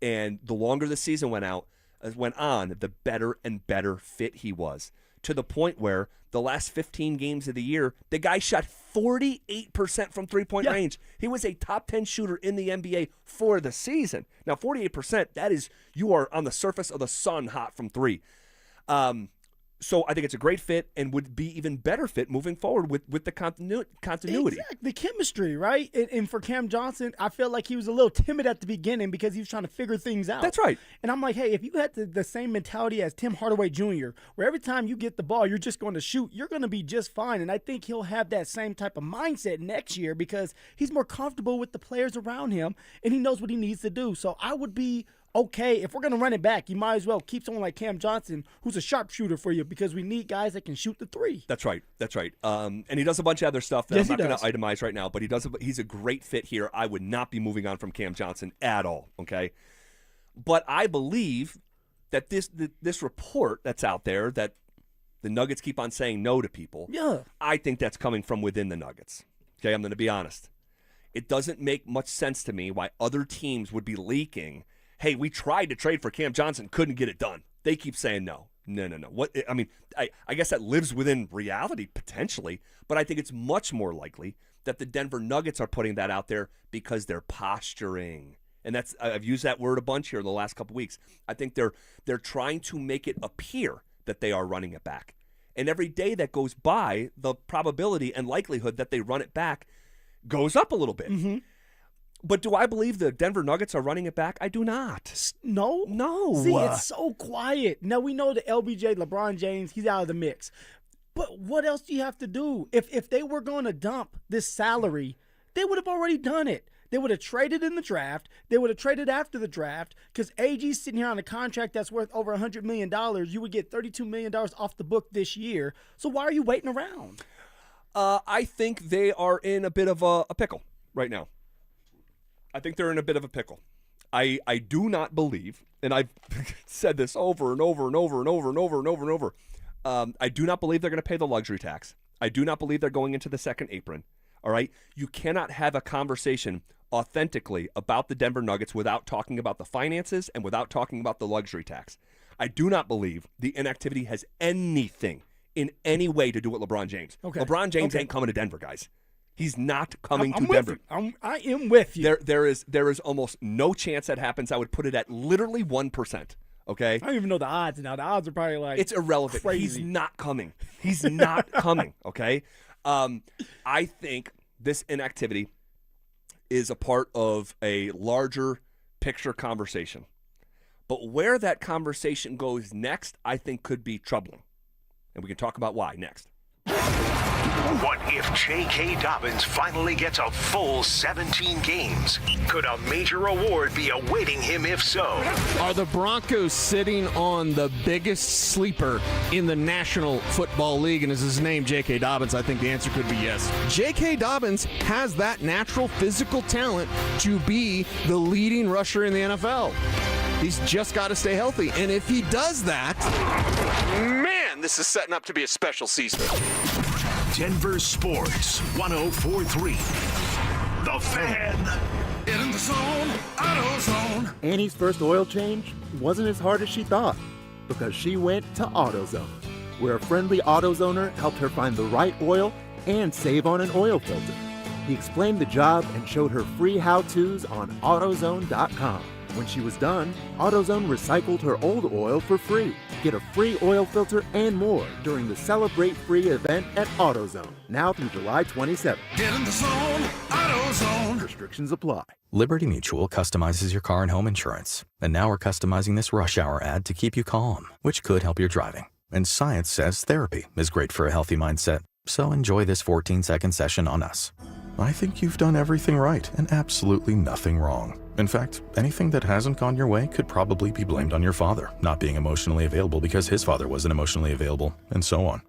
And the longer the season went on, the better and better fit he was, to the point where the last 15 games of the year, the guy shot 48% from three-point range. He was a top 10 shooter in the NBA for the season. Now, 48%, that is, you are on the surface of the sun hot from three. So I think it's a great fit and would be even better fit moving forward with the continuity.
Exactly. The chemistry, right? And for Cam Johnson, I felt like he was a little timid at the beginning because he was trying to figure things out.
That's right.
And I'm like, hey, if you had the same mentality as Tim Hardaway Jr., where every time you get the ball, you're just going to shoot, you're going to be just fine. And I think he'll have that same type of mindset next year because he's more comfortable with the players around him and he knows what he needs to do. So I would be okay, if we're going to run it back, you might as well keep someone like Cam Johnson, who's a sharpshooter for you, because we need guys that can shoot the three.
That's right. And he does a bunch of other stuff that I'm not going to itemize right now, but he's a great fit here. I would not be moving on from Cam Johnson at all, okay? But I believe that this report that's out there that the Nuggets keep on saying no to people, I think that's coming from within the Nuggets. Okay, I'm going to be honest. It doesn't make much sense to me why other teams would be leaking, hey, we tried to trade for Cam Johnson, couldn't get it done. They keep saying no. What? I mean, I guess that lives within reality potentially, but I think it's much more likely that the Denver Nuggets are putting that out there because they're posturing. And I've used that word a bunch here in the last couple weeks. I think they're trying to make it appear that they are running it back. And every day that goes by, the probability and likelihood that they run it back goes up a little bit.
Mm-hmm.
But do I believe the Denver Nuggets are running it back? I do not.
No. See, it's so quiet. Now, we know the LBJ, LeBron James, he's out of the mix. But what else do you have to do? If they were going to dump this salary, they would have already done it. They would have traded in the draft. They would have traded after the draft because AG's sitting here on a contract that's worth over $100 million. You would get $32 million off the book this year. So why are you waiting around?
I think they are in a bit of a pickle right now. I think they're in a bit of a pickle. I do not believe, and I've said this over and over and over and over and over and over and over, I do not believe they're going to pay the luxury tax. I do not believe they're going into the second apron. All right? You cannot have a conversation authentically about the Denver Nuggets without talking about the finances and without talking about the luxury tax. I do not believe the inactivity has anything in any way to do with LeBron James.
Okay.
LeBron James ain't coming to Denver, guys. He's not coming to Denver.
I am with you.
There is almost no chance that happens. I would put it at literally 1%. Okay?
I don't even know the odds now. The odds are probably like
it's irrelevant.
Crazy.
He's not coming. He's not coming. Okay? I think this inactivity is a part of a larger picture conversation. But where that conversation goes next, I think could be troubling. And we can talk about why next.
What if J.K. Dobbins finally gets a full 17 games? Could a major award be awaiting him if so?
Are the Broncos sitting on the biggest sleeper in the National Football League? And is his name J.K. Dobbins? I think the answer could be yes. J.K. Dobbins has that natural physical talent to be the leading rusher in the NFL. He's just got to stay healthy. And if he does that, man, this is setting up to be a special season.
Denver Sports 104.3. The Fan.
In the zone, AutoZone.
Annie's first oil change wasn't as hard as she thought because she went to AutoZone, where a friendly AutoZoner helped her find the right oil and save on an oil filter. He explained the job and showed her free how-tos on AutoZone.com. When she was done, AutoZone recycled her old oil for free. Get a free oil filter and more during the Celebrate Free event at AutoZone, now through July 27th.
Get in the zone, AutoZone.
Restrictions apply.
Liberty Mutual customizes your car and home insurance. And now we're customizing this rush hour ad to keep you calm, which could help your driving. And science says therapy is great for a healthy mindset. So enjoy this 14-second session on us. I think you've done everything right and absolutely nothing wrong. In fact, anything that hasn't gone your way could probably be blamed on your father not being emotionally available because his father wasn't emotionally available, and so on.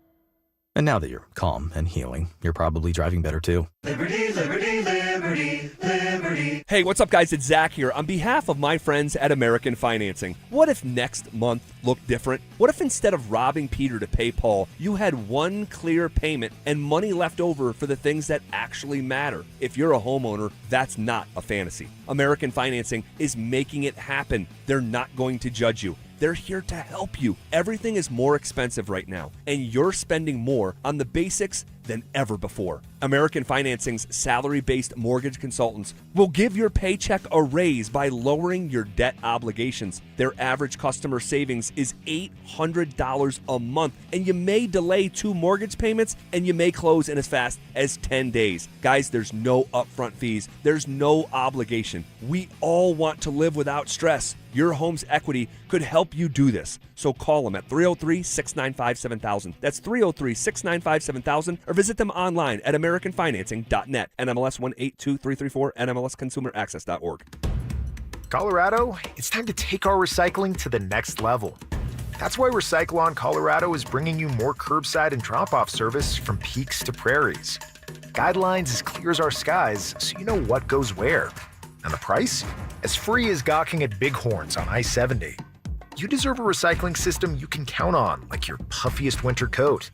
And now that you're calm and healing, you're probably driving better too.
Liberty, liberty, liberty, liberty.
Hey, what's up, guys? It's Zach here. On behalf of my friends at American Financing, what if next month looked different? What if instead of robbing Peter to pay Paul, you had one clear payment and money left over for the things that actually matter? If you're a homeowner, that's not a fantasy. American Financing is making it happen. They're not going to judge you. They're here to help you. Everything is more expensive right now, and you're spending more on the basics than ever before. American Financing's salary-based mortgage consultants will give your paycheck a raise by lowering your debt obligations. Their average customer savings is $800 a month, and you may delay 2 mortgage payments, and you may close in as fast as 10 days. Guys, there's no upfront fees. There's no obligation. We all want to live without stress. Your home's equity could help you do this. So call them at 303-695-7000. That's 303-695-7000, or visit them online at americanfinancing.net. NMLS 182334, NMLSconsumeraccess.org.
Colorado, it's time to take our recycling to the next level. That's why Recyclon Colorado is bringing you more curbside and drop-off service from peaks to prairies. Guidelines as clear as our skies, so you know what goes where. And the price? As free as gawking at bighorns on I-70. You deserve a recycling system you can count on, like your puffiest winter coat.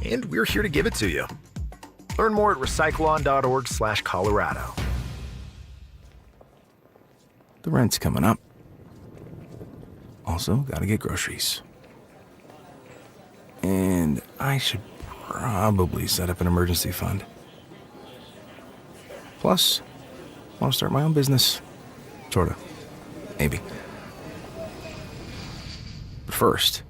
And we're here to give it to you. Learn more at recyclon.org/Colorado.
The rent's coming up. Also, gotta get groceries. And I should probably set up an emergency fund. Plus, I want to start my own business. Sorta. Maybe. But first,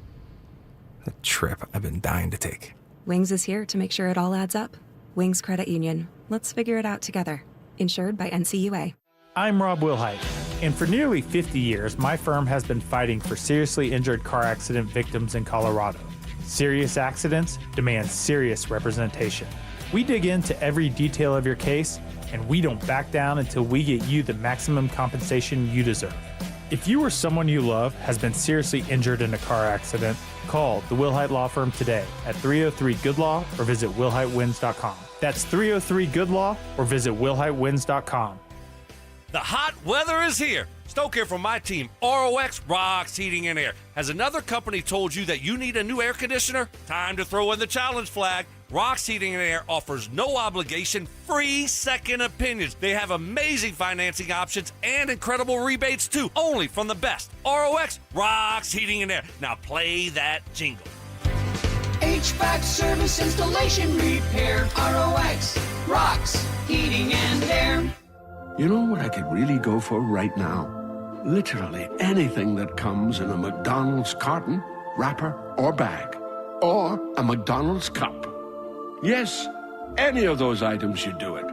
A trip I've been dying to take.
Wings is here to make sure it all adds up. Wings Credit Union. Let's figure it out together. Insured by NCUA.
I'm Rob Wilhite, and for nearly 50 years, my firm has been fighting for seriously injured car accident victims in Colorado. Serious accidents demand serious representation. We dig into every detail of your case, and we don't back down until we get you the maximum compensation you deserve. If you or someone you love has been seriously injured in a car accident, call the Wilhite Law Firm today at 303-GOOD-LAW or visit wilhitewins.com. That's 303-GOOD-LAW or visit wilhitewins.com.
The hot weather is here. Stoke here from my team, ROX Rocks Heating and Air. Has another company told you that you need a new air conditioner? Time to throw in the challenge flag. Rocks Heating and Air offers no obligation, free second opinions. They have amazing financing options and incredible rebates too, only from the best. ROX Rocks Heating and Air. Now play that jingle.
HVAC service, installation, repair. ROX Rocks Heating and Air.
You know what I could really go for right now? Literally anything that comes in a McDonald's carton, wrapper, or bag. Or a McDonald's cup. Yes, any of those items should do it.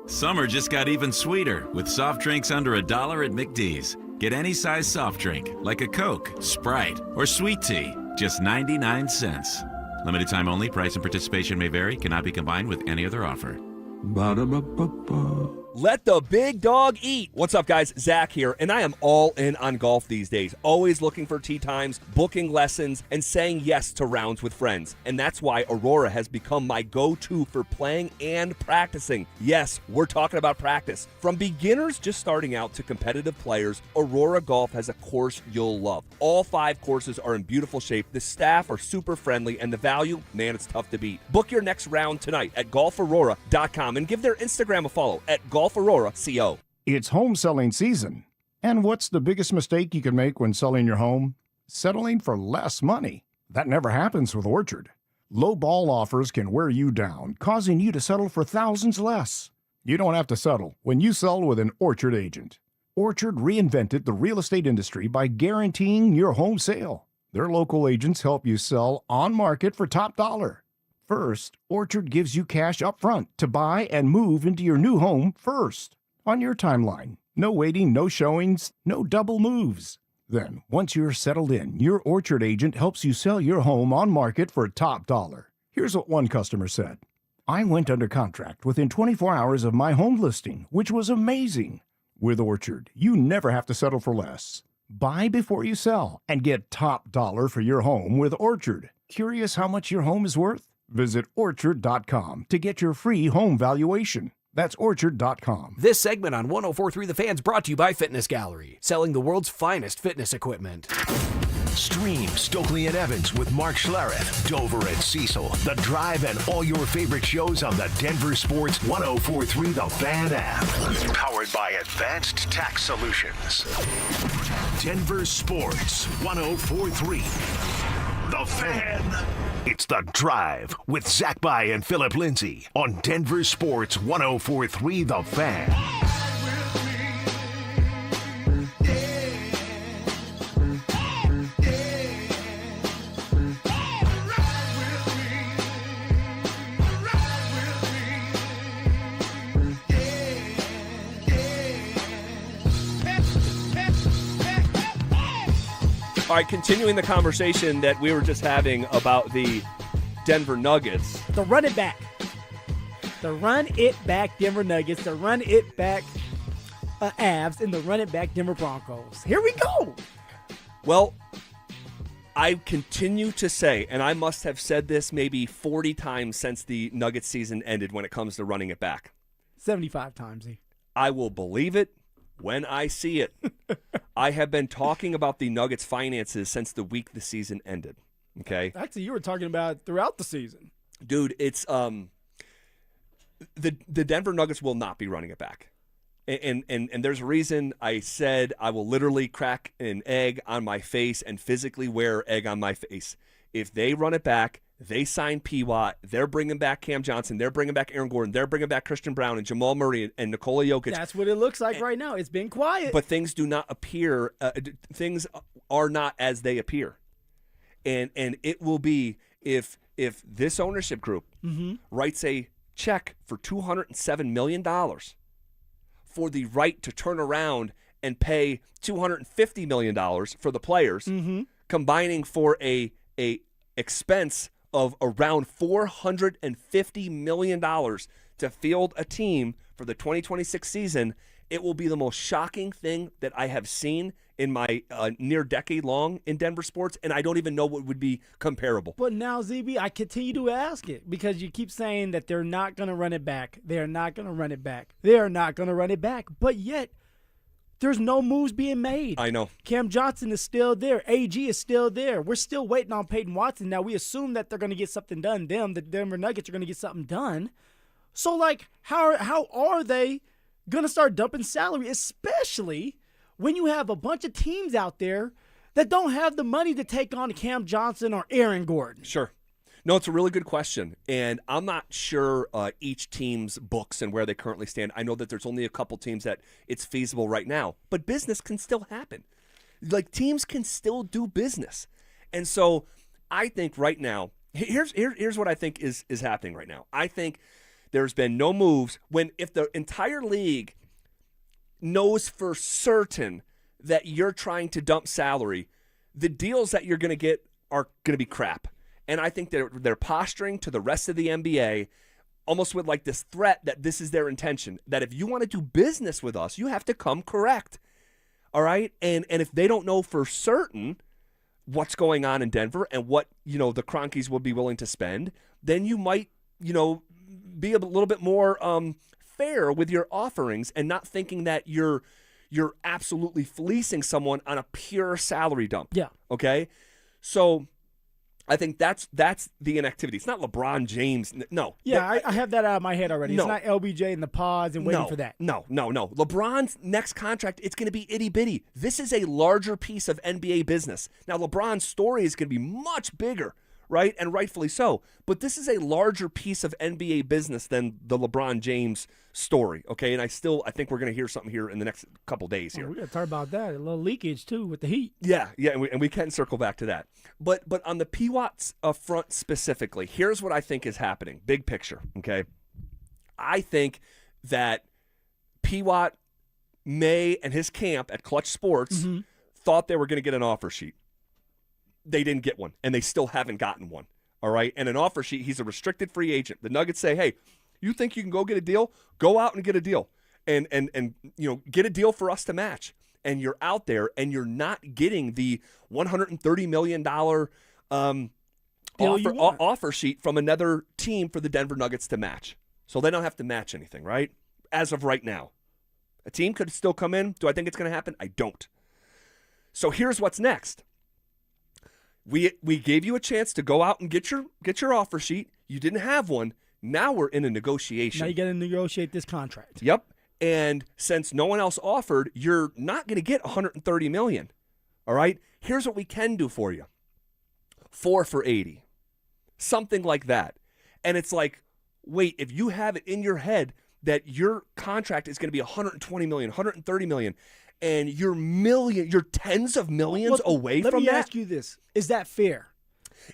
Summer just got even sweeter with soft drinks under $1 at McD's. Get any size soft drink, like a Coke, Sprite, or sweet tea, just 99 cents. Limited time only. Price and participation may vary. Cannot be combined with any other offer.
Ba-da-ba-ba-ba.
Let the big dog eat. What's up, guys? Zach here, and I am all in on golf these days. Always looking for tee times, booking lessons, and saying yes to rounds with friends. And that's why Aurora has become my go-to for playing and practicing. Yes, we're talking about practice. From beginners just starting out to competitive players, Aurora Golf has a course you'll love. All 5 courses are in beautiful shape. The staff are super friendly, and the value, man, it's tough to beat. Book your next round tonight at golfaurora.com and give their Instagram a follow at Golf Aurora CO.
It's home selling season. And what's the biggest mistake you can make when selling your home? Settling for less money. That never happens with Orchard. Low ball offers can wear you down, causing you to settle for thousands less. You don't have to settle when you sell with an Orchard agent. Orchard reinvented the real estate industry by guaranteeing your home sale. Their local agents help you sell on market for top dollar. First, Orchard gives you cash up front to buy and move into your new home first, on your timeline. No waiting, no showings, no double moves. Then, once you're settled in, your Orchard agent helps you sell your home on market for top dollar. Here's what one customer said. I went under contract within 24 hours of my home listing, which was amazing. With Orchard, you never have to settle for less. Buy before you sell and get top dollar for your home with Orchard. Curious how much your home is worth? Visit Orchard.com to get your free home valuation. That's Orchard.com.
This segment on 104.3 The Fan's brought to you by Fitness Gallery, selling the world's finest fitness equipment.
Stream Stokely and Evans with Mark Schlereth, Dover and Cecil, The Drive, and all your favorite shows on the Denver Sports 104.3 The Fan app. Powered by Advanced Tax Solutions. Denver Sports 104.3 The Fan. It's The Drive with Zach By and Phillip Lindsay on Denver Sports 104.3 The Fan.
All right, continuing the conversation that we were just having about the Denver Nuggets.
The run it back. The run it back Denver Nuggets. The run it back Avs. And the run it back Denver Broncos. Here we go.
Well, I continue to say, and I must have said this maybe 40 times since the Nuggets season ended when it comes to running it back.
75 times.
I will believe it when I see it. I have been talking about the Nuggets' finances since the week the season ended. Okay?
Actually, you were talking about it throughout the season.
Dude, it's the Denver Nuggets will not be running it back. And there's a reason I said I will literally crack an egg on my face and physically wear egg on my face. If they run it back, they sign P-Watt, they're bringing back Cam Johnson, they're bringing back Aaron Gordon, they're bringing back Christian Brown and Jamal Murray and Nikola Jokic.
That's what it looks like right now. It's been quiet.
But things do not appear, things are not as they appear. and it will be if this ownership group writes a check for $207 million for the right to turn around and pay $250 million for the players, combining for a expense of around $450 million to field a team for the 2026 season, it will be the most shocking thing that I have seen in my near decade long in Denver sports, and I don't even know what would be comparable.
But now, ZB, I continue to ask it because you keep saying that they're not going to run it back. They're not going to run it back. They're not going to run it back. But yet, there's no moves being made.
I know.
Cam Johnson is still there. AG is still there. We're still waiting on Payton Watson. Now, we assume that they're going to get something done. The Denver Nuggets are going to get something done. So, like, how are they going to start dumping salary, especially when you have a bunch of teams out there that don't have the money to take on Cam Johnson or Aaron Gordon?
Sure. No, it's a really good question, and I'm not sure each team's books and where they currently stand. I know that there's only a couple teams that it's feasible right now, but business can still happen. Like, teams can still do business. And so I think right now, here's what I think is happening right now. I think there's been no moves if the entire league knows for certain that you're trying to dump salary, the deals that you're going to get are going to be crap. And I think they're posturing to the rest of the NBA almost with like this threat that this is their intention, that if you want to do business with us, you have to come correct. All right? And if they don't know for certain what's going on in Denver and what, the Cronkies will be willing to spend, then you might, be a little bit more fair with your offerings and not thinking that you're absolutely fleecing someone on a pure salary dump.
Yeah.
Okay? So I think that's the inactivity. It's not LeBron James. No.
Yeah, I have that out of my head already.
No.
It's not LBJ in the pods and waiting for that.
No. LeBron's next contract, it's going to be itty-bitty. This is a larger piece of NBA business. Now, LeBron's story is going to be much bigger, right? And rightfully so. But this is a larger piece of NBA business than the LeBron James story, okay? And I think we're going to hear something here in the next couple days here.
We got to talk about that. A little leakage, too, with the Heat.
Yeah, and we can circle back to that. But on the P-Watts front specifically, here's what I think is happening. Big picture, okay? I think that P-Watt, May, and his camp at Clutch Sports thought they were going to get an offer sheet. They didn't get one, and they still haven't gotten one, all right? And an offer sheet, he's a restricted free agent. The Nuggets say, hey, you think you can go get a deal? Go out and get a deal and get a deal for us to match. And you're out there and you're not getting the $130 million offer sheet from another team for the Denver Nuggets to match. So they don't have to match anything, right? As of right now. A team could still come in. Do I think it's going to happen? I don't. So here's what's next. We gave you a chance to go out and get your offer sheet. You didn't have one. Now we're in a negotiation.
Now you got to negotiate this contract.
Yep. And since no one else offered, you're not going to get $130 million. All right? Here's what we can do for you. 4 for $80. Something like that. And it's like, wait, if you have it in your head that your contract is going to be $120 million, $130 million, and you're tens of millions away from that.
Let me ask you this. Is that fair?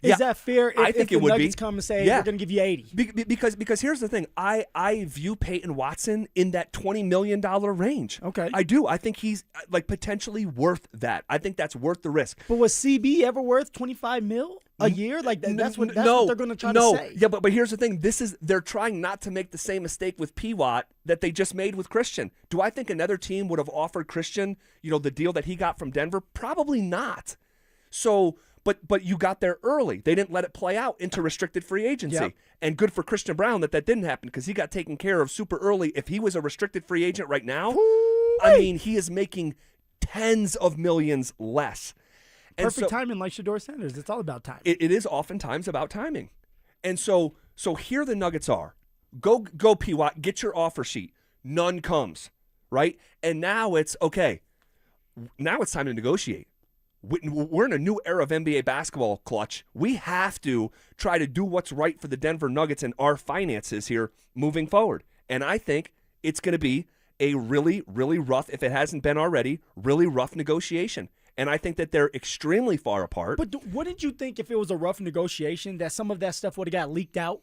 Yeah,
is that fair if,
I think
if
it
the
would
Nuggets
be.
come and say,
Yeah.
we're going to give you 80?
Because here's the thing. I view Payton Watson in that $20 million range.
Okay.
I do. I think he's like potentially worth that. I think that's worth the risk.
But was CB ever worth $25 million a year? Like that's what they're going to try to say.
Yeah, but here's the thing. They're trying not to make the same mistake with P-Watt that they just made with Christian. Do I think another team would have offered Christian, the deal that he got from Denver? Probably not. So, but you got there early. They didn't let it play out into restricted free agency.
Yep.
And good for Christian Brown that didn't happen because he got taken care of super early. If he was a restricted free agent right now, I mean, he is making tens of millions less. And
Perfect timing like Shedeur Sanders. It's all about timing.
It is oftentimes about timing. And so here the Nuggets are. Go P-Watt, get your offer sheet. None comes, right? And now it's, okay, now it's time to negotiate. We're in a new era of NBA basketball, Clutch. We have to try to do what's right for the Denver Nuggets and our finances here moving forward. And I think it's going to be a really, really rough, if it hasn't been already, really rough negotiation. And I think that they're extremely far apart.
But wouldn't you think if it was a rough negotiation that some of that stuff would have got leaked out?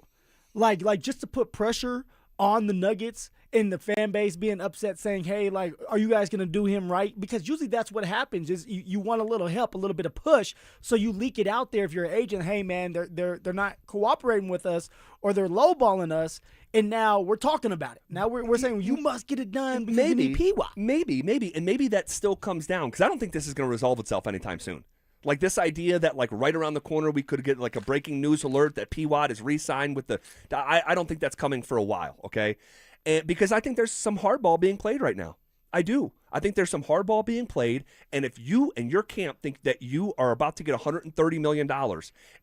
Like just to put pressure on the Nuggets and the fan base being upset saying, hey, like, are you guys going to do him right? Because usually that's what happens is you want a little help, a little bit of push, so you leak it out there if you're an agent. Hey, man, they're not cooperating with us or they're lowballing us, and now we're talking about it. Now we're saying you must get it done because you need PWA.
Maybe, and maybe that still comes down because I don't think this is going to resolve itself anytime soon. Like this idea that like right around the corner we could get like a breaking news alert that P-Watt is re-signed with the I don't think that's coming for a while, okay? And because I think there's some hardball being played right now. I do. I think there's some hardball being played, and if you and your camp think that you are about to get $130 million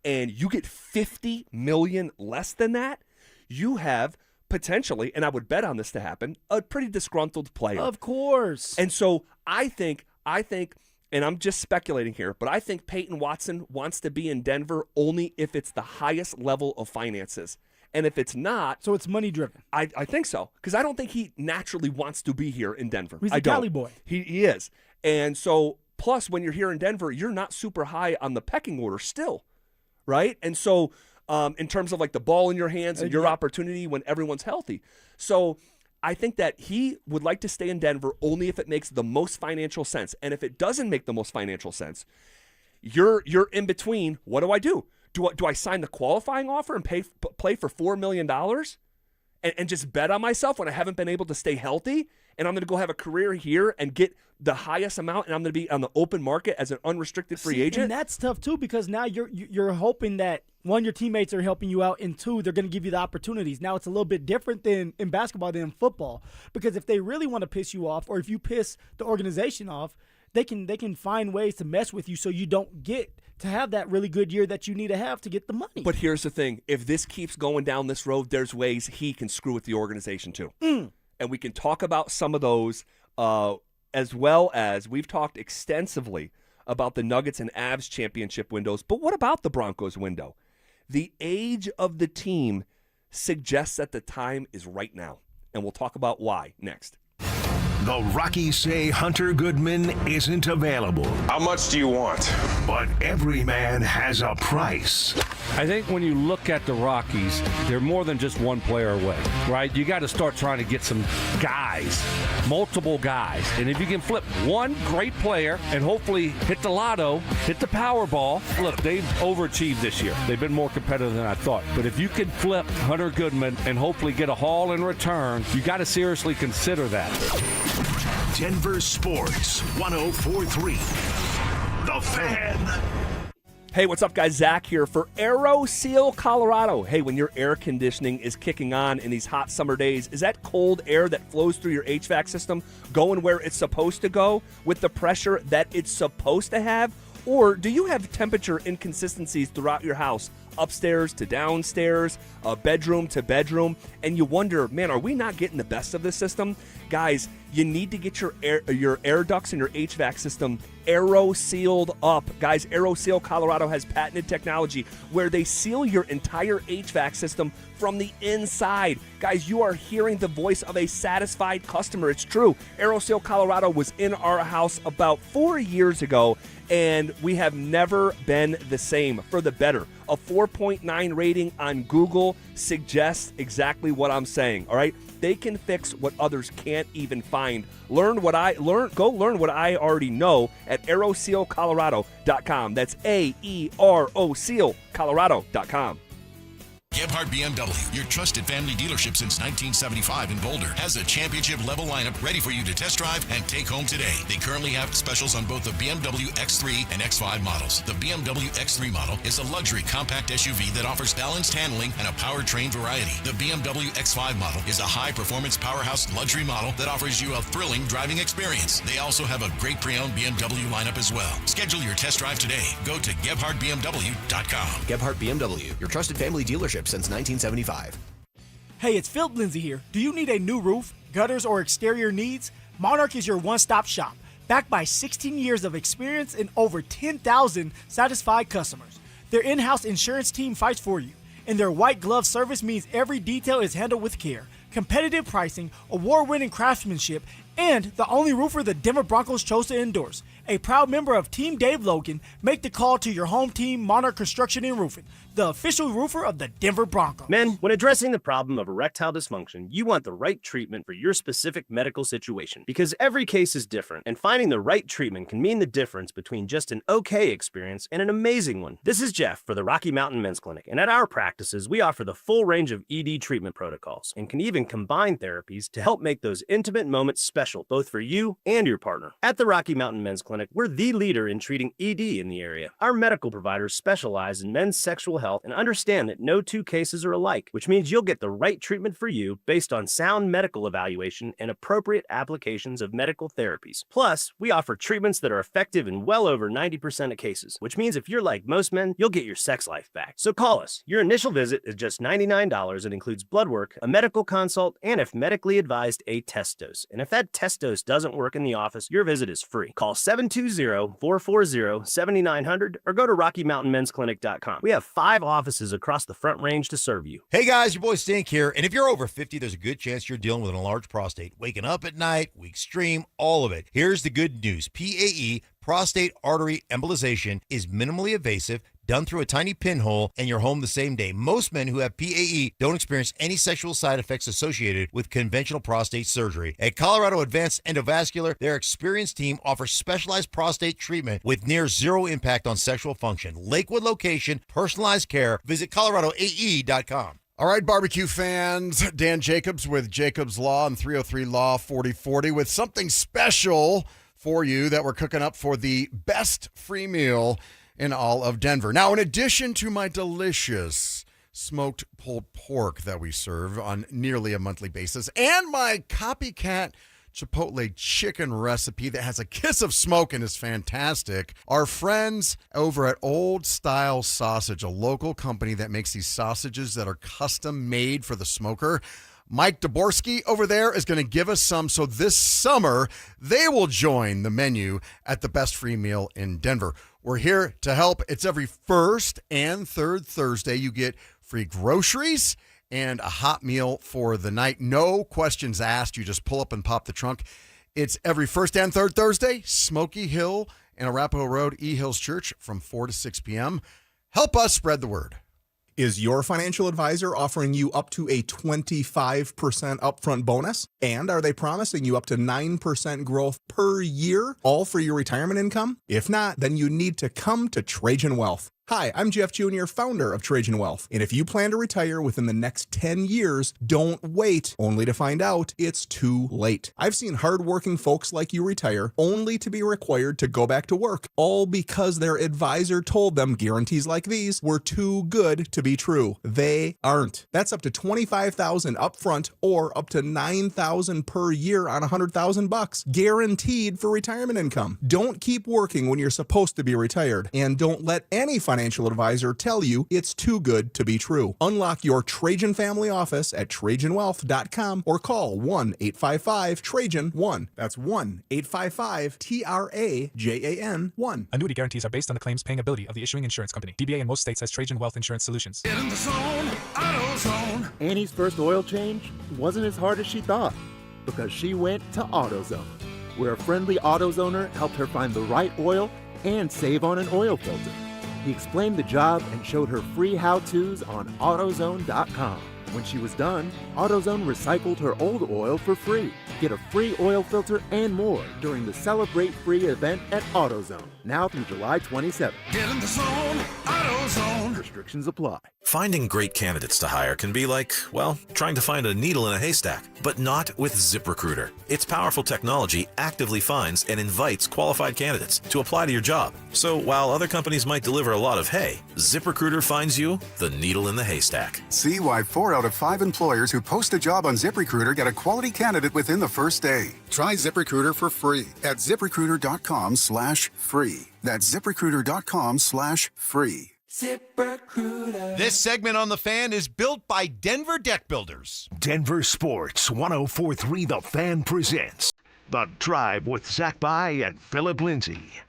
and you get $50 million less than that, you have potentially, and I would bet on this to happen, a pretty disgruntled player.
Of course.
And so I think, and I'm just speculating here, but I think Peyton Watson wants to be in Denver only if it's the highest level of finances. And if it's not...
So it's money-driven.
I think so. Because I don't think he naturally wants to be here in Denver.
He's a Cali boy.
He is. And so, plus, when you're here in Denver, you're not super high on the pecking order still, right? And so, in terms of like the ball in your hands and your opportunity when everyone's healthy. So, I think that he would like to stay in Denver only if it makes the most financial sense. And if it doesn't make the most financial sense, you're in between. What do? Do I sign the qualifying offer and play for $4 million and just bet on myself when I haven't been able to stay healthy? And I'm going to go have a career here and get the highest amount, and I'm going to be on the open market as an unrestricted free agent?
And that's tough, too, because now you're hoping that, one, your teammates are helping you out, and two, they're going to give you the opportunities. Now, it's a little bit different than in basketball than in football, because if they really want to piss you off or if you piss the organization off, they can find ways to mess with you so you don't get to have that really good year that you need to have to get the money.
But here's the thing. If this keeps going down this road, there's ways he can screw with the organization too. And we can talk about some of those as well as we've talked extensively about the Nuggets and Avs championship windows. But what about the Broncos window? The age of the team suggests that the time is right now. And we'll talk about why next.
The Rockies say Hunter Goodman isn't available.
How much do you want?
But every man has a price.
I think when you look at the Rockies, they're more than just one player away, right? You got to start trying to get some guys, multiple guys. And if you can flip one great player and hopefully hit the lotto, hit the Powerball. Look, they've overachieved this year. They've been more competitive than I thought. But if you can flip Hunter Goodman and hopefully get a haul in return, you got to seriously consider that.
Denver Sports 104.3. The Fan.
Hey, what's up, guys? Zach here for Aero Seal Colorado. Hey, when your air conditioning is kicking on in these hot summer days, is that cold air that flows through your HVAC system going where it's supposed to go with the pressure that it's supposed to have? Or do you have temperature inconsistencies throughout your house, upstairs to downstairs, bedroom to bedroom, and you wonder, man, are we not getting the best of this system? Guys, you need to get your air ducts in your HVAC system Aero sealed up. Guys, Aero Seal Colorado has patented technology where they seal your entire HVAC system from the inside. Guys, you are hearing the voice of a satisfied customer. It's true. Aero Seal Colorado was in our house about 4 years ago, and we have never been the same for the better. A 4.9 rating on Google suggests exactly what I'm saying, all right? They can fix what others can't even find. Go learn what I already know at aerosealcolorado.com. That's AERO Colorado.com.
Gebhardt BMW, your trusted family dealership since 1975 in Boulder, has a championship-level lineup ready for you to test drive and take home today. They currently have specials on both the BMW X3 and X5 models. The BMW X3 model is a luxury compact SUV that offers balanced handling and a powertrain variety. The BMW X5 model is a high-performance powerhouse luxury model that offers you a thrilling driving experience. They also have a great pre-owned BMW lineup as well. Schedule your test drive today. Go to GebhardtBMW.com.
Gebhardt BMW, your trusted family dealership since 1975.
Hey, it's Phillip Lindsay here. Do you need a new roof, gutters, or exterior needs? Monarch is your one-stop shop, backed by 16 years of experience and over 10,000 satisfied customers. Their in-house insurance team fights for you, and their white glove service means every detail is handled with care. Competitive pricing, award-winning craftsmanship, and the only roofer the Denver Broncos chose to endorse. a proud member of Team Dave Logan, make the call to your home team, Monarch Construction and Roofing, the official roofer of the Denver Broncos.
Men, when addressing the problem of erectile dysfunction, you want the right treatment for your specific medical situation because every case is different, and finding the right treatment can mean the difference between just an okay experience and an amazing one. This is Jeff for the Rocky Mountain Men's Clinic, and at our practices, we offer the full range of ED treatment protocols and can even combine therapies to help make those intimate moments special, both for you and your partner. At the Rocky Mountain Men's Clinic, we're the leader in treating ED in the area. Our medical providers specialize in men's sexual health and understand that no two cases are alike, which means you'll get the right treatment for you based on sound medical evaluation and appropriate applications of medical therapies. Plus, we offer treatments that are effective in well over 90% of cases, which means if you're like most men, you'll get your sex life back. So call us. Your initial visit is just $99 and includes blood work, a medical consult, and if medically advised, a test dose. And if that test dose doesn't work in the office, your visit is free. Call 720-440-7900 or go to RockyMountainMen'sClinic.com. We have 5 offices across the Front Range to serve you.
Hey guys, your boy Stink here, and if you're over 50, there's a good chance you're dealing with an enlarged prostate. Waking up at night, weak stream, all of it. Here's the good news. PAE, prostate artery embolization, is minimally invasive, done through a tiny pinhole, and you're home the same day. Most men who have PAE don't experience any sexual side effects associated with conventional prostate surgery. At Colorado Advanced Endovascular, their experienced team offers specialized prostate treatment with near zero impact on sexual function. Lakewood location, personalized care. Visit coloradoae.com.
All right, barbecue fans, Dan Jacobs with Jacobs Law and 303 Law 4040 with something special for you that we're cooking up for the best free meal in all of Denver. Now, in addition to my delicious smoked pulled pork that we serve on nearly a monthly basis and my copycat Chipotle chicken recipe that has a kiss of smoke and is fantastic, our friends over at Old Style Sausage, a local company that makes these sausages that are custom made for the smoker, Mike Daborski over there is going to give us some. So this summer, they will join the menu at the best free meal in Denver. We're here to help. It's every first and third Thursday. You get free groceries and a hot meal for the night. No questions asked. You just pull up and pop the trunk. It's every first and third Thursday, Smoky Hill and Arapahoe Road, E Hills Church from 4 to 6 p.m. Help us spread the word.
Is your financial advisor offering you up to a 25% upfront bonus? And are they promising you up to 9% growth per year, all for your retirement income? If not, then you need to come to Trajan Wealth. Hi, I'm Jeff Jr., founder of Trajan Wealth. And if you plan to retire within the next 10 years, don't wait only to find out it's too late. I've seen hardworking folks like you retire only to be required to go back to work, all because their advisor told them guarantees like these were too good to be true. They aren't. That's up to $25,000 upfront or up to $9,000 per year on $100,000, guaranteed for retirement income. Don't keep working when you're supposed to be retired, and don't let any financial advisor tell you it's too good to be true. Unlock your Trajan family office at TrajanWealth.com or call 1-855-TRAJAN-1. That's 1-855-TRAJAN-1.
Annuity guarantees are based on the claims paying ability of the issuing insurance company. DBA in most states has Trajan Wealth Insurance Solutions.
Get in the zone, AutoZone.
Annie's first oil change wasn't as hard as she thought because she went to AutoZone, where a friendly AutoZoner helped her find the right oil and save on an oil filter. He explained the job and showed her free how-tos on AutoZone.com. When she was done, AutoZone recycled her old oil for free. Get a free oil filter and more during the Celebrate Free event at AutoZone, now through July 27th.
Get in the zone, AutoZone.
Restrictions apply.
Finding great candidates to hire can be like, well, trying to find a needle in a haystack, but not with ZipRecruiter. Its powerful technology actively finds and invites qualified candidates to apply to your job. So while other companies might deliver a lot of hay, ZipRecruiter finds you the needle in the haystack.
See why 4 out of 5 employers who post a job on ZipRecruiter get a quality candidate within the first day. Try ZipRecruiter for free at ZipRecruiter.com/free. That's ZipRecruiter.com/free.
ZipRecruiter.
This segment on The Fan is built by Denver Deck Builders.
Denver Sports 104.3 The Fan presents The Drive with Zach By and Phillip Lindsay.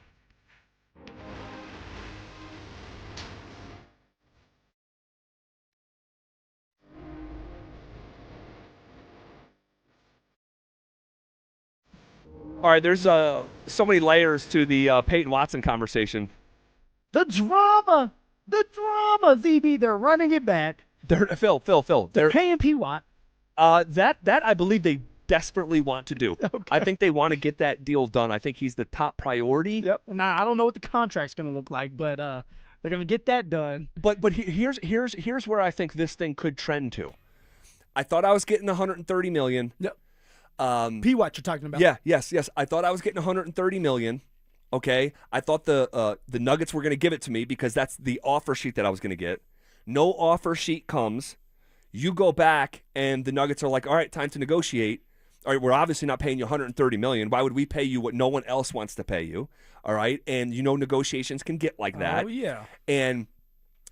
All right, there's so many layers to the Peyton Watson conversation.
The drama, ZB, they're running it back.
Phil.
They're paying P. Watt.
That I believe they desperately want to do. Okay. I think they want to get that deal done. I think he's the top priority.
Yep. Now I don't know what the contract's going to look like, but they're going to get that done.
But here's where I think this thing could trend to. I thought I was getting $130 million.
Yep. P. Watt you're talking about?
Yeah. Yes. I thought I was getting $130 million. Okay. I thought the Nuggets were going to give it to me because that's the offer sheet that I was going to get. No offer sheet comes. You go back and the Nuggets are like, all right, time to negotiate. All right, we're obviously not paying you $130 million. Why would we pay you what no one else wants to pay you? All right, and negotiations can get like that.
Oh yeah.
And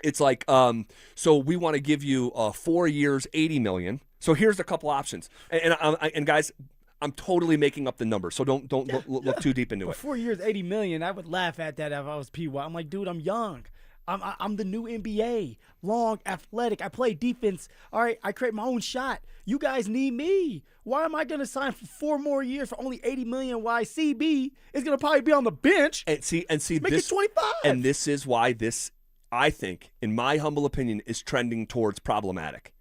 it's like, so we want to give you 4 years, $80 million. So here's a couple options. And guys, I'm totally making up the number, so don't look too deep into it.
4 years, $80 million. I would laugh at that if I was P. Watt. I'm like, dude, I'm young. I'm the new NBA. Long, athletic. I play defense. All right, I create my own shot. You guys need me. Why am I going to sign for 4 more years for only $80 million? Why CB is going to probably be on the bench?
And see,
make it 25.
And this is why this, I think, in my humble opinion, is trending towards problematic.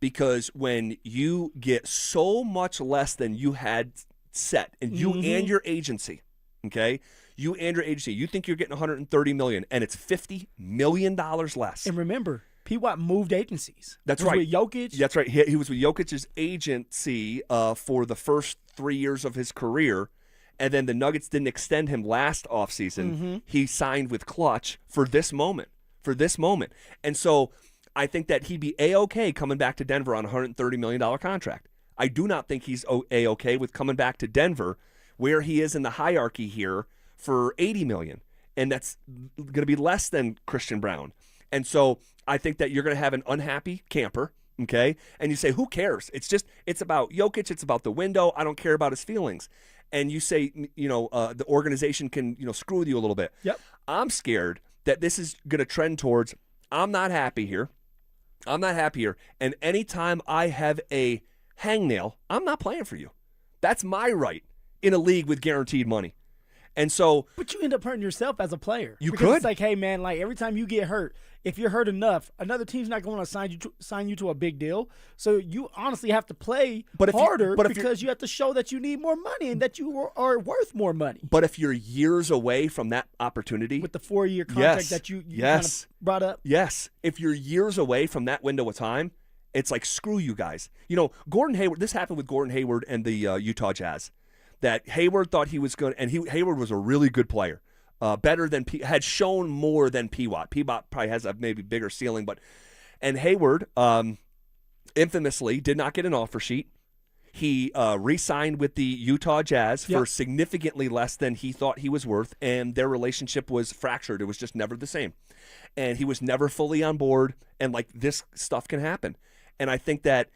Because when you get so much less than you had set, and you and your agency, okay? You and your agency, you think you're getting $130 million, and it's $50 million less.
And remember, P. Watt moved agencies.
That's right.
With Jokic.
That's right. He was with Jokic's agency for the first 3 years of his career, and then the Nuggets didn't extend him last offseason. He signed with Clutch for this moment. And so I think that he'd be A-okay coming back to Denver on a $130 million contract. I do not think he's A-okay with coming back to Denver where he is in the hierarchy here for $80 million, and that's going to be less than Christian Brown. And so I think that you're going to have an unhappy camper, okay? And you say, who cares? It's about Jokic. It's about the window. I don't care about his feelings. And you say, the organization can, screw with you a little bit.
Yep.
I'm scared that this is going to trend towards, I'm not happy here. And anytime I have a hangnail, I'm not playing for you. That's my right in a league with guaranteed money. And so,
but you end up hurting yourself as a player.
You
because
could.
It's like, hey man, like every time you get hurt, if you're hurt enough, another team's not going to sign you to a big deal. So you honestly have to play harder because you have to show that you need more money and that you are worth more money.
But if you're years away from that opportunity,
with the 4-year contract that you kind of brought up,
if you're years away from that window of time, it's like screw you guys. Gordon Hayward. This happened with Gordon Hayward and the Utah Jazz. That Hayward thought he was good, and Hayward was a really good player, better than had shown more than P. Watt. P. Watt probably has a maybe bigger ceiling, and Hayward infamously did not get an offer sheet. He re-signed with the Utah Jazz for significantly less than he thought he was worth, and their relationship was fractured. It was just never the same, and he was never fully on board. And like this stuff can happen, and I think that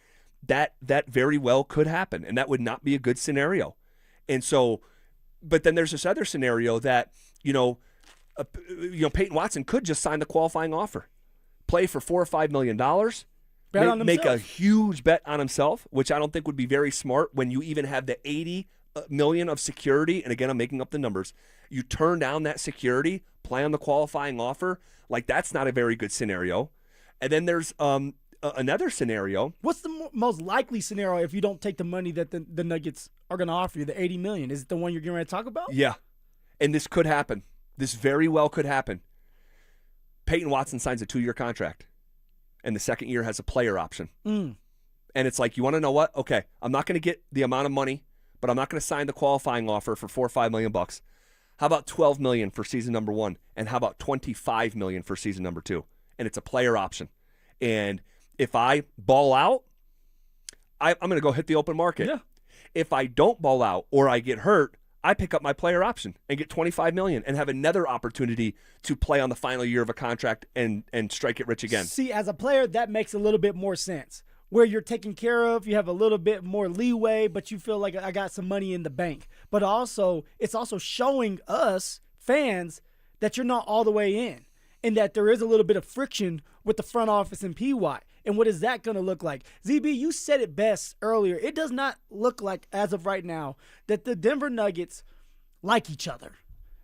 very well could happen, and that would not be a good scenario. And so, but then there's this other scenario that, Peyton Watson could just sign the qualifying offer, play for $4 or $5 million, make a huge bet on himself, which I don't think would be very smart when you even have the $80 million of security. And again, I'm making up the numbers. You turn down that security, play on the qualifying offer. Like that's not a very good scenario. And then there's another scenario.
What's the most likely scenario if you don't take the money that the Nuggets are going to offer you, the $80 million? Is it the one you're getting ready to talk about?
Yeah, and this could happen. This very well could happen. Peyton Watson signs a 2-year contract, and the second year has a player option. And it's like, you want to know what? Okay, I'm not going to get the amount of money, but I'm not going to sign the qualifying offer for $4 or $5 million. How about $12 million for season number 1, and how about $25 million for season number 2? And it's a player option. And if I ball out, I'm going to go hit the open market.
Yeah.
If I don't ball out or I get hurt, I pick up my player option and get $25 million and have another opportunity to play on the final year of a contract and strike it rich again.
See, as a player, that makes a little bit more sense. Where you're taken care of, you have a little bit more leeway, but you feel like I got some money in the bank. But also, it's also showing us, fans, that you're not all the way in and that there is a little bit of friction with the front office and P. Watt. And what is that going to look like? ZB, you said it best earlier. It does not look like, as of right now, that the Denver Nuggets like each other.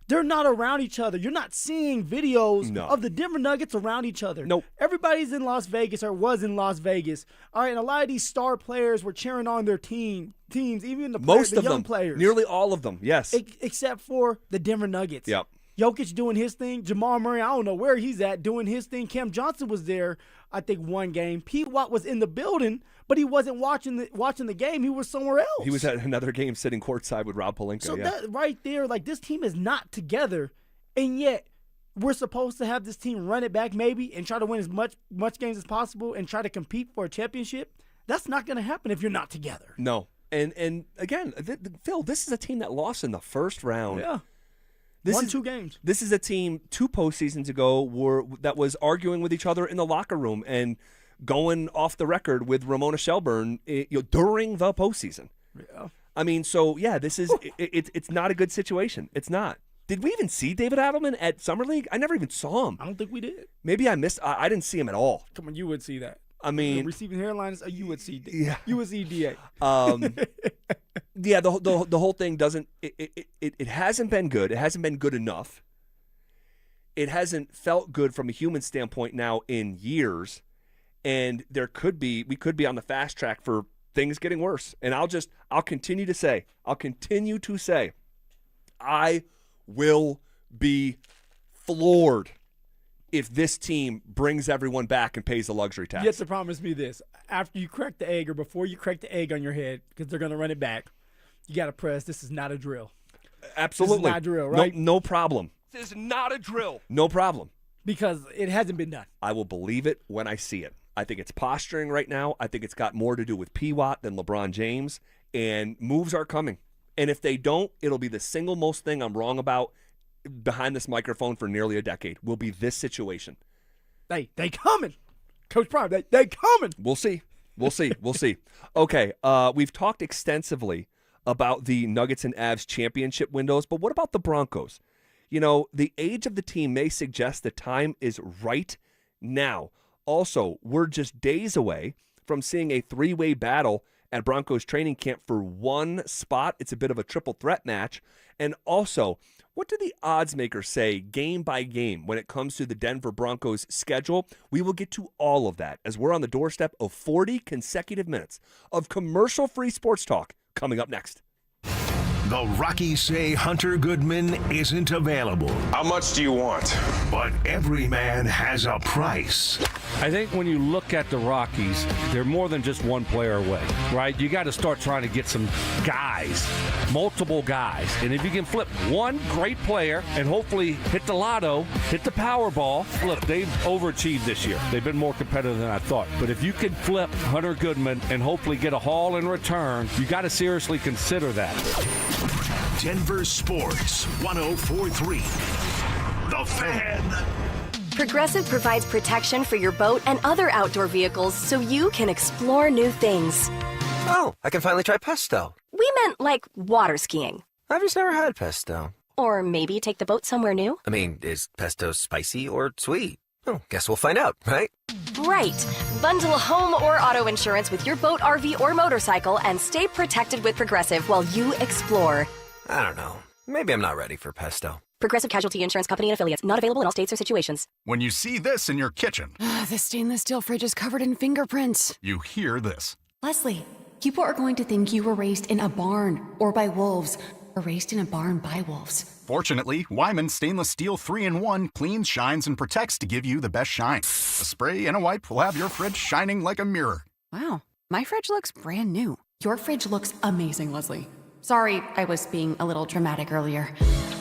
They're not around each other. You're not seeing videos of the Denver Nuggets around each other.
Nope.
Everybody's in Las Vegas or was in Las Vegas. All right, and a lot of these star players were cheering on their teams, even the young players.
Nearly all of them, yes.
Except for the Denver Nuggets.
Yep.
Jokic doing his thing. Jamal Murray, I don't know where he's at, doing his thing. Cam Johnson was there, I think, one game. Pete Watt was in the building, but he wasn't watching the game. He was somewhere else.
He was at another game sitting courtside with Rob Pelinka.
So that right there, like, this team is not together, and yet we're supposed to have this team run it back maybe and try to win as much games as possible and try to compete for a championship. That's not going to happen if you're not together.
No. And again, Phil, this is a team that lost in the first round.
Yeah.
Won
2 games.
This is a team 2 postseasons ago that was arguing with each other in the locker room and going off the record with Ramona Shelburne during the postseason.
Yeah.
I mean, so yeah, this is it's not a good situation. It's not. Did we even see David Adelman at Summer League? I never even saw him.
I don't think we did.
Maybe I missed. I didn't see him at all.
Come on, you would see that.
I mean,
receiving hairlines, you would see.
Yeah.
You would see DA.
Yeah, the whole thing doesn't. It hasn't been good. It hasn't been good enough. It hasn't felt good from a human standpoint now in years, and we could be on the fast track for things getting worse. And I'll continue to say, I will be floored if this team brings everyone back and pays the luxury tax.
You have to promise me this. After you crack the egg or before you crack the egg on your head, because they're going to run it back, you got to press, this is not a drill.
Absolutely.
This is not a drill, right?
No problem.
This is not a drill.
No problem.
Because it hasn't been done.
I will believe it when I see it. I think it's posturing right now. I think it's got more to do with P. Watt than LeBron James, and moves are coming. And if they don't, it'll be the single most thing I'm wrong about behind this microphone for nearly a decade, will be this situation.
They coming. Coach Prime, they coming.
We'll see. Okay, we've talked extensively about the Nuggets and Avs championship windows, but what about the Broncos? You know, the age of the team may suggest the time is right now. Also, we're just days away from seeing a 3-way battle at Broncos training camp for one spot. It's a bit of a triple threat match. And also, what do the odds makers say game by game when it comes to the Denver Broncos schedule? We will get to all of that as we're on the doorstep of 40 consecutive minutes of commercial-free sports talk coming up next.
The Rockies say Hunter Goodman isn't available.
How much do you want?
But every man has a price.
I think when you look at the Rockies, they're more than just one player away, right? You got to start trying to get some guys, multiple guys. And if you can flip one great player and hopefully hit the lotto, hit the Powerball, look, they've overachieved this year. They've been more competitive than I thought. But if you can flip Hunter Goodman and hopefully get a haul in return, you got to seriously consider that.
Denver Sports 104.3. The Fan.
Progressive provides protection for your boat and other outdoor vehicles so you can explore new things.
Oh, I can finally try pesto.
We meant like water skiing.
I've just never had pesto.
Or maybe take the boat somewhere new.
I mean, is pesto spicy or sweet? Oh, guess we'll find out, right?
Right. Bundle home or auto insurance with your boat, RV, or motorcycle and stay protected with Progressive while you explore.
I don't know. Maybe I'm not ready for pesto.
Progressive Casualty Insurance Company and Affiliates. Not available in all states or situations.
When you see this in your kitchen,
the stainless steel fridge is covered in fingerprints.
you hear this.
Leslie, people are going to think you were raised in a barn or by wolves or raised in a barn by wolves.
Fortunately, Wyman Stainless Steel 3-in-1 cleans, shines, and protects to give you the best shine. A spray and a wipe will have your fridge shining like a mirror.
Wow, my fridge looks brand new. Your fridge looks amazing, Leslie. Sorry, I was being a little dramatic earlier.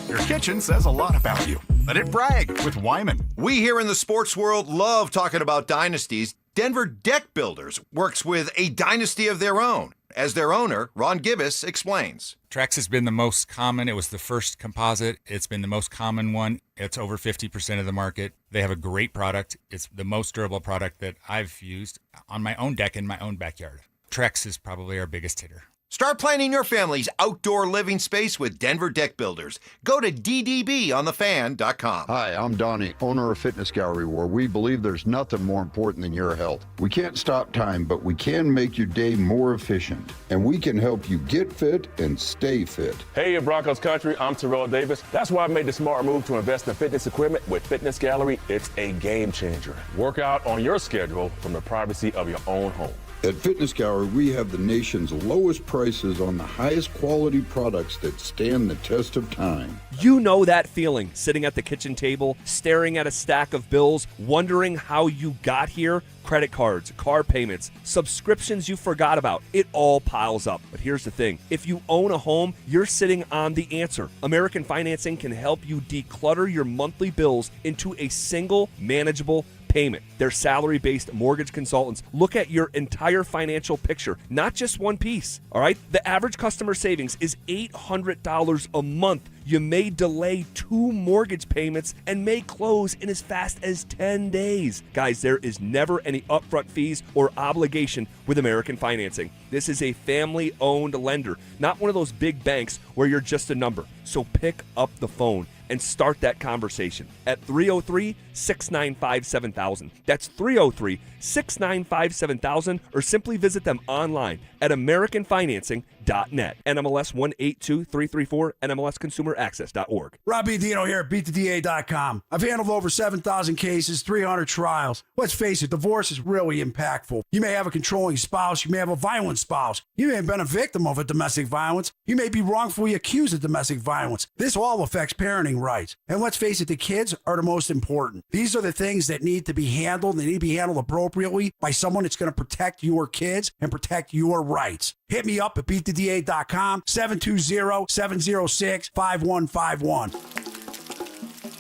Your kitchen says a lot about you. Let it brag with Wyman.
We here in the sports world love talking about dynasties. Denver Deck Builders works with a dynasty of their own. As their owner, Ron Gibbous, explains.
Trex has been the most common. It was the first composite. It's been the most common one. It's over 50% of the market. They have a great product. It's the most durable product that I've used on my own deck in my own backyard. Trex is probably our biggest hitter.
Start planning your family's outdoor living space with Denver Deck Builders. Go to ddbonthefan.com.
Hi, I'm Donnie, owner of Fitness Gallery, where we believe there's nothing more important than your health. We can't stop time, but we can make your day more efficient. And we can help you get fit and stay fit.
Hey, Broncos country, I'm Terrell Davis. That's why I made the smart move to invest in fitness equipment with Fitness Gallery. It's a game changer. Work out on your schedule from the privacy of your own home.
At Fitness Gallery, we have the nation's lowest prices on the highest quality products that stand the test of time.
You know that feeling, sitting at the kitchen table, staring at a stack of bills, wondering how you got here? Credit cards, car payments, subscriptions you forgot about. It all piles up. But here's the thing. If you own a home, you're sitting on the answer. American Financing can help you declutter your monthly bills into a single manageable payment. Their salary-based mortgage consultants look at your entire financial picture, not just one piece. All right? The average customer savings is $800 a month. You may delay 2 mortgage payments and may close in as fast as 10 days. Guys, there is never any upfront fees or obligation with American Financing. This is a family-owned lender, not one of those big banks where you're just a number. So pick up the phone and start that conversation at 303-695-7000. That's 303-695-7000, or simply visit them online at AmericanFinancing.net. NMLS 182334, NMLSConsumerAccess.org.
Rob Dino here at BeatTheDA.com. I've handled over 7,000 cases, 300 trials. Let's face it, divorce is really impactful. You may have a controlling spouse. You may have a violent spouse. You may have been a victim of a domestic violence. You may be wrongfully accused of domestic violence. This all affects parenting rights. And let's face it, the kids are the most important. These are the things that need to be handled. They need to be handled appropriately by someone that's going to protect your kids and protect your rights. Hit me up at BeatTheDA.com, 720-706-5151.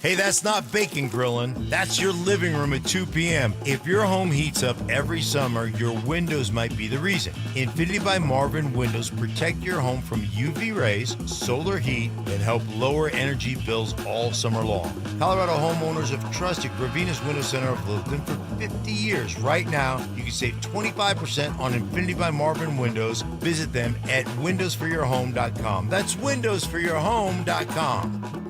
Hey, that's not bacon grilling. That's your living room at 2 p.m. If your home heats up every summer, your windows might be the reason. Infinity by Marvin Windows protect your home from UV rays, solar heat, and help lower energy bills all summer long. Colorado homeowners have trusted Gravina's Window Center of Littleton for 50 years. Right now, you can save 25% on Infinity by Marvin Windows. Visit them at windowsforyourhome.com. That's windowsforyourhome.com.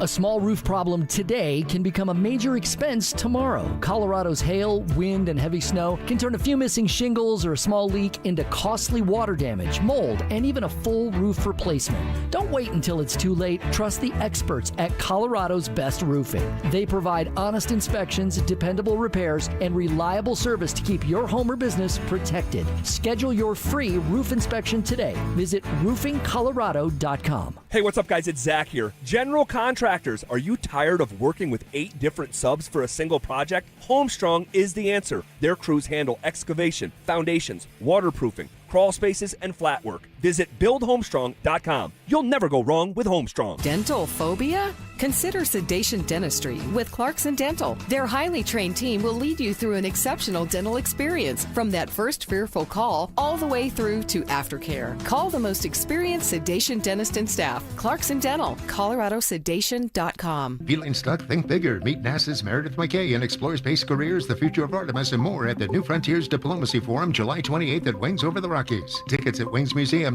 A small roof problem today can become a major expense tomorrow. Colorado's hail, wind, and heavy snow can turn a few missing shingles or a small leak into costly water damage, mold, and even a full roof replacement. Don't wait until it's too late. Trust the experts at Colorado's Best Roofing. They provide honest inspections, dependable repairs, and reliable service to keep your home or business protected. Schedule your free roof inspection today. Visit roofingcolorado.com.
Hey, what's up, guys? It's Zach here. General contractors, are you tired of working with 8 different subs for a single project? Homestrong is the answer. Their crews handle excavation, foundations, waterproofing, crawl spaces, and flat work. Visit buildhomestrong.com. You'll never go wrong with Homestrong.
Dental phobia? Consider Sedation Dentistry with Clarkson Dental. Their highly trained team will lead you through an exceptional dental experience from that first fearful call all the way through to aftercare. Call the most experienced sedation dentist and staff. Clarkson Dental, coloradosedation.com.
Feeling stuck? Think bigger. Meet NASA's Meredith McKay and explore space careers, the future of Artemis, and more at the New Frontiers Diplomacy Forum, July 28th at Wings Over the Rockies. Tickets at wingsmuseum.org.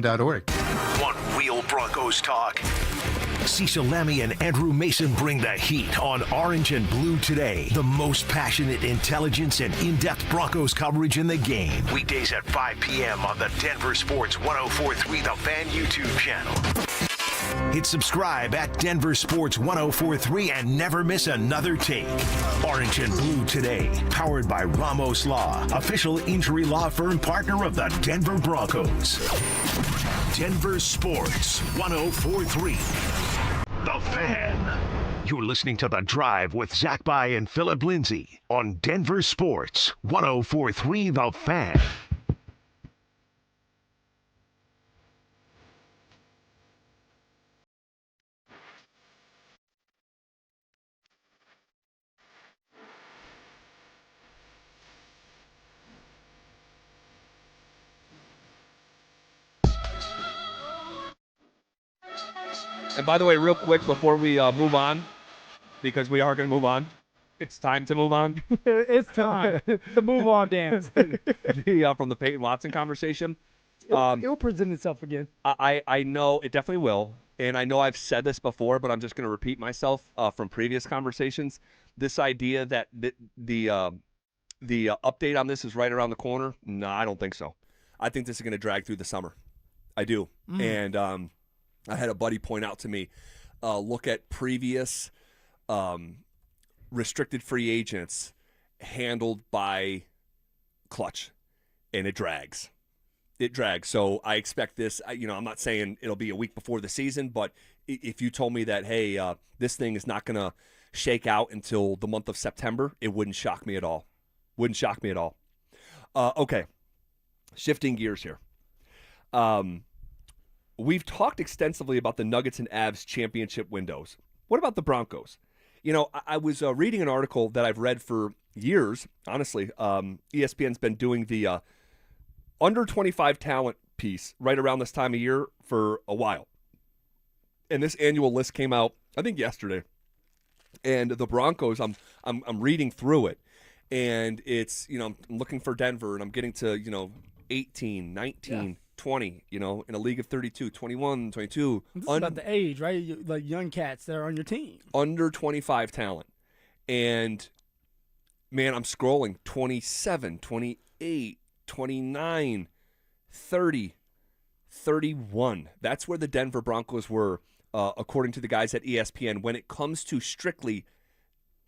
One Wheel Broncos talk. Cecil Lammy and Andrew Mason bring the heat on Orange and Blue Today. The most passionate intelligence and in-depth Broncos coverage in the game. Weekdays at 5 p.m. on the Denver Sports 104.3 The Fan YouTube channel. Hit subscribe at Denver Sports 104.3 and never miss another take. Orange and Blue Today, powered by Ramos Law, official injury law firm partner of the Denver Broncos. Denver Sports 104.3 The Fan. You're listening to The Drive with Zach By and Phillip Lindsay on Denver Sports 104.3 The Fan.
And by the way, real quick before we move on, because we are going to move on, it's time to move on.
It's time. The move on dance.
From the Peyton Watson conversation.
It'll present itself again.
I know it definitely will, and I know I've said this before, but I'm just going to repeat myself from previous conversations. This idea that the update on this is right around the corner, no, I don't think so. I think this is going to drag through the summer. I do. And I had a buddy point out to me, look at previous restricted free agents handled by Clutch, and it drags. It drags. So I expect this, I'm not saying it'll be a week before the season, but if you told me that, hey, this thing is not going to shake out until the month of September, it wouldn't shock me at all. Wouldn't shock me at all. Okay, shifting gears here. We've talked extensively about the Nuggets and Avs championship windows. What about the Broncos? I was reading an article that I've read for years, honestly. ESPN's been doing the under 25 talent piece right around this time of year for a while. And this annual list came out, I think, yesterday. And the Broncos, I'm reading through it. And it's, I'm looking for Denver, and I'm getting to, 18, 19, 20, in a league of 32, 21, 22.
This is about the age, right? Like young cats that are on your team.
Under 25 talent. And, man, I'm scrolling 27, 28, 29, 30, 31. That's where the Denver Broncos were, according to the guys at ESPN, when it comes to strictly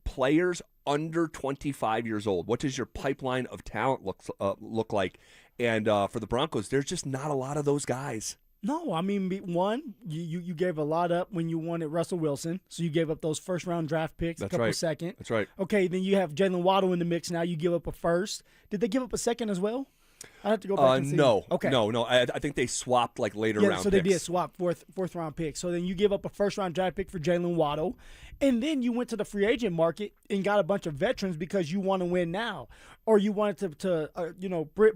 players under 25 years old. What does your pipeline of talent look like? And for the Broncos, there's just not a lot of those guys.
No, I mean, one, you gave a lot up when you wanted Russell Wilson, so you gave up those first-round draft picks,
That's
a couple
right.
second.
That's right.
Okay, then you have Jalen Waddle in the mix now. You give up a first. Did they give up a second as well? I have to go back and see.
No.
Okay.
No. I think they swapped later round
so
picks.
they did swap fourth round picks. So then you give up a first-round draft pick for Jalen Waddle, and then you went to the free agent market and got a bunch of veterans because you want to win now, or you wanted to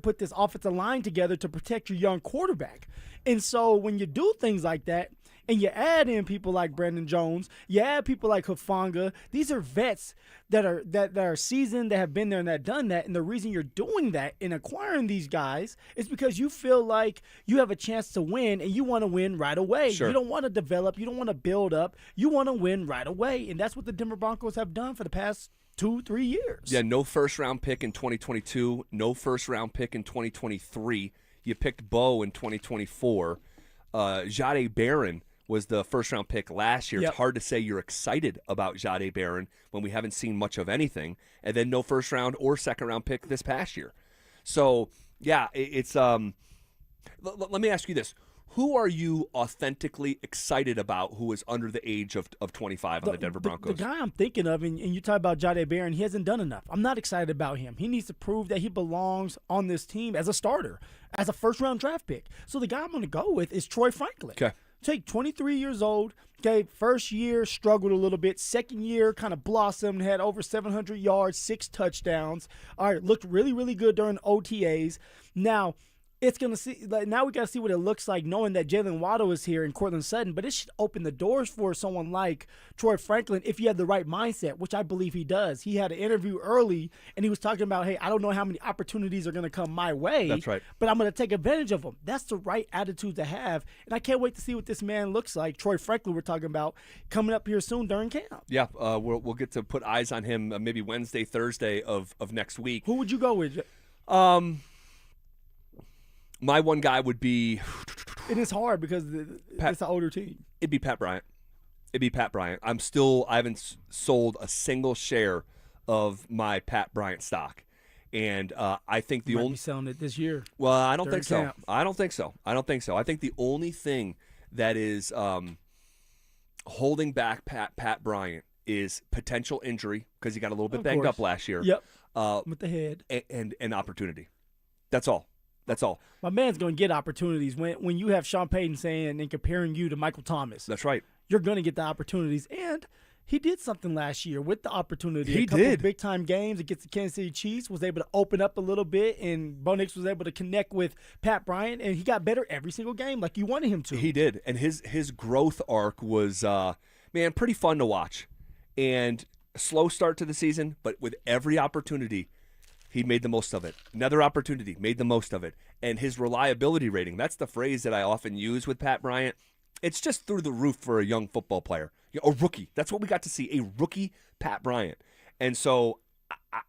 put this offensive line together to protect your young quarterback. And so when you do things like that, and you add in people like Brandon Jones, you add people like Hufanga, these are vets that are seasoned, that have been there and that done that. And the reason you're doing that and acquiring these guys is because you feel like you have a chance to win, and you want to win right away.
Sure.
You don't want to develop. You don't want to build up. You want to win right away. And that's what the Denver Broncos have done for the past 2-3 years.
Yeah, no first-round pick in 2022, no first-round pick in 2023. You picked Bo in 2024. Jahdae Barron was the first-round pick last year.
Yep.
It's hard to say you're excited about Jahdae Barron when we haven't seen much of anything. And then no first-round or second-round pick this past year. So, yeah, it's let me ask you this. Who are you authentically excited about who is under the age of 25 on the Denver Broncos?
The guy I'm thinking of, and you talk about Jahdae Barron, he hasn't done enough. I'm not excited about him. He needs to prove that he belongs on this team as a starter, as a first-round draft pick. So the guy I'm going to go with is Troy Franklin.
Okay.
Take 23 years old. Okay, first year struggled a little bit. Second year kind of blossomed, had over 700 yards, 6 touchdowns. All right, looked really, really good during OTAs. Now, now we got to see what it looks like knowing that Jalen Waddle is here and Cortland Sutton, but it should open the doors for someone like Troy Franklin if you have the right mindset, which I believe he does. He had an interview early, and he was talking about, hey, I don't know how many opportunities are going to come my way.
That's right.
But I'm going to take advantage of them. That's the right attitude to have, and I can't wait to see what this man looks like. Troy Franklin we're talking about coming up here soon during camp.
Yeah, we'll get to put eyes on him maybe Wednesday, Thursday of next week.
Who would you go with?
My one guy would be...
It is hard because it's an older team.
It'd be Pat Bryant. I haven't sold a single share of my Pat Bryant stock. And I think the
Might
only...
be selling it this year.
Well, I don't think so.
Camp.
I don't think so. I think the only thing that is holding back Pat Bryant is potential injury, because he got a little bit banged up last year.
Yep. With the head.
And opportunity. That's all.
My man's going to get opportunities when you have Sean Payton saying and comparing you to Michael Thomas.
That's right.
You're going to get the opportunities. And he did something last year with the opportunity.
He
a couple
did.
of big-time games against the Kansas City Chiefs, was able to open up a little bit, and Bo Nix was able to connect with Pat Bryant, and he got better every single game like you wanted him to.
He did. And his growth arc was, pretty fun to watch. And a slow start to the season, but with every opportunity, He made the most of it. Another opportunity, made the most of it. And his reliability rating, that's the phrase that I often use with Pat Bryant. It's just through the roof for a young football player. A rookie. That's what we got to see, a rookie Pat Bryant. And so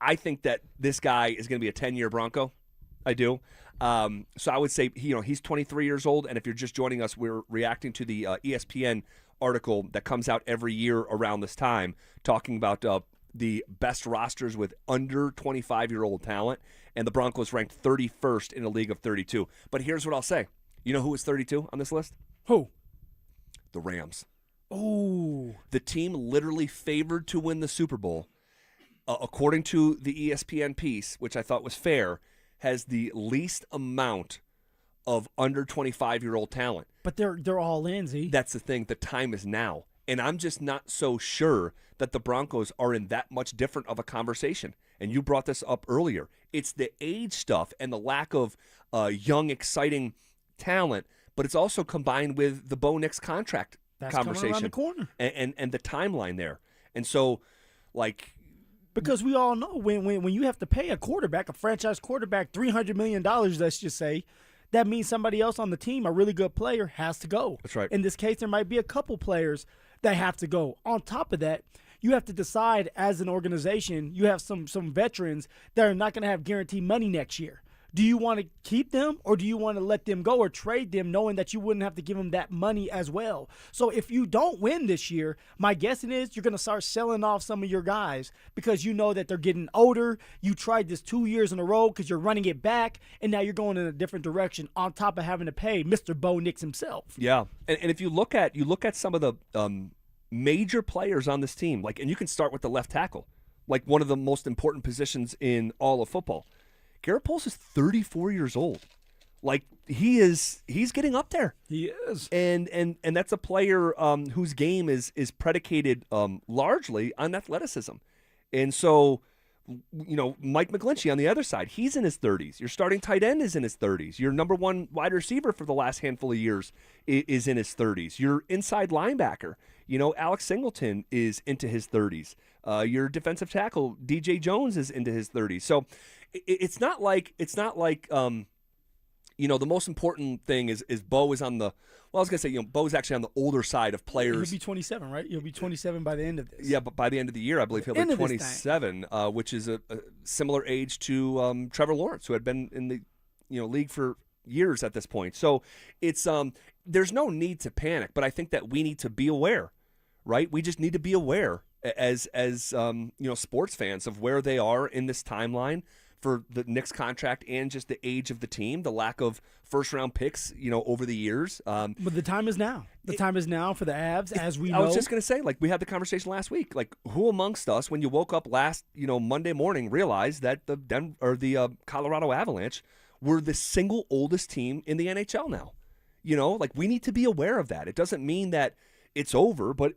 I think that this guy is going to be a 10-year Bronco. I do. So I would say, he's 23 years old, and if you're just joining us, we're reacting to the ESPN article that comes out every year around this time talking about the best rosters with under 25-year-old talent, and the Broncos ranked 31st in a league of 32. But here's what I'll say. You know who was 32 on this list?
Who?
The Rams.
Oh.
The team literally favored to win the Super Bowl, according to the ESPN piece, which I thought was fair, has the least amount of under 25-year-old talent.
But they're all in, Z.
That's the thing. The time is now. And I'm just not so sure that the Broncos are in that much different of a conversation. And you brought this up earlier. It's the age stuff and the lack of young, exciting talent, but it's also combined with the Bo Nix contract
That's
conversation.
coming around the corner.
And the timeline there. And so,
because we all know when you have to pay a quarterback, a franchise quarterback, $300 million, let's just say, that means somebody else on the team, a really good player, has to go.
That's right.
In this case, there might be a couple players that have to go. On top of that, you have to decide as an organization, you have some veterans that are not going to have guaranteed money next year. Do you want to keep them, or do you want to let them go or trade them knowing that you wouldn't have to give them that money as well? So if you don't win this year, my guessing is you're going to start selling off some of your guys because you know that they're getting older. You tried this 2 years in a row because you're running it back, and now you're going in a different direction on top of having to pay Mr. Bo Nix himself.
Yeah, and if you look at some of the major players on this team, and you can start with the left tackle, like one of the most important positions in all of football. Garrett Poles is 34 years old. He's getting up there.
He is.
And that's a player whose game is predicated largely on athleticism. And so, Mike McGlinchey on the other side, he's in his 30s. Your starting tight end is in his 30s. Your number one wide receiver for the last handful of years is in his 30s. Your inside linebacker, Alex Singleton is into his 30s. Your defensive tackle, DJ Jones, is into his 30s. So it's not like the most important thing is Bo is on the, well, I was going to say, Bo's actually on the older side of players.
He'll be 27, right? He'll be 27 by the end of this.
Yeah, but by the end of the year, I believe he'll be 27, which is a similar age to Trevor Lawrence, who had been in the league for years at this point. So it's there's no need to panic, but I think that we need to be aware, right? We just need to be aware as sports fans of where they are in this timeline for the Knicks contract and just the age of the team, the lack of first-round picks, over the years.
But the time is now. The time is now for the Avs, as we know.
I was just going to say, we had the conversation last week. Who amongst us, when you woke up last, Monday morning, realized that the Colorado Avalanche were the single oldest team in the NHL now? We need to be aware of that. It doesn't mean that it's over, but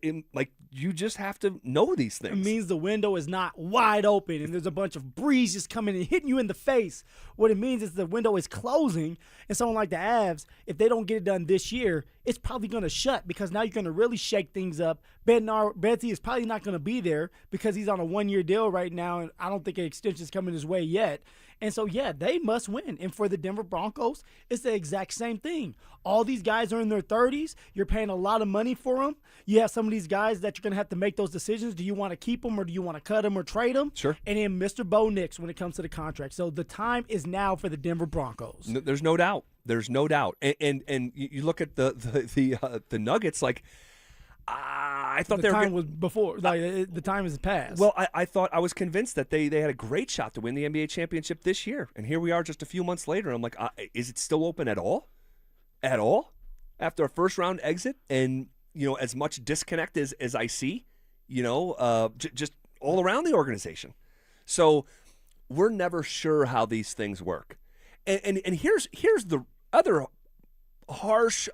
you just have to know these things.
It means the window is not wide open and there's a bunch of breeze just coming and hitting you in the face. What it means is the window is closing, and someone like the Avs, if they don't get it done this year, it's probably going to shut because now you're going to really shake things up. Betsy is probably not going to be there because he's on a one-year deal right now, and I don't think an extension is coming his way yet. And so, yeah, they must win. And for the Denver Broncos, it's the exact same thing. All these guys are in their 30s. You're paying a lot of money for them. You have some of these guys that you're going to have to make those decisions. Do you want to keep them or do you want to cut them or trade them?
Sure.
And then Mr. Bo Nix when it comes to the contract. So the time is now for the Denver Broncos.
No, there's no doubt. There's no doubt. And you look at the Nuggets, I thought
the time was before. The time has passed. Well,
I was convinced that they had a great shot to win the NBA championship this year, and here we are just a few months later. I'm like, is it still open at all? At all? After a first round exit, and as much disconnect as I see, just all around the organization. So we're never sure how these things work, and here's the other harsh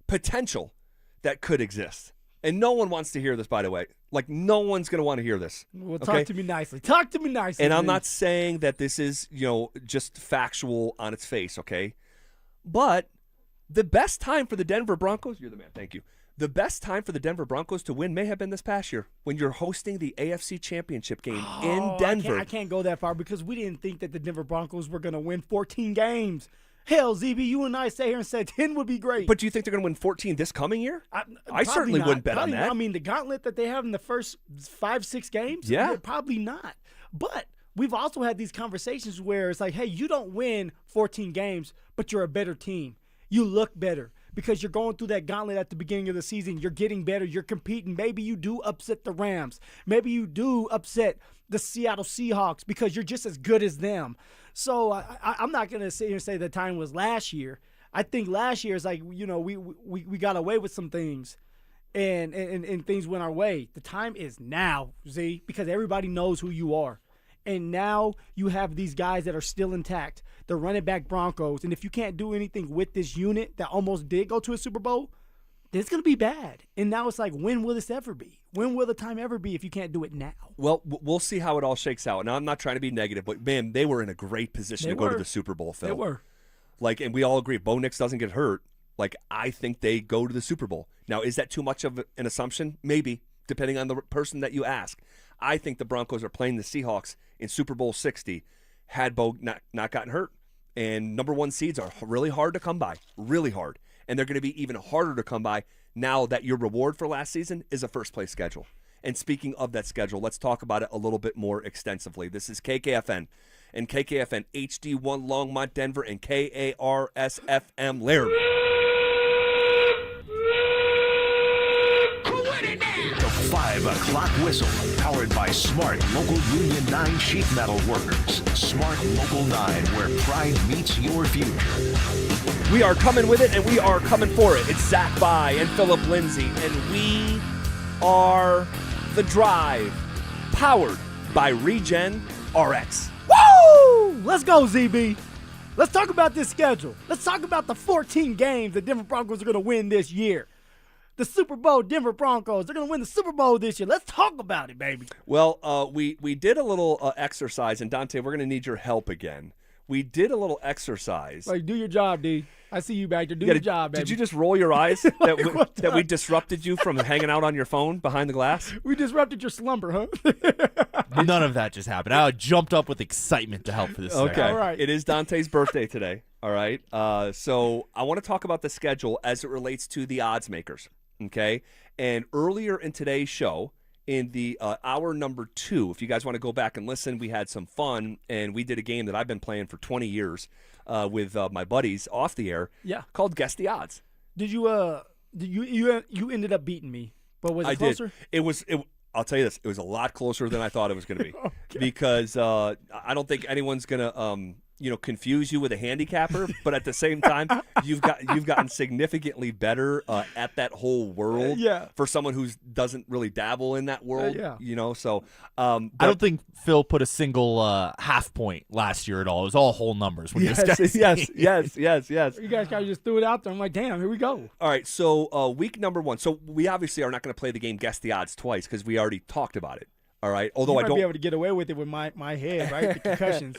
potential that could exist. And no one wants to hear this, by the way. No one's going to want to hear this.
Well, talk to me nicely. Talk to me nicely.
And I'm not saying that this is, just factual on its face, okay? But the best time for the Denver Broncos, you're the man, thank you. The best time for the Denver Broncos to win may have been this past year when you're hosting the AFC Championship game in Denver.
I can't go that far because we didn't think that the Denver Broncos were going to win 14 games. Hell, ZB, you and I sat here and said 10 would be great.
But do you think they're going to win 14 this coming year? I certainly wouldn't bet on that.
I mean, the gauntlet that they have in the first 5-6 games?
Yeah.
Probably not. But we've also had these conversations where it's like, hey, you don't win 14 games, but you're a better team. You look better because you're going through that gauntlet at the beginning of the season. You're getting better. You're competing. Maybe you do upset the Rams. Maybe you do upset the Seattle Seahawks because you're just as good as them. So I'm not going to sit here and say the time was last year. I think last year is like, you know, we got away with some things and things went our way. The time is now, Z, because everybody knows who you are. And now you have these guys that are still intact. The running back Broncos. And if you can't do anything with this unit that almost did go to a Super Bowl, then it's going to be bad. And now it's like, when will this ever be? When will the time ever be if you can't do it now?
Well, we'll see how it all shakes out. Now, I'm not trying to be negative, but, man, they were in a great position to go to the Super Bowl, Phil.
They were.
Like, and we all agree, if Bo Nix doesn't get hurt, like, I think they go to the Super Bowl. Now, is that too much of an assumption? Maybe, depending on the person that you ask. I think the Broncos are playing the Seahawks in Super Bowl 60 had Bo not gotten hurt. And number one seeds are really hard to come by, really hard. And they're going to be even harder to come by now that your reward for last season is a first-place schedule. And speaking of that schedule, let's talk about it a little bit more extensively. This is KKFN and KKFN HD1 Longmont, Denver, and KARSFM Laramie.
The 5 o'clock whistle, powered by Smart Local Union 9 sheet metal workers. Smart Local 9, where pride meets your future.
We are coming with it, and we are coming for it. It's Zach By and Phillip Lindsay, and we are The Drive, powered by Regen RX.
Woo! Let's go, ZB. Let's talk about this schedule. Let's talk about the 14 games the Denver Broncos are going to win this year. The Super Bowl Denver Broncos, they're going to win the Super Bowl this year. Let's talk about it, baby.
Well, we did a little exercise, and Dante, we're going to need your help again. We did a little exercise.
Like, do your job, D. I see you back there. Do your job, baby.
Did you just roll your eyes that we disrupted you from hanging out on your phone behind the glass?
We disrupted your slumber, huh?
None of that just happened. I jumped up with excitement to help for this.
Okay.
All right.
It is Dante's birthday today. All right. So I want to talk about the schedule as it relates to the odds makers. Okay. And earlier in today's show, in the hour number 2, if you guys want to go back and listen, we had some fun, and we did a game that I've been playing for 20 years with my buddies off the air.
Yeah.
Called Guess the Odds.
Did you ended up beating me? But was it closer?
Did. I'll tell you this. It was a lot closer than I thought it was going to be. Okay. Because I don't think anyone's going to confuse you with a handicapper, but at the same time, you've gotten significantly better at that whole world.
Yeah.
For someone who doesn't really dabble in that world.
Yeah.
So
I don't think Phil put a single half point last year at all. It was all whole numbers.
Yes.
You guys kind of just threw it out there. I'm like, damn, here we go.
All right. So week number 1. So we obviously are not going to play the game Guess the Odds twice because we already talked about it. All right. Although
you
I don't
be able to get away with it with my head, right? The concussions.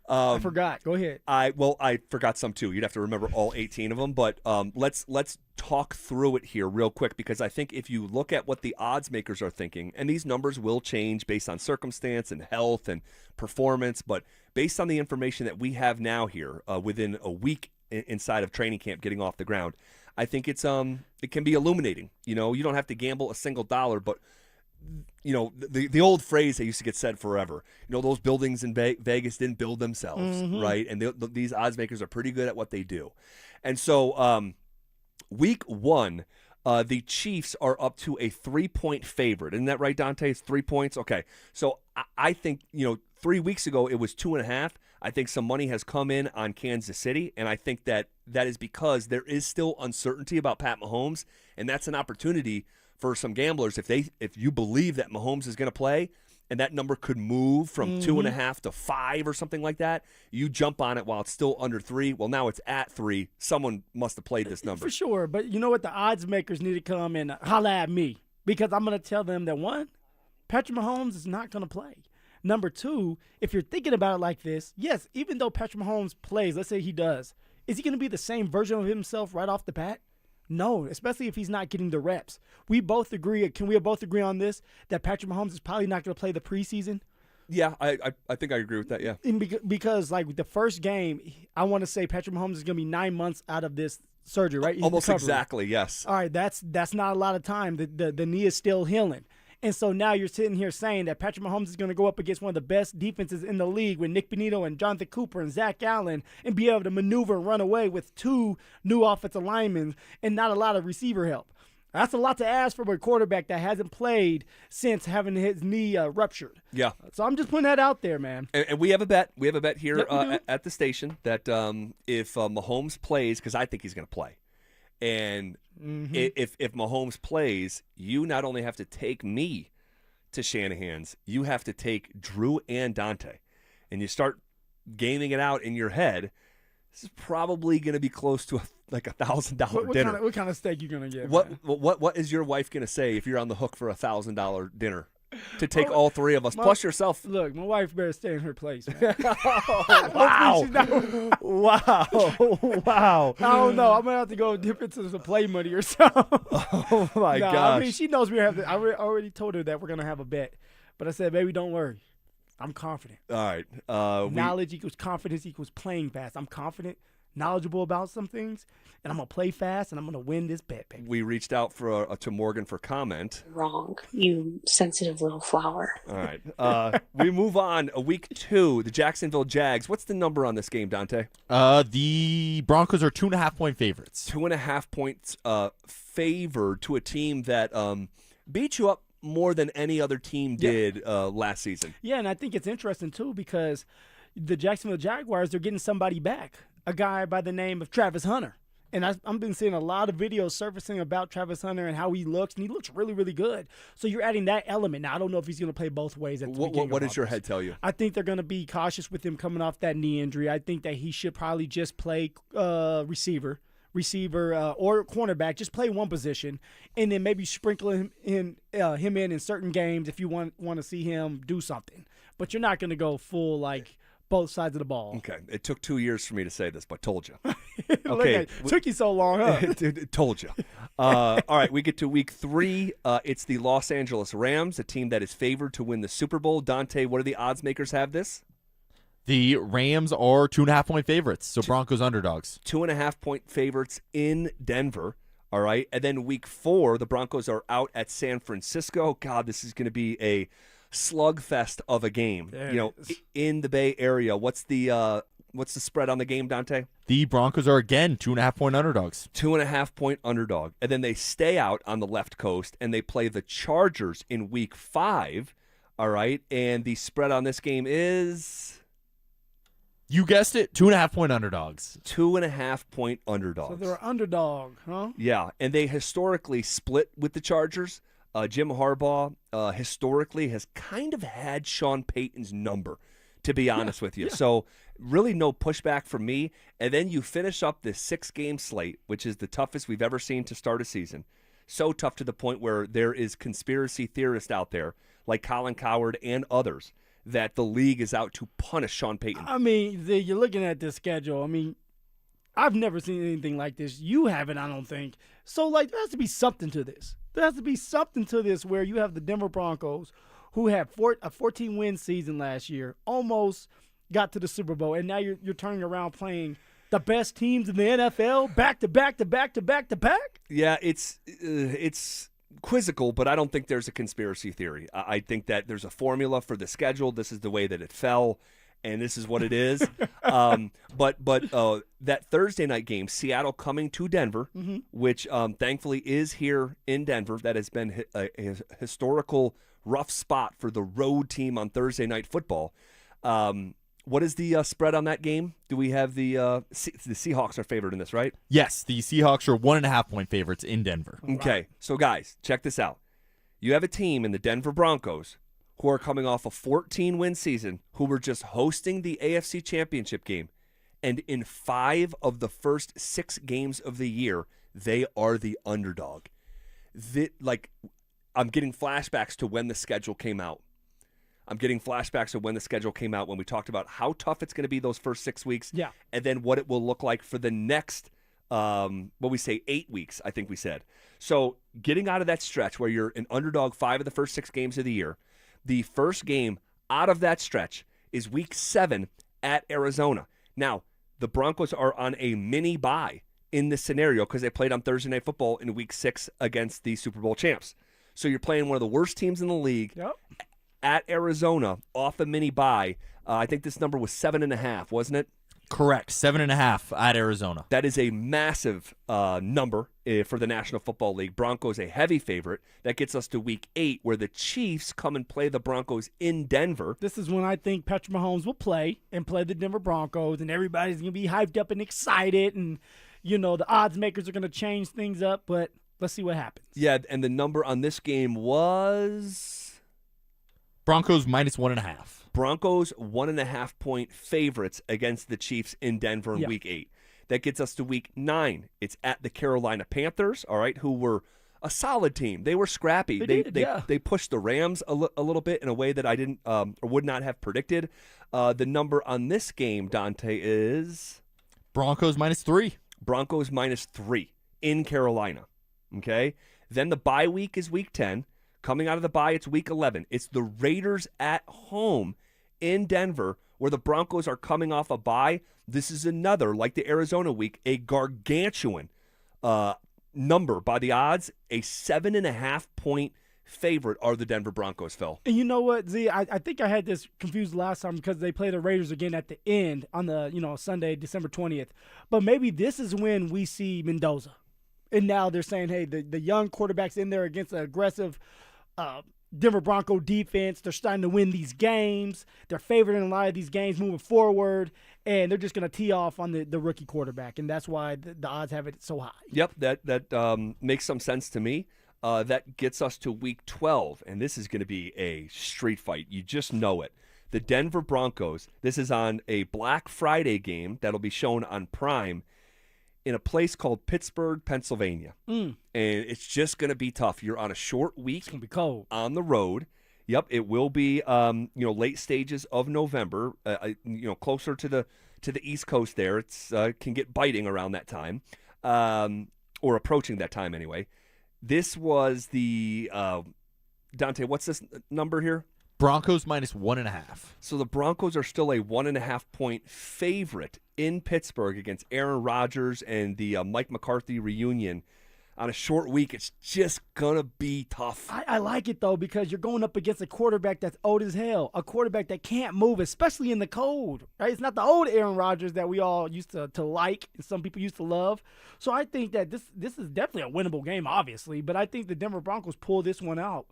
I forgot. Go ahead.
I forgot some too. You'd have to remember all 18 of them. But let's talk through it here real quick, because I think if you look at what the odds makers are thinking, and these numbers will change based on circumstance and health and performance, but based on the information that we have now here within a week inside of training camp getting off the ground, I think it can be illuminating. You don't have to gamble a single dollar, but the old phrase that used to get said forever, those buildings in Vegas didn't build themselves, right? And these odds makers are pretty good at what they do. And so week 1, the Chiefs are up to a 3-point favorite. Isn't that right, Dante? It's 3 points? Okay. So I think, 3 weeks ago it was 2.5. I think some money has come in on Kansas City, and I think that is because there is still uncertainty about Pat Mahomes, and that's an opportunity for some gamblers. If you believe that Mahomes is going to play and that number could move from 2.5 to 5 or something like that, you jump on it while it's still under 3. Well, now it's at 3. Someone must have played this number.
For sure. But you know what? The odds makers need to come and holla at me, because I'm going to tell them that, 1, Patrick Mahomes is not going to play. Number 2, if you're thinking about it like this, yes, even though Patrick Mahomes plays, let's say he does, is he going to be the same version of himself right off the bat? No, especially if he's not getting the reps. We both agree. Can we both agree on this, that Patrick Mahomes is probably not going to play the preseason?
Yeah, I think I agree with that, yeah.
Because, like, the first game, I want to say Patrick Mahomes is going to be 9 months out of this surgery, right?
Almost exactly, yes.
All right, that's not a lot of time. The knee is still healing. And so now you're sitting here saying that Patrick Mahomes is going to go up against one of the best defenses in the league with Nick Benito and Jonathan Cooper and Zach Allen and be able to maneuver and run away with 2 new offensive linemen and not a lot of receiver help. That's a lot to ask for a quarterback that hasn't played since having his knee ruptured.
Yeah.
So I'm just putting that out there, man.
And we have a bet. We have a bet here
Yep,
at the station that if Mahomes plays, because I think he's going to play, and if Mahomes plays, you not only have to take me to Shanahan's, you have to take Drew and Dante, and you start gaming it out in your head. This is probably going to be close to like $1,000 dinner.
What kind of steak you gonna get?
What is your wife going to say if you're on the hook for $1,000 dinner to take all 3 of us plus yourself?
Look, my wife better stay in her place.
Wow! Wow!
I don't know. I'm gonna have to go dip into some play money or something.
Oh my gosh!
I mean, she knows we have. I already told her that we're gonna have a bet, but I said, baby, don't worry. I'm confident.
All right.
Knowledge equals confidence equals playing fast. I'm confident, knowledgeable about some things, and I'm going to play fast, and I'm going to win this bet, baby.
We reached out to Morgan for comment.
Wrong, you sensitive little flower.
All right. We move on. Week 2, the Jacksonville Jags. What's the number on this game, Dante?
The Broncos are 2.5-point favorites.
2.5 points favored to a team that beat you up more than any other team did last season.
Yeah, and I think it's interesting, too, because the Jacksonville Jaguars are getting somebody back, a guy by the name of Travis Hunter. And I've been seeing a lot of videos surfacing about Travis Hunter and how he looks, and he looks really, really good. So you're adding that element. Now, I don't know if he's going to play both ways at the beginning.
What does your head tell you?
I think they're going to be cautious with him coming off that knee injury. I think that he should probably just play receiver or cornerback, just play one position, and then maybe sprinkle him in certain games if you want to see him do something. But you're not going to go full like both sides of the ball.
Okay, it took 2 years for me to say this, but told you.
Okay, took you so long, huh?
Told you. All right, we get to week 3. It's the Los Angeles Rams, a team that is favored to win the Super Bowl. Dante, what do the odds makers have this?
The Rams are 2.5-point favorites, so Broncos underdogs.
2.5-point favorites in Denver. All right, and then week 4, the Broncos are out at San Francisco. God, this is going to be a slugfest of a game. In the Bay Area. What's the spread on the game, Dante?
The Broncos are again 2.5-point underdogs.
2.5-point underdog, and then they stay out on the left coast and they play the Chargers in week 5. All right, and the spread on this game is.
You guessed it, 2.5-point underdogs.
2.5-point underdogs.
So they're an underdog, huh?
Yeah, and they historically split with the Chargers. Jim Harbaugh historically has kind of had Sean Payton's number, to be honest with you. Yeah. So really no pushback from me. And then you finish up this 6-game slate, which is the toughest we've ever seen to start a season. So tough to the point where there is conspiracy theorists out there like Colin Cowherd and others that the league is out to punish Sean Payton.
I mean, you're looking at this schedule. I mean, I've never seen anything like this. You haven't, I don't think. So, like, there has to be something to this. There has to be something to this where you have the Denver Broncos, who had a 14-win season last year, almost got to the Super Bowl, and now you're turning around playing the best teams in the NFL back to back to back to back to back.
Yeah, it's quizzical, but I don't think there's a conspiracy theory. I think that there's a formula for the schedule. This is the way that it fell, and this is what it is. But that Thursday night game, Seattle coming to Denver, which thankfully is here in Denver. That has been a historical rough spot for the road team on Thursday night football. What is the spread on that game? Do we have the Seahawks are favored in this, right?
Yes, the Seahawks are 1.5-point favorites in Denver.
Okay, so guys, check this out. You have a team in the Denver Broncos who are coming off a 14-win season, who were just hosting the AFC Championship game, and in 5 of the first 6 games of the year, they are the underdog. I'm getting flashbacks to when the schedule came out. When we talked about how tough it's going to be those first 6 weeks,
yeah,
and then what it will look like for the next what we say, 8 weeks, I think we said. So getting out of that stretch where you're an underdog 5 of the first 6 games of the year, the first game out of that stretch is week 7 at Arizona. Now, the Broncos are on a mini bye in this scenario because they played on Thursday Night Football in week 6 against the Super Bowl champs. So you're playing one of the worst teams in the league at Arizona off a mini bye. I think this number was 7.5, wasn't it?
Correct, 7.5 at Arizona.
That is a massive number for the National Football League. Broncos a heavy favorite. That gets us to week 8 where the Chiefs come and play the Broncos in Denver.
This is when I think Patrick Mahomes will play the Denver Broncos, and everybody's going to be hyped up and excited, and, the odds makers are going to change things up, but let's see what happens.
Yeah, and the number on this game was?
Broncos -1.5.
Broncos 1.5-point favorites against the Chiefs in Denver in week 8. That gets us to week 9. It's at the Carolina Panthers, all right, who were a solid team. They were scrappy. They pushed the Rams a little bit in a way that I didn't or would not have predicted. The number on this game, Dante, is?
Broncos -3.
Broncos -3 in Carolina. Okay? Then the bye week is week 10. Coming out of the bye, it's week 11. It's the Raiders at home in Denver, where the Broncos are coming off a bye. This is another, like the Arizona week, a gargantuan number by the odds. A 7.5-point favorite are the Denver Broncos, Phil.
And you know what, Z? I think I had this confused last time because they play the Raiders again at the end on the Sunday, December 20th. But maybe this is when we see Mendoza. And now they're saying, hey, the young quarterback's in there against an aggressive Denver Bronco defense. They're starting to win these games. They're favored in a lot of these games moving forward, and they're just going to tee off on the rookie quarterback, and that's why the odds have it so high.
Yep, that makes some sense to me. That gets us to week 12, and this is going to be a street fight. You just know it. The Denver Broncos, this is on a Black Friday game that'll be shown on Prime in a place called Pittsburgh, Pennsylvania. And it's just going to be tough. You're on a short week.
It's going to be cold.
On the road. Yep, it will be late stages of November, closer to the East Coast there. It's can get biting around that time, or approaching that time anyway. This was the Dante, what's this number here?
Broncos -1.5.
So the Broncos are still a 1.5-point favorite in Pittsburgh against Aaron Rodgers and the Mike McCarthy reunion. On a short week, it's just going to be tough.
I like it, though, because you're going up against a quarterback that's old as hell, a quarterback that can't move, especially in the cold. Right? It's not the old Aaron Rodgers that we all used to like and some people used to love. So I think that this is definitely a winnable game, obviously, but I think the Denver Broncos pull this one out.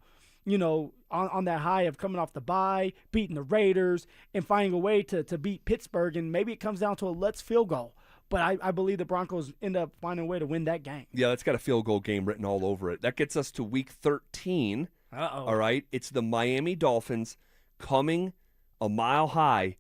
On that high of coming off the bye, beating the Raiders, and finding a way to beat Pittsburgh. And maybe it comes down to a let's field goal. But I believe the Broncos end up finding a way to win that game.
Yeah, that's got a field goal game written all over it. That gets us to week 13.
Uh-oh.
All right? It's the Miami Dolphins coming a mile high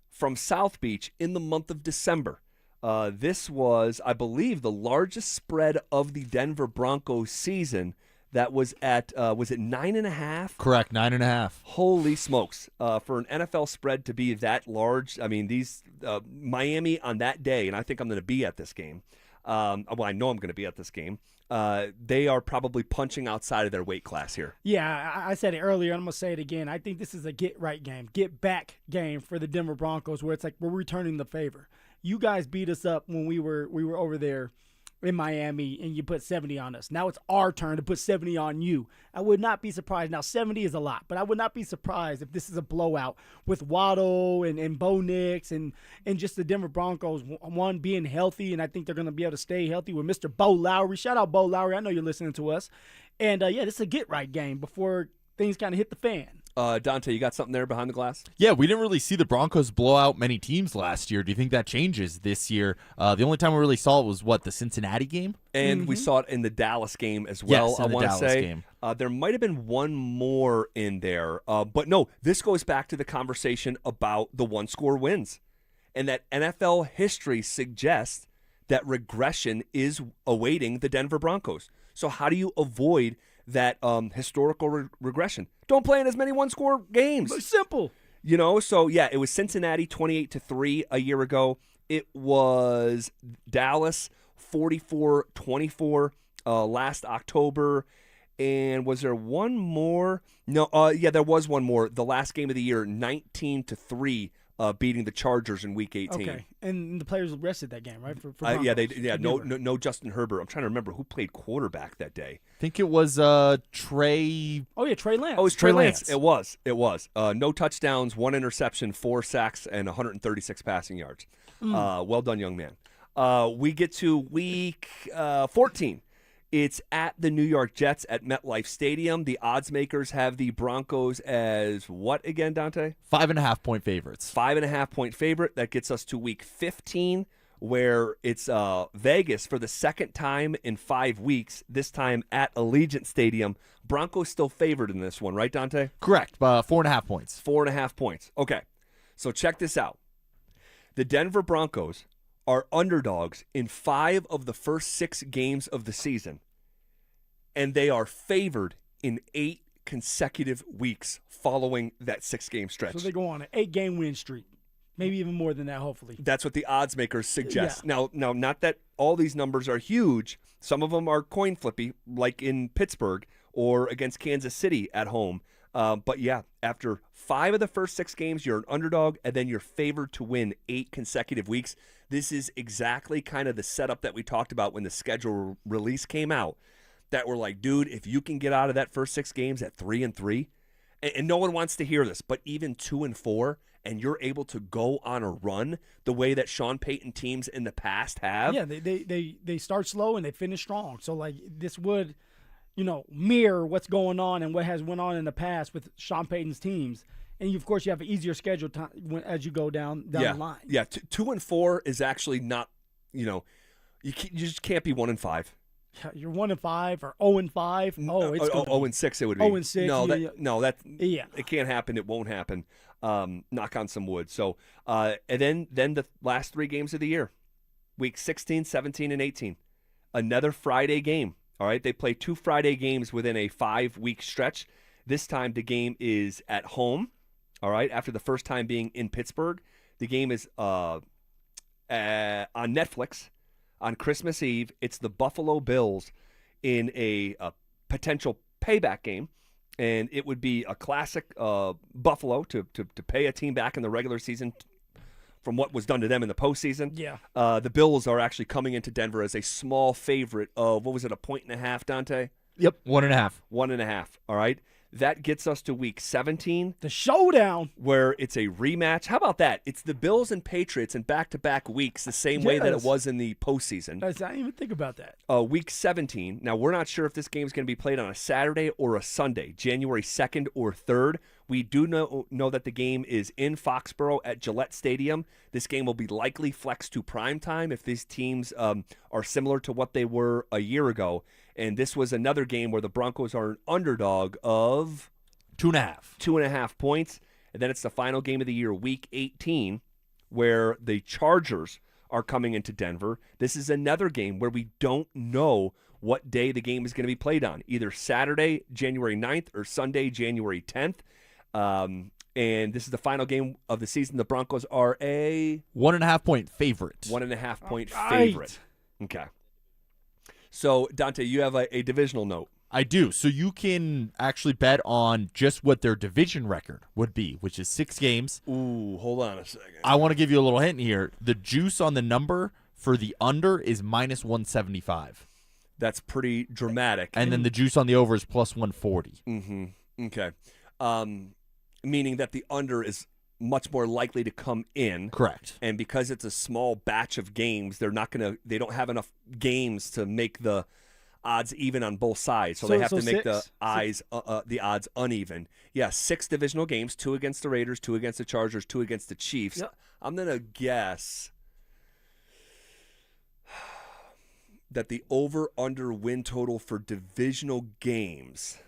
from South Beach in the month of December. This was, I believe, the largest spread of the Denver Broncos season. That was at, was it 9.5?
Correct, 9.5.
Holy smokes. For an NFL spread to be that large, I mean, these Miami on that day, and I think I'm going to be at this game. I know I'm going to be at this game. They are probably punching outside of their weight class here.
Yeah, I said it earlier, and I'm going to say it again. I think this is a get-right game, get-back game for the Denver Broncos, where it's like we're returning the favor. You guys beat us up when we were over there in Miami, and you put 70 on us. Now it's our turn to put 70 on you. I would not be surprised. Now, 70 is a lot, but I would not be surprised if this is a blowout with Waddle and Bo Nix and just the Denver Broncos, one, being healthy, and I think they're going to be able to stay healthy with Mr. Bo Lowry. Shout out Bo Lowry. I know you're listening to us. And, this is a get-right game before things kind of hit the fan.
Dante, you got something there behind the glass?
Yeah, we didn't really see the Broncos blow out many teams last year. Do you think that changes this year? The only time we really saw it was, the Cincinnati game?
And we saw it in the Dallas game as well,
yes,
I want to say. Game. There might have been one more in there. But no, this goes back to the conversation about the one-score wins. And that NFL history suggests that regression is awaiting the Denver Broncos. So how do you avoid that historical regression? Don't play in as many one-score games.
It's simple.
So, yeah, it was Cincinnati 28-3 a year ago. It was Dallas 44-24 last October. And was there one more? No, yeah, there was one more. The last game of the year, 19-3, beating the Chargers in Week 18.
Okay, and the players rested that game, right? For
Yeah,
Broncos.
no Justin Herbert. I'm trying to remember who played quarterback that day.
I think it was Trey.
Oh yeah, Trey Lance.
Oh, it was Trey Lance. It was. No touchdowns, 1 interception, 4 sacks, and 136 passing yards. Well done, young man. We get to Week 14. It's at the New York Jets at MetLife Stadium. The odds makers have the Broncos as what again, Dante?
5.5-point favorites.
5.5-point favorite. That gets us to Week 15, where it's Vegas for the second time in 5 weeks, this time at Allegiant Stadium. Broncos still favored in this one, right, Dante?
Correct. 4.5 points.
4.5 points. Okay. So check this out. The Denver Broncos are underdogs in 5 of the first 6 games of the season, and they are favored in 8 consecutive weeks following that 6-game stretch.
So they go on an 8-game win streak, maybe even more than that, hopefully.
That's what the odds makers suggest.
Yeah.
Now, not that all these numbers are huge. Some of them are coin flippy, like in Pittsburgh or against Kansas City at home. But yeah, after 5 of the first 6 games, you're an underdog, and then you're favored to win 8 consecutive weeks. This is exactly kind of the setup that we talked about when the schedule release came out, that we're like, dude, if you can get out of that first 6 games at 3-3, and no one wants to hear this, but even 2-4, and you're able to go on a run the way that Sean Payton teams in the past have.
Yeah, they start slow and they finish strong. So like this would, mirror what's going on and what has went on in the past with Sean Payton's teams. And of course, you have an easier schedule as you go down the line.
Yeah, 2-4 is actually not, you just can't be 1-5.
You're 1-5 or 0-5. Oh, it's
0-6 it would be.
0-6.
It can't happen. It won't happen. Knock on some wood. So, and then the last 3 games of the year, Week 16, 17, and 18, another Friday game. All right, they play 2 Friday games within a 5-week stretch. This time the game is at home. All right, after the first time being in Pittsburgh, the game is on Netflix on Christmas Eve. It's the Buffalo Bills in a potential payback game, and it would be a classic Buffalo to pay a team back in the regular season from what was done to them in the postseason.
Yeah.
The Bills are actually coming into Denver as a small favorite of, 1.5, Dante?
Yep, 1.5.
1.5, all right? That gets us to Week 17.
The showdown.
Where it's a rematch. How about that? It's the Bills and Patriots in back-to-back weeks, the same way that it was in the postseason.
I didn't even think about that.
Week 17. Now, we're not sure if this game is going to be played on a Saturday or a Sunday, January 2nd or 3rd. We do know that the game is in Foxborough at Gillette Stadium. This game will be likely flexed to primetime if these teams are similar to what they were a year ago. And this was another game where the Broncos are an underdog of
2.5.
2.5 points. And then it's the final game of the year, Week 18, where the Chargers are coming into Denver. This is another game where we don't know what day the game is going to be played on, either Saturday, January 9th, or Sunday, January 10th. And this is the final game of the season. The Broncos are a
1.5-point favorite.
1.5-point favorite. Okay. So, Dante, you have a divisional note.
I do. So you can actually bet on just what their division record would be, which is 6 games.
Ooh, hold on a second.
I want to give you a little hint here. The juice on the number for the under is -175.
That's pretty dramatic.
And then the juice on the over is +140.
Mm-hmm. Okay. Meaning that the under is much more likely to come in.
Correct.
And because it's a small batch of games, they don't have enough games to make the odds even on both sides. So they have to make the odds uneven. Yeah, 6 divisional games, 2 against the Raiders, 2 against the Chargers, 2 against the Chiefs.
Yep.
I'm going to guess that the over-under win total for divisional games,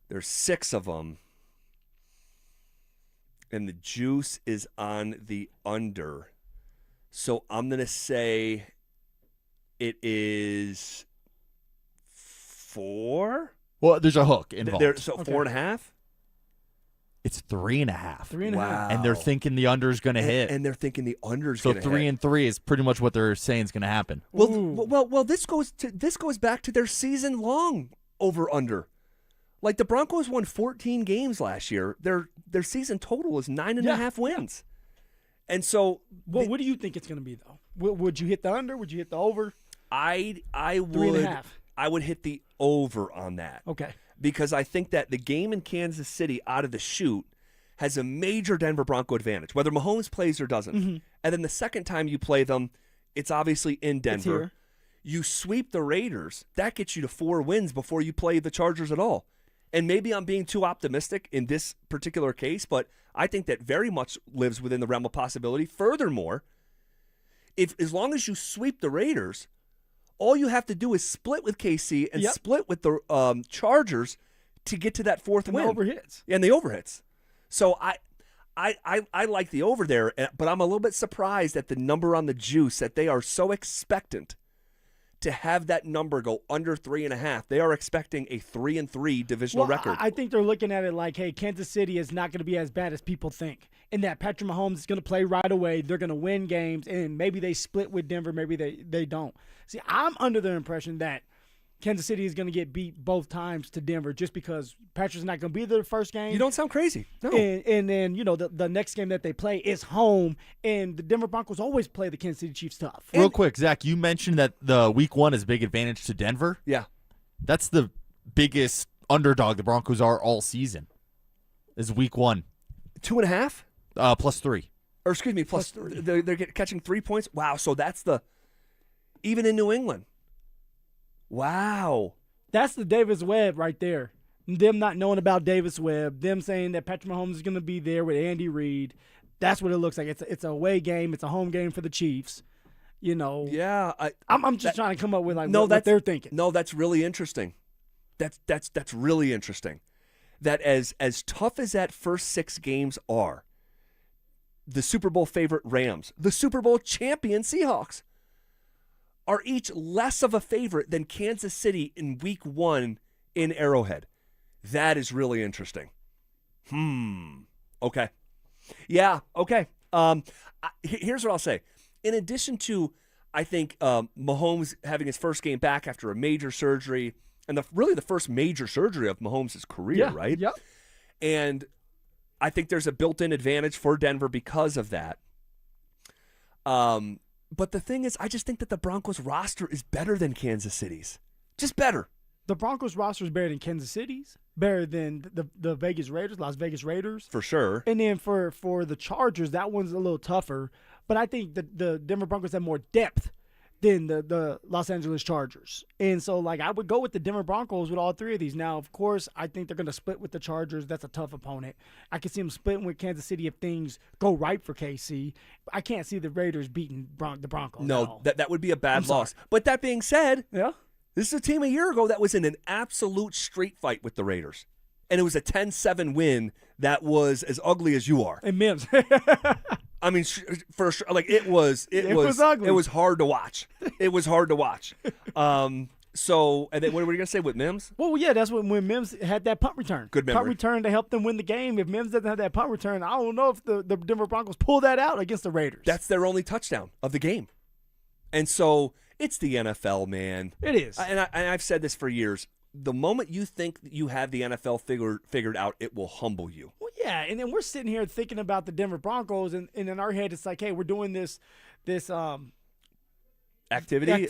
there's 6 of them, and the juice is on the under. So I'm going to say it is 4.
Well, there's a hook involved.
So 4.5?
It's 3.5.
3.5.
Wow.
And they're thinking the under is going to hit.
And they're thinking the under's
so
going to hit.
3-3 is pretty much what they're saying is going to happen.
Well, this goes back to their season long over under. Like the Broncos won 14 games last year. Their season total is 9.5 wins. And so,
what do you think it's going to be though? Would you hit the under? Would you hit the over?
I would
3.5.
I would hit the over on that.
Okay.
Because I think that the game in Kansas City out of the chute has a major Denver Bronco advantage, whether Mahomes plays or doesn't.
Mm-hmm.
And then the second time you play them, it's obviously in Denver.
here.
You sweep the Raiders, that gets you to 4 wins before you play the Chargers at all. And maybe I'm being too optimistic in this particular case, but I think that very much lives within the realm of possibility. Furthermore, as long as you sweep the Raiders, all you have to do is split with KC and split with the Chargers to get to that 4th win.
And the overhits.
And the overhits. So I like the over there, but I'm a little bit surprised at the number on the juice that they are so expectant to have that number go under 3.5. They are expecting a 3-3 divisional record.
I think they're looking at it like, hey, Kansas City is not going to be as bad as people think. And that Patrick Mahomes is going to play right away. They're going to win games, and maybe they split with Denver. Maybe they don't. See, I'm under the impression that Kansas City is going to get beat both times to Denver just because Patrick's not going to be there the first game.
You don't sound crazy. No.
And then, the next game that they play is home, and the Denver Broncos always play the Kansas City Chiefs tough.
Real quick, Zach, you mentioned that the week 1 is a big advantage to Denver.
Yeah.
That's the biggest underdog the Broncos are all season is week 1.
2.5?
+3.
Or excuse me, plus 3. They're catching 3 points? Wow, so that's even in New England. Wow.
That's the Davis Webb right there. Them not knowing about Davis Webb, them saying that Patrick Mahomes is going to be there with Andy Reid. That's what it looks like. It's a away game. It's a home game for the Chiefs.
Yeah.
I'm just trying to come up with what they're thinking.
No, that's really interesting. That's really interesting. That as tough as that first 6 games are, the Super Bowl favorite Rams, the Super Bowl champion Seahawks, are each less of a favorite than Kansas City in week 1 in Arrowhead. That is really interesting. Okay. Yeah, okay. Here's what I'll say. In addition to, I think, Mahomes having his first game back after a major surgery, and really the first major surgery of Mahomes' career, right?
Yep.
And I think there's a built-in advantage for Denver because of that. But the thing is, I just think that the Broncos roster is better than Kansas City's. Just better.
The Broncos roster is better than Kansas City's, better than the Vegas Raiders, Las Vegas Raiders.
For sure.
And then for the Chargers, that one's a little tougher. But I think the Denver Broncos have more depth than the Los Angeles Chargers. And so, I would go with the Denver Broncos with all 3 of these. Now, of course, I think they're going to split with the Chargers. That's a tough opponent. I can see them splitting with Kansas City if things go right for KC. I can't see the Raiders beating the Broncos.
No, that would be a bad loss. But that being said, this is a team a year ago that was in an absolute street fight with the Raiders. And it was a 10-7 win that was as ugly as you are.
And Mims.
I mean, for sure, it was
ugly.
It was hard to watch. It was hard to watch. So, and then what were you going to say with Mims?
Well, yeah, that's when Mims had that punt return.
Good memory.
Punt return to help them win the game. If Mims doesn't have that punt return, I don't know if the Denver Broncos pull that out against the Raiders.
That's their only touchdown of the game. And so it's the NFL, man.
It is.
And I've said this for years. The moment you think you have the NFL figured out, it will humble you.
Well, yeah, and then we're sitting here thinking about the Denver Broncos, and in our head it's like, hey, we're doing this
activity,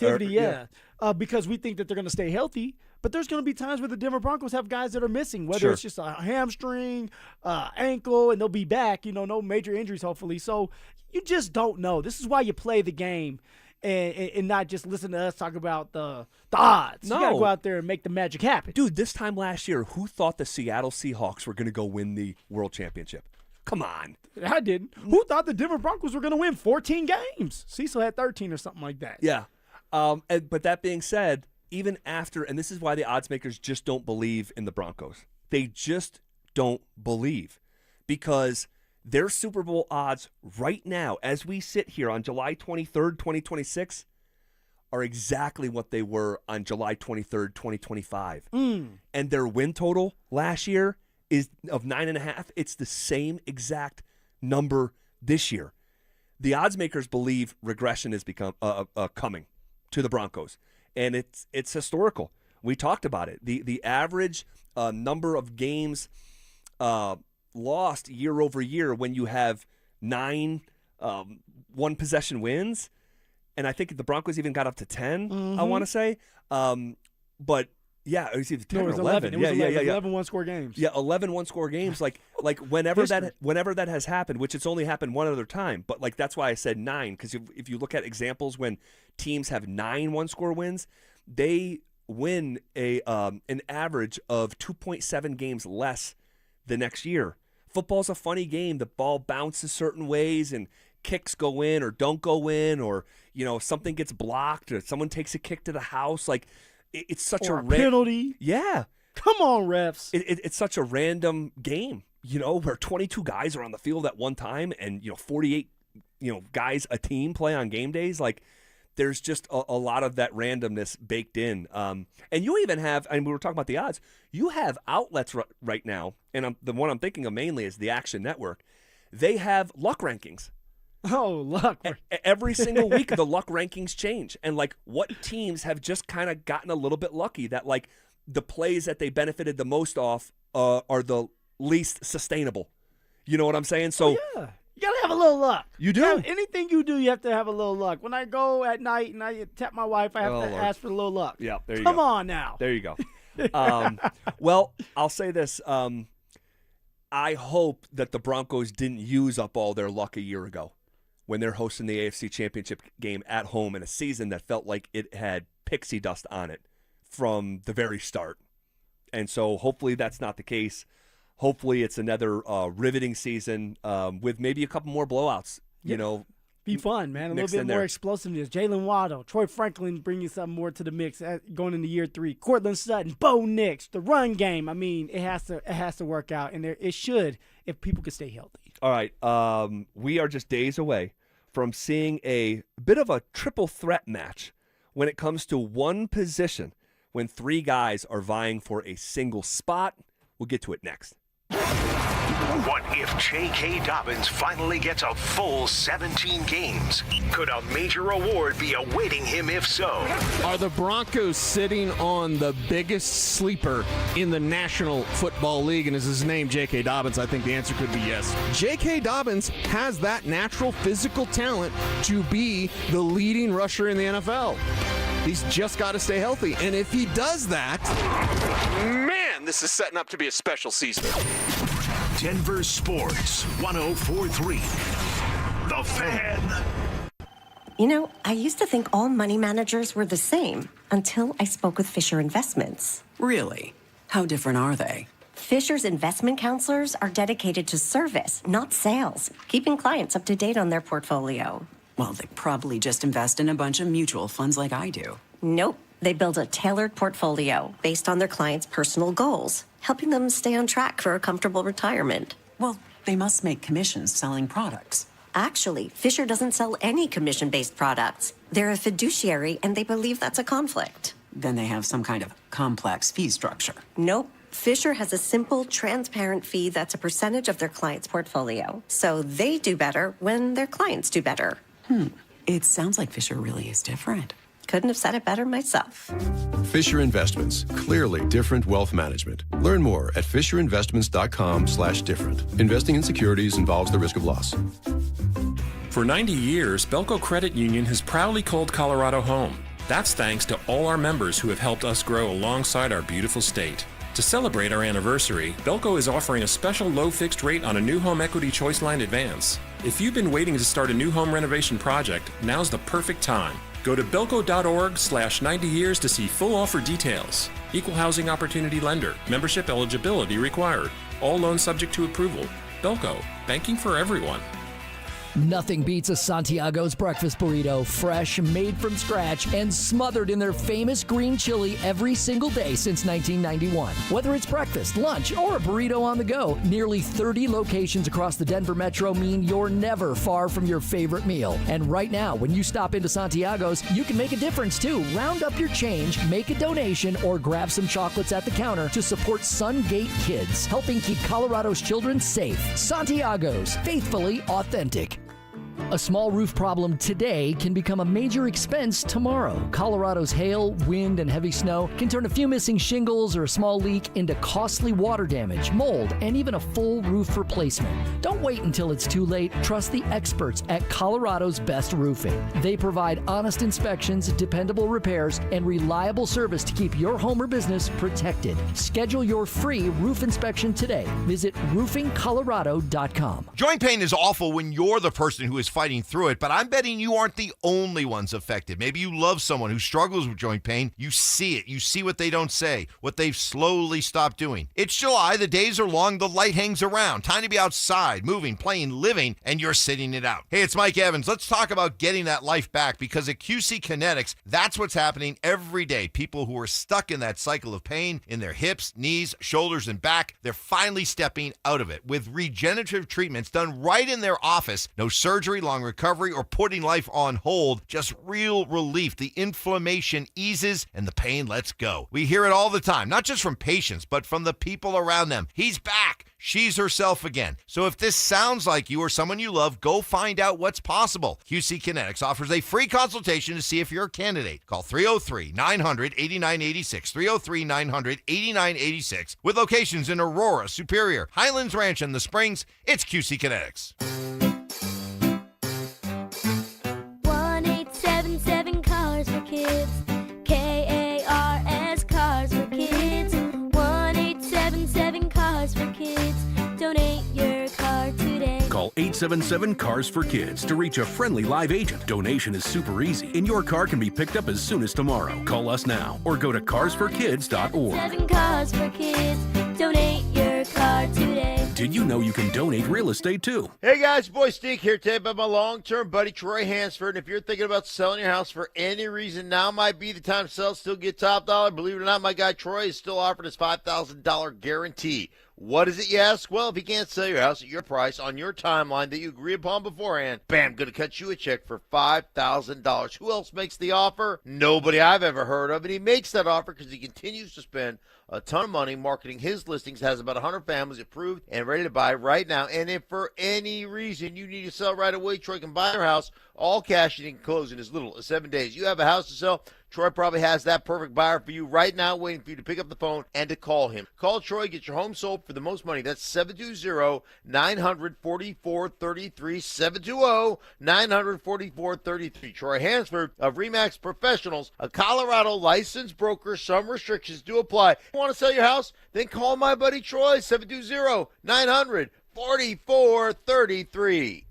because we think that they're going to stay healthy. But there's going to be times where the Denver Broncos have guys that are missing, whether it's just a hamstring, ankle, and they'll be back. No major injuries, hopefully. So you just don't know. This is why you play the game. And not just listen to us talk about the odds.
No.
You got to go out there and make the magic happen.
Dude, this time last year, who thought the Seattle Seahawks were going to go win the World Championship? Come on.
I didn't. Who thought the Denver Broncos were going to win 14 games? Cecil had 13 or something like that.
Yeah. But that being said, even after, and this is why the odds makers just don't believe in the Broncos. They just don't believe. Because their Super Bowl odds right now, as we sit here on July 23rd, 2026, are exactly what they were on July 23rd, 2025. And their win total last year is of 9.5. It's the same exact number this year. The odds makers believe regression is coming to the Broncos, and it's historical. We talked about it. The average number of games lost year over year when you have 9 one possession wins, and I think the Broncos even got up to 10. I want to say, but. Yeah, it was either 10 or 11.
It was 11 one-score games.
Yeah, 11 one-score games. Like whenever that has happened, which it's only happened one other time, but like that's why I said 9, because if you look at examples when teams have 9 one-score wins, they win an average of 2.7 games less the next year. Football's a funny game. The ball bounces certain ways and kicks go in or don't go in, or something gets blocked or someone takes a kick to the house. Like it's such
a penalty.
Yeah.
Come on, refs.
It's such a random game, where 22 guys are on the field at one time and, 48, guys a team play on game days. Like there's just a lot of that randomness baked in. And you even have, and we were talking about the odds, you have outlets right now, and the one I'm thinking of mainly is the Action Network. They have luck rankings.
Oh, luck.
Every single week, the luck rankings change. And, like, what teams have just kind of gotten a little bit lucky that, like, the plays that they benefited the most off are the least sustainable. You know what I'm saying? So,
yeah. You got to have a little luck.
You do?
Anything you do, you have to have a little luck. When I go at night and I tap my wife, I have to ask for a little luck.
Yeah, there you go.
Come on now.
There you go. Well, I'll say this. I hope that the Broncos didn't use up all their luck a year ago when they're hosting the AFC Championship game at home in a season that felt like it had pixie dust on it from the very start. And so hopefully that's not the case. Hopefully it's another riveting season with maybe a couple more blowouts,
Be fun, man. A little bit more explosiveness. Jalen Waddle, Troy Franklin bring you something more to the mix going into year 3. Cortland Sutton, Bo Nix, the run game. I mean, it has to work out, and it should if people can stay healthy.
All right, we are just days away from seeing a bit of a triple threat match when it comes to one position when 3 guys are vying for a single spot. We'll get to it next.
What if J.K. Dobbins finally gets a full 17 games? Could a major award be awaiting him if so?
Are the Broncos sitting on the biggest sleeper in the National Football League? And is his name J.K. Dobbins? I think the answer could be yes. J.K. Dobbins has that natural physical talent to be the leading rusher in the NFL. He's just got to stay healthy. And if he does that, man, this is setting up to be a special season.
Denver Sports 104.3. The Fan.
I used to think all money managers were the same until I spoke with Fisher Investments.
Really? How different are they?
Fisher's investment counselors are dedicated to service, not sales, keeping clients up to date on their portfolio.
Well, they probably just invest in a bunch of mutual funds like I do.
Nope. They build a tailored portfolio based on their clients' personal goals, helping them stay on track for a comfortable retirement.
Well, they must make commissions selling products.
Actually, Fisher doesn't sell any commission-based products. They're a fiduciary, and they believe that's a conflict.
Then they have some kind of complex fee structure.
Nope. Fisher has a simple, transparent fee that's a percentage of their client's portfolio. So they do better when their clients do better.
It sounds like Fisher really is different.
Couldn't have said it better myself.
Fisher Investments. Clearly different wealth management. Learn more at fisherinvestments.com/different. Investing in securities involves the risk of loss.
For 90 years, Belco Credit Union has proudly called Colorado home. That's thanks to all our members who have helped us grow alongside our beautiful state. To celebrate our anniversary, Belco is offering a special low fixed rate on a new home equity choice line advance. If you've been waiting to start a new home renovation project, now's the perfect time. Go to belco.org/90 years to see full offer details. Equal housing opportunity lender. Membership eligibility required. All loans subject to approval. Belco, banking for everyone.
Nothing beats a Santiago's breakfast burrito, fresh, made from scratch, and smothered in their famous green chili every single day since 1991. Whether it's breakfast, lunch, or a burrito on the go, nearly 30 locations across the Denver metro mean you're never far from your favorite meal. And right now, when you stop into Santiago's, you can make a difference too. Round up your change, make a donation, or grab some chocolates at the counter to support Sungate Kids, helping keep Colorado's children safe. Santiago's, faithfully authentic. A small roof problem today can become a major expense tomorrow. Colorado's hail, wind, and heavy snow can turn a few missing shingles or a small leak into costly water damage, mold, and even a full roof replacement. Don't wait until it's too late. Trust the experts at Colorado's Best Roofing. They provide honest inspections, dependable repairs, and reliable service to keep your home or business protected. Schedule your free roof inspection today. Visit roofingcolorado.com.
Joint pain is awful when you're the person who is fighting through it, but I'm betting you aren't the only ones affected. Maybe you love someone who struggles with joint pain. You see it. You see what they don't say, what they've slowly stopped doing. It's July. The days are long. The light hangs around. Time to be outside, moving, playing, living, and you're sitting it out. Hey, it's Mike Evans. Let's talk about getting that life back, because at QC Kinetics, that's what's happening every day. People who are stuck in that cycle of pain in their hips, knees, shoulders, and back, they're finally stepping out of it with regenerative treatments done right in their office. No surgery, long recovery, or putting life on hold. Just real relief. The inflammation eases and the pain lets go. We hear it all the time, not just from patients, but from the people around them. He's back. She's herself again. So if this sounds like you or someone you love, go find out what's possible. QC Kinetics offers a free consultation to see if you're a candidate. Call 303-900-8986, 303-900-8986, with locations in Aurora, Superior, Highlands Ranch, and the Springs. It's QC Kinetics.
1-877 Cars for Kids. KARS Cars for Kids. 1-877 Cars for Kids. Donate your car today.
Call 877 Cars for Kids to reach a friendly live agent. Donation is super easy, and your car can be picked up as soon as tomorrow. Call us now or go to carsforkids.org.
7 Cars for Kids. Donate your car today.
Did you know you can donate real estate too?
Hey guys, boy Steve here today about my long-term buddy Troy Hansford. And if you're thinking about selling your house for any reason, now might be the time to sell, still get top dollar. Believe it or not, my guy Troy is still offering his $5,000 guarantee. What is it, you ask? Well, if you can't sell your house at your price on your timeline that you agree upon beforehand, bam, going to cut you a check for $5,000. Who else makes the offer? Nobody I've ever heard of. And he makes that offer because he continues to spend a ton of money marketing his listings, has about 100 families approved and ready to buy right now. And if for any reason you need to sell right away, Troy can buy your house all cash and he can close in as little as 7 days. You have a house to sell, Troy probably has that perfect buyer for you right now, waiting for you to pick up the phone and to call him. Call Troy, get your home sold for the most money. That's 720-900-4433, 720-900-4433. Troy Hansford of RE/MAX Professionals, a Colorado licensed broker. Some restrictions do apply. You want to sell your house? Then call my buddy Troy, 720-900-4433.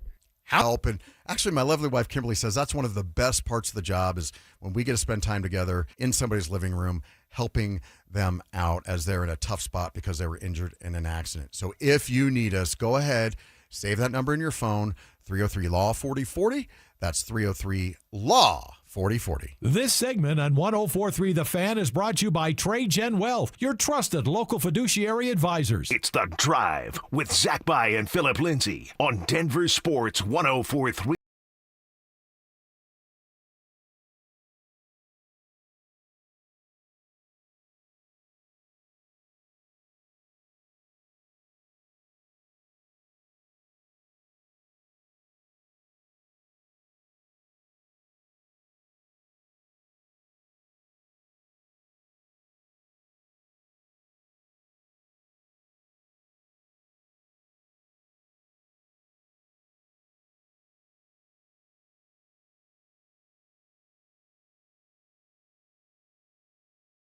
Help. And actually, my lovely wife Kimberly says that's one of the best parts of the job is when we get to spend time together in somebody's living room, helping them out as they're in a tough spot because they were injured in an accident. So if you need us, go ahead, save that number in your phone, 303-LAW-4040. That's 303-LAW-4040.
This segment on 104.3 The Fan is brought to you by TradeGen Wealth, your trusted local fiduciary advisors.
It's The Drive with Zach By and Phillip Lindsay on Denver Sports 104.3.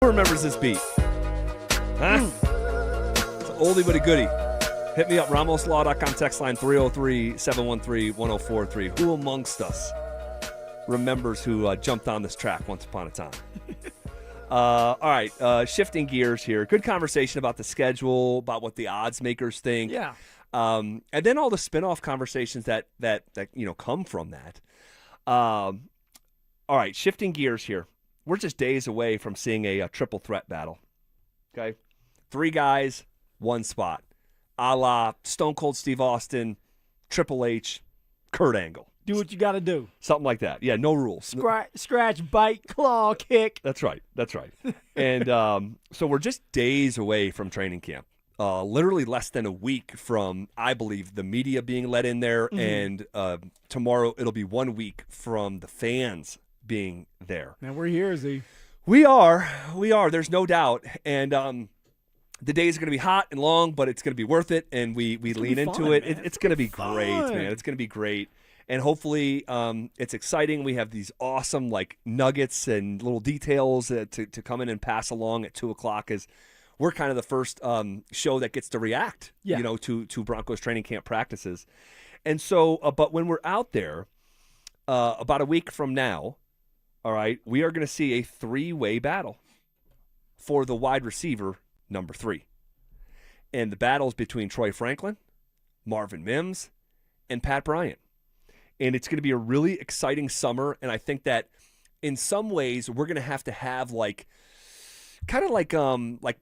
Who remembers this beat? Huh? It's an oldie but a goodie. Hit me up, RamosLaw.com, text line 303-713-1043. Who amongst us remembers who jumped on this track once upon a time? All right, shifting gears here. Good conversation about the schedule, about what the odds makers think.
Yeah.
And then all the spinoff conversations that come from that. All right, shifting gears here. We're just days away from seeing a triple threat battle. Okay, 3 guys, 1 spot, a la Stone Cold Steve Austin, Triple H, Kurt Angle.
Do what you got to do.
Something like that. Yeah, no rules.
Scratch, bite, claw, kick.
That's right. And so we're just days away from training camp. Literally less than a week from, I believe, the media being let in there, and tomorrow it'll be 1 week from the fans being there.
And we're here, Z.
We are. There's no doubt. And the days are going to be hot and long, but it's going to be worth it, and we lean into it. It's going to be great, man. It's going to be great. And hopefully it's exciting. We have these awesome nuggets and little details to come in and pass along at 2 o'clock as we're kind of the first show that gets to react, to Broncos training camp practices. And so, but when we're out there, about a week from now, all right, we are going to see a 3-way battle for the wide receiver number 3. And the battle's between Troy Franklin, Marvin Mims, and Pat Bryant. And it's going to be a really exciting summer. And I think that in some ways we're going to have kind of like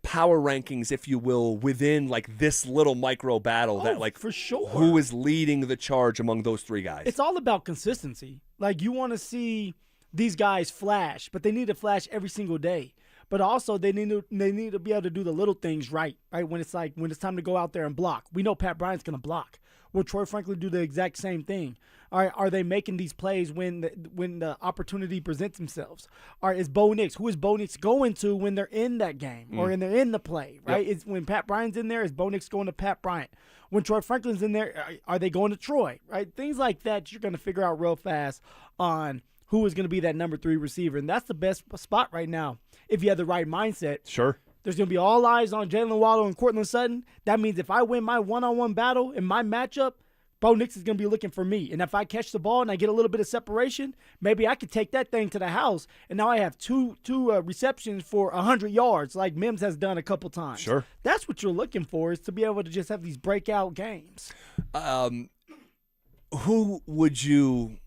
power rankings, if you will, within this little micro battle
for sure.
Who is leading the charge among those 3 guys.
It's all about consistency. You want to see these guys flash, but they need to flash every single day. But also they need to be able to do the little things right? When it's time to go out there and block. We know Pat Bryant's going to block. Will Troy Franklin do the exact same thing? Are they making these plays when the opportunity presents themselves? Is Bo Nix, who is Bo Nix going to when they're in that game or when they're in the play, right? Yep. It's when Pat Bryant's in there, is Bo Nix going to Pat Bryant? When Troy Franklin's in there, are they going to Troy, right? Things like that you're going to figure out real fast on who is going to be that number 3 receiver. And that's the best spot right now if you have the right mindset.
Sure.
There's going to be all eyes on Jalen Waddle and Courtland Sutton. That means if I win my one-on-one battle in my matchup, Bo Nix is going to be looking for me. And if I catch the ball and I get a little bit of separation, maybe I could take that thing to the house. And now I have two receptions for 100 yards like Mims has done a couple times.
Sure.
That's what you're looking for, is to be able to just have these breakout games.
Who would you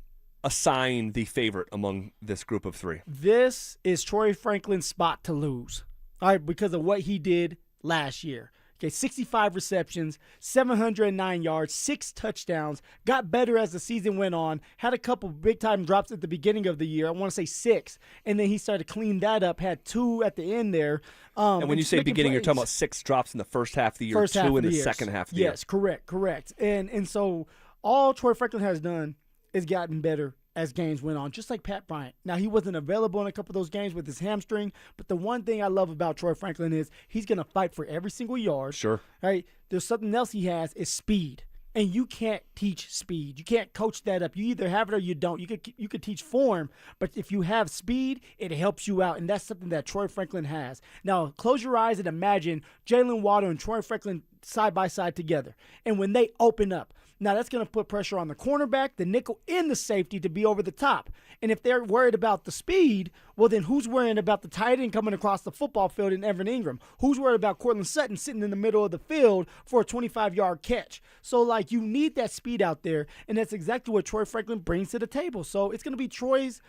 assign the favorite among this group of 3?
This is Troy Franklin's spot to lose, all right, because of what he did last year. Okay, 65 receptions, 709 yards, 6 touchdowns, got better as the season went on, had a couple big-time drops at the beginning of the year. I want to say 6, and then he started to clean that up, had 2 at the end there.
And when you say beginning, you're talking about 6 drops in the first half of the year, 2 in the second half of the year.
Yes, correct. And so all Troy Franklin has done is gotten better as games went on, just like Pat Bryant. Now, he wasn't available in a couple of those games with his hamstring, but the one thing I love about Troy Franklin is he's going to fight for every single yard.
Sure.
Right? There's something else he has is speed, and you can't teach speed. You can't coach that up. You either have it or you don't. You could teach form, but if you have speed, it helps you out, and that's something that Troy Franklin has. Now, close your eyes and imagine Jalen Waddle and Troy Franklin side by side together, and when they open up, now, that's going to put pressure on the cornerback, the nickel, and the safety to be over the top. And if they're worried about the speed, well, then who's worrying about the tight end coming across the football field in Evan Ingram? Who's worried about Courtland Sutton sitting in the middle of the field for a 25-yard catch? So, you need that speed out there, and that's exactly what Troy Franklin brings to the table. So, it's going to be Troy's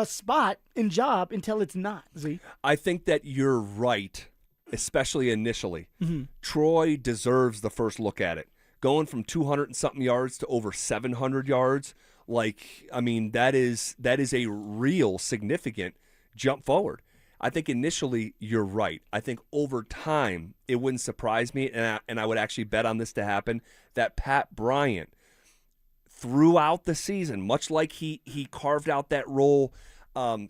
spot and job until it's not, Z.
I think that you're right, especially initially.
Mm-hmm.
Troy deserves the first look at it. Going from 200 and something yards to over 700 yards, that is a real significant jump forward. I think initially you're right. I think over time it wouldn't surprise me, and I would actually bet on this to happen, that Pat Bryant throughout the season, much like he carved out that role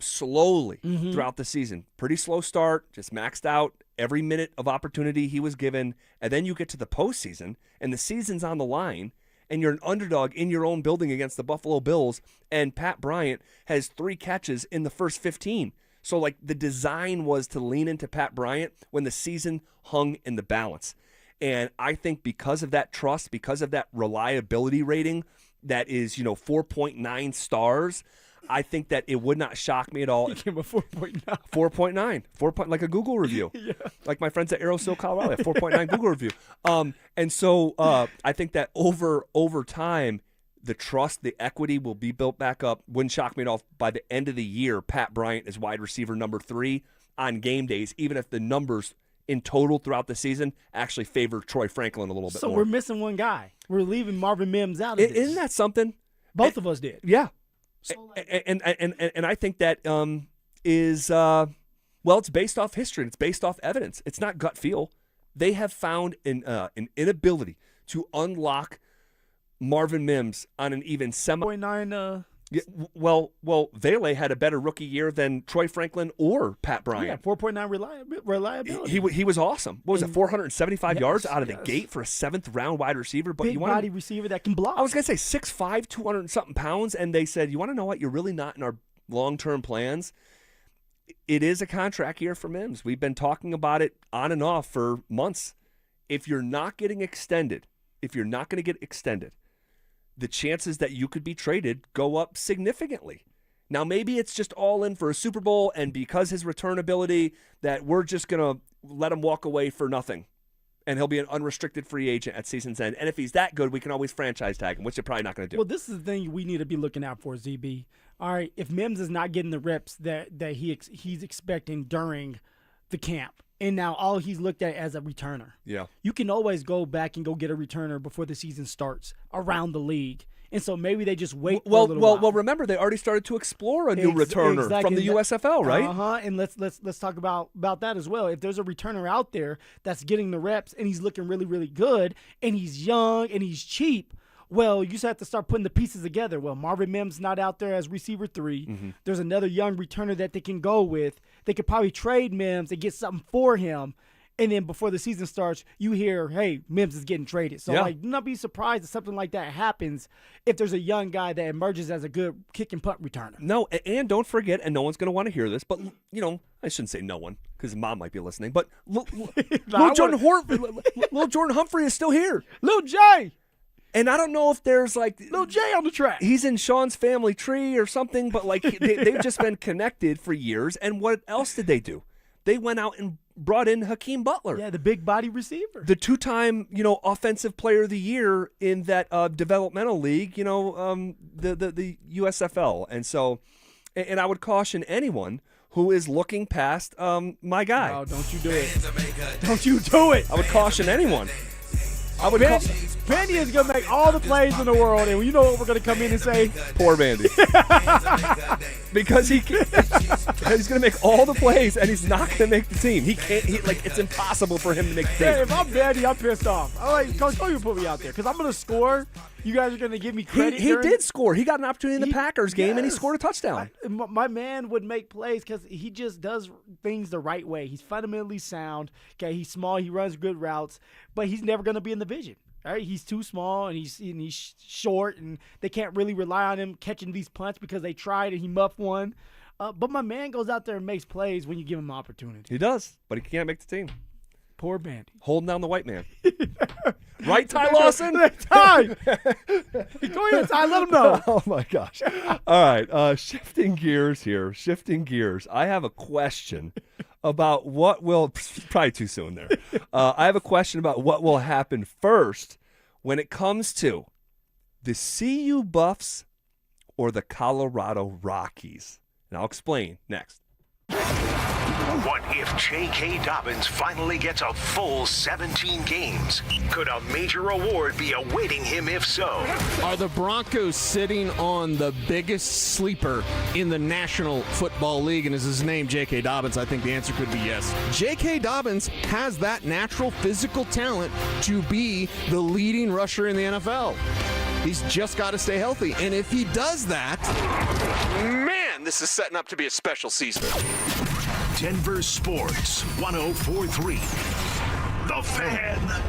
slowly throughout the season. Pretty slow start, just maxed out every minute of opportunity he was given, and then you get to the postseason, and the season's on the line, and you're an underdog in your own building against the Buffalo Bills, and Pat Bryant has 3 catches in the first 15. So, the design was to lean into Pat Bryant when the season hung in the balance. And I think because of that trust, because of that reliability rating that is, 4.9 stars, I think that it would not shock me at all.
He came a 4.9.
4.9, like a Google review.
Yeah.
Like my friends at Aerosil, Colorado, a 4.9 Google review. And so I think that over time, the trust, the equity will be built back up. Wouldn't shock me at all. By the end of the year, Pat Bryant is wide receiver number 3 on game days, even if the numbers in total throughout the season actually favor Troy Franklin a little bit
So
more.
we're missing one guy. We're leaving Marvin Mims out of this.
Isn't that something?
Both of us did.
Yeah. And I think that is it's based off history. And it's based off evidence. It's not gut feel. They have found an inability to unlock Marvin Mims on an even
0.9.
Yeah, well, Vele had a better rookie year than Troy Franklin or Pat Bryant.
Yeah, 4.9 reliability.
He was awesome. What was it, 475 yards out of the gate for a 7th-round wide receiver? But
Big body receiver that can block.
I was going to say 6'5", 200-something pounds, and they said, you want to know what? You're really not in our long-term plans. It is a contract year for Mims. We've been talking about it on and off for months. If you're not getting extended, the chances that you could be traded go up significantly. Now, maybe it's just all in for a Super Bowl, and because his return ability, that we're just going to let him walk away for nothing, and he'll be an unrestricted free agent at season's end. And if he's that good, we can always franchise tag him, which they're probably not going to do.
Well, this is the thing we need to be looking out for, ZB. All right, if Mims is not getting the reps that he's expecting during the camp, and now all he's looked at as a returner.
Yeah.
You can always go back and go get a returner before the season starts around the league. And so maybe they just wait for a little while.
Well, remember, they already started to explore a new returner from the USFL, right?
Uh-huh, and let's talk about that as well. If there's a returner out there that's getting the reps and he's looking really, really good and he's young and he's cheap, well, you just have to start putting the pieces together. Well, Marvin Mims not out there as receiver 3.
Mm-hmm.
There's another young returner that they can go with. They could probably trade Mims and get something for him. And then before the season starts, you hear, hey, Mims is getting traded. So, do not be surprised if something like that happens if there's a young guy that emerges as a good kick and punt returner.
No, and don't forget, and no one's going to want to hear this, but, I shouldn't say no one because mom might be listening, but Lil Jordan Humphrey is still here.
Lil J.
And I don't know if there's
Lil J on the track.
He's in Sean's family tree or something, but they've just been connected for years. And what else did they do? They went out and brought in Hakeem Butler.
Yeah, the big body receiver.
The 2-time, offensive player of the year in that developmental league, the USFL. And so, and I would caution anyone who is looking past my guy.
No, don't you do it. Don't you do it.
I would caution anyone.
Vandy is going to make all the plays in the world, and you know what we're going to come in and say?
Poor Vandy. Because he's going to make all the plays, and he's not going to make the team. He can't. It's impossible for him to make the team.
Hey, if I'm Vandy, I'm pissed off. I'm like, Coach, don't even put me out there because I'm going to score. You guys are going to give me credit.
He did score. He got an opportunity in the Packers game, and he scored a touchdown.
My man would make plays because he just does things the right way. He's fundamentally sound. Okay, he's small. He runs good routes, but he's never going to be in the vision. All right, he's too small and he's short, and they can't really rely on him catching these punts because they tried and he muffed one. But my man goes out there and makes plays when you give him an opportunity.
He does, but he can't make the team.
Poor Bandy.
Holding down the white man. Right, Ty Lawson?
Ty! Go ahead, Ty. Let him know.
Oh, my gosh. All right, shifting gears here. I have a question about what will – probably too soon there. I have a question about what will happen first when it comes to the CU Buffs or the Colorado Rockies. And I'll explain next.
What if J.K. Dobbins finally gets a full 17 games? Could a major award be awaiting him if so?
Are the Broncos sitting on the biggest sleeper in the National Football League? And is his name J.K. Dobbins? I think the answer could be yes. J.K. Dobbins has that natural physical talent to be the leading rusher in the NFL. He's just got to stay healthy. And if he does that, man, this is setting up to be a special season.
Denver Sports 104.3. The Fan.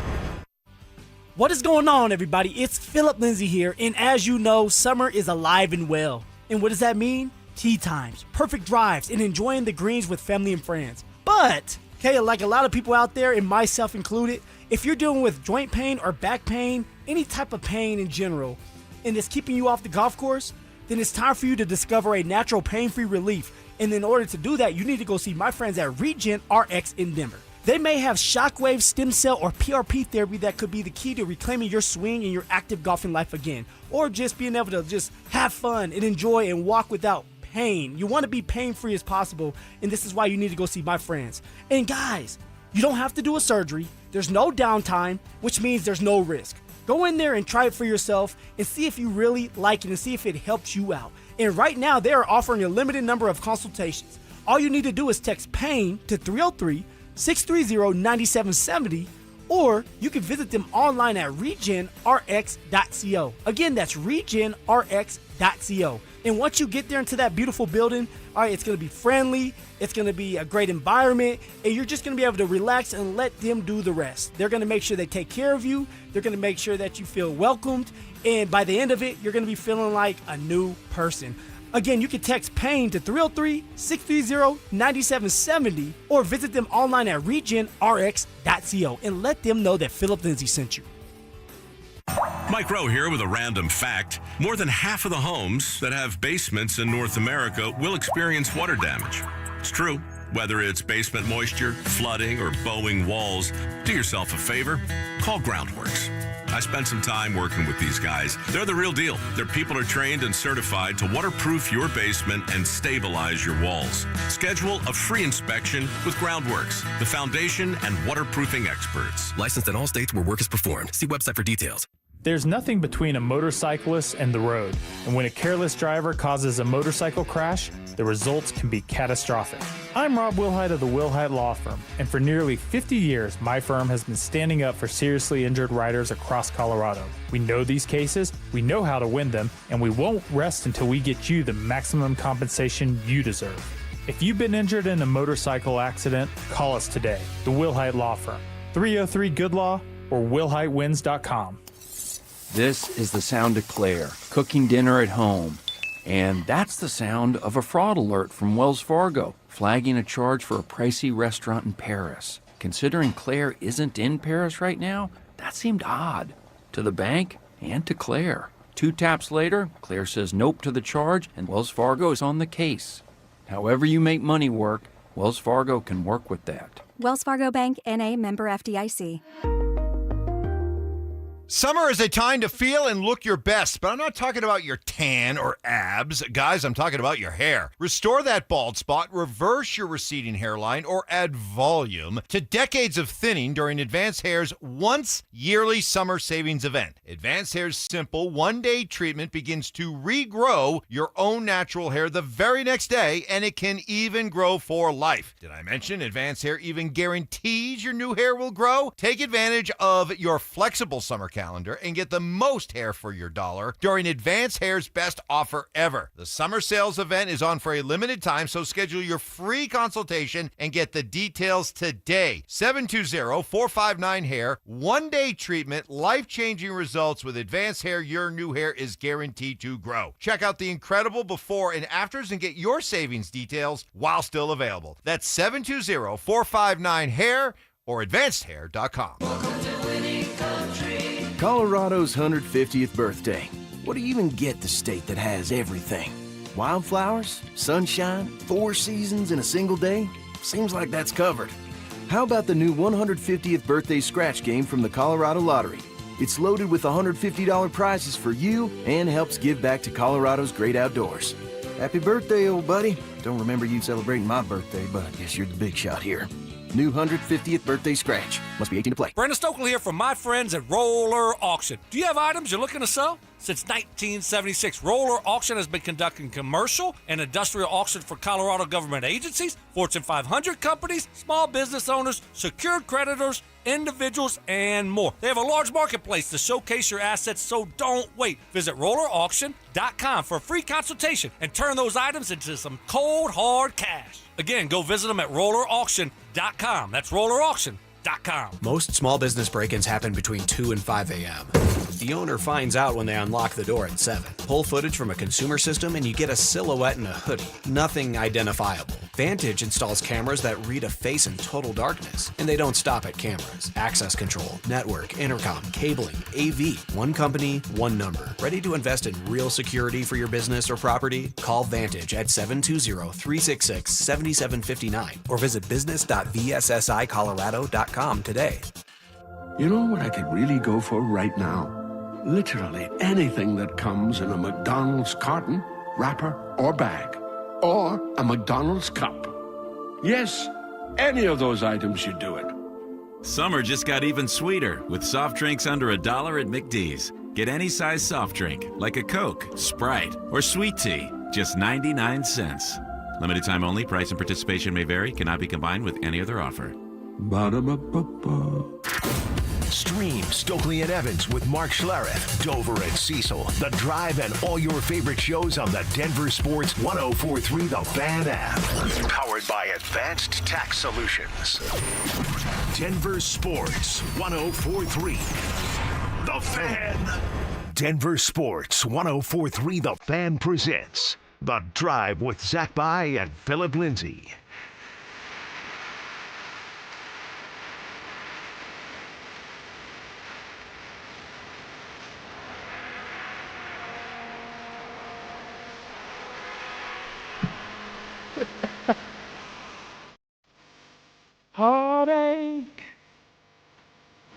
What is going on, everybody? It's Phillip Lindsay here, and as you know, summer is alive and well. And what does that mean? Tea times, perfect drives, and enjoying the greens with family and friends. But, okay, like a lot of people out there, and myself included, if you're dealing with joint pain or back pain, any type of pain in general, and it's keeping you off the golf course, then it's time for you to discover a natural pain-free relief. And in order to do that, you need to go see my friends at Regen RX in Denver. They may have shockwave, stem cell, or PRP therapy that could be the key to reclaiming your swing and your active golfing life again, or just being able to just have fun and enjoy and walk without pain. You want to be pain-free as possible, and this is why you need to go see my friends. And guys, you don't have to do a surgery. There's no downtime, which means there's no risk. Go in there and try it for yourself and see if you really like it and see if it helps you out. And right now, they are offering a limited number of consultations. All you need to do is text PAIN to 303-630-9770, or you can visit them online at regenrx.co. Again, that's regenrx.co. And once you get there into that beautiful building, all right, it's going to be friendly, it's going to be a great environment, and you're just going to be able to relax and let them do the rest. They're going to make sure they take care of you. They're going to make sure that you feel welcomed. And by the end of it, you're going to be feeling like a new person. Again, you can text PAIN to 303-630-9770 or visit them online at regenrx.co and let them know that Phillip Lindsay sent you.
Mike Rowe here with a random fact. More than half of the homes that have basements in North America will experience water damage. It's true. Whether it's basement moisture, flooding, or bowing walls, do yourself a favor. Call Groundworks. I spent some time working with these guys. They're the real deal. Their people are trained and certified to waterproof your basement and stabilize your walls. Schedule a free inspection with Groundworks, the foundation and waterproofing experts.
Licensed in all states where work is performed. See website for details.
There's nothing between a motorcyclist and the road, and when a careless driver causes a motorcycle crash, the results can be catastrophic. I'm Rob Wilhite of the Wilhite Law Firm, and for nearly 50 years, my firm has been standing up for seriously injured riders across Colorado. We know these cases, we know how to win them, and we won't rest until we get you the maximum compensation you deserve. If you've been injured in a motorcycle accident, call us today, the Wilhite Law Firm, 303-GOOD-LAW or WilhiteWins.com.
This is the sound of Claire, cooking dinner at home. And that's the sound of a fraud alert from Wells Fargo, flagging a charge for a pricey restaurant in Paris. Considering Claire isn't in Paris right now, that seemed odd to the bank and to Claire. 2 taps later, Claire says nope to the charge, and Wells Fargo is on the case. However you make money work, Wells Fargo can work with that.
Wells Fargo Bank, N.A., member FDIC.
Summer is a time to feel and look your best, but I'm not talking about your tan or abs. Guys, I'm talking about your hair. Restore that bald spot, reverse your receding hairline, or add volume to decades of thinning during Advanced Hair's once yearly summer savings event. Advanced Hair's simple one-day treatment begins to regrow your own natural hair the very next day, and it can even grow for life. Did I mention Advanced Hair even guarantees your new hair will grow? Take advantage of your flexible summer calendar and get the most hair for your dollar during Advanced Hair's best offer ever. The summer sales event is on for a limited time, so schedule your free consultation and get the details today. 720-459-HAIR. One-day treatment, life-changing results with Advanced Hair. Your new hair is guaranteed to grow. Check out the incredible before and afters and get your savings details while still available. That's 720-459-HAIR or advancedhair.com.
Colorado's 150th birthday. What do you even get the state that has everything? Wildflowers, sunshine, 4 seasons in a single day? Seems like that's covered. How about the new 150th birthday scratch game from the Colorado Lottery? It's loaded with $150 prizes for you and helps give back to Colorado's great outdoors. Happy birthday, old buddy. Don't remember you celebrating my birthday, but I guess you're the big shot here. New 150th birthday scratch. Must be 18 to play.
Brandon Stokely here from my friends at Roller Auction. Do you have items you're looking to sell? Since 1976, Roller Auction has been conducting commercial and industrial auctions for Colorado government agencies, Fortune 500 companies, small business owners, secured creditors, individuals, and more. They have a large marketplace to showcase your assets, so don't wait. Visit rollerauction.com for a free consultation and turn those items into some cold, hard cash. Again, go visit them at rollerauction.com. That's rollerauction.com.
Most small business break-ins happen between 2 and 5 a.m. The owner finds out when they unlock the door at 7. Pull footage from a consumer system and you get a silhouette and a hoodie. Nothing identifiable. Vantage installs cameras that read a face in total darkness, and they don't stop at cameras. Access control, network, intercom, cabling, AV. One company, one number. Ready to invest in real security for your business or property? Call Vantage at 720-366-7759 or visit business.vssicolorado.com today.
You know what I could really go for right now? Literally anything that comes in a McDonald's carton, wrapper, or bag. Or a McDonald's cup. Yes, any of those items should do it.
Summer just got even sweeter with soft drinks under $1 at McD's. Get any size soft drink, like a Coke, Sprite, or sweet tea, just 99 cents. Limited time only. Price and participation may vary. Cannot be combined with any other offer.
Ba-da-ba-ba-ba.
Stream Stokely and Evans with Mark Schlereth, Dover and Cecil, The Drive, and all your favorite shows on the Denver Sports 104.3 The Fan app. Powered by Advanced Tax Solutions. Denver Sports 104.3 The Fan. Denver Sports 104.3 The Fan presents The Drive with Zach By and Phillip Lindsay.
Heartache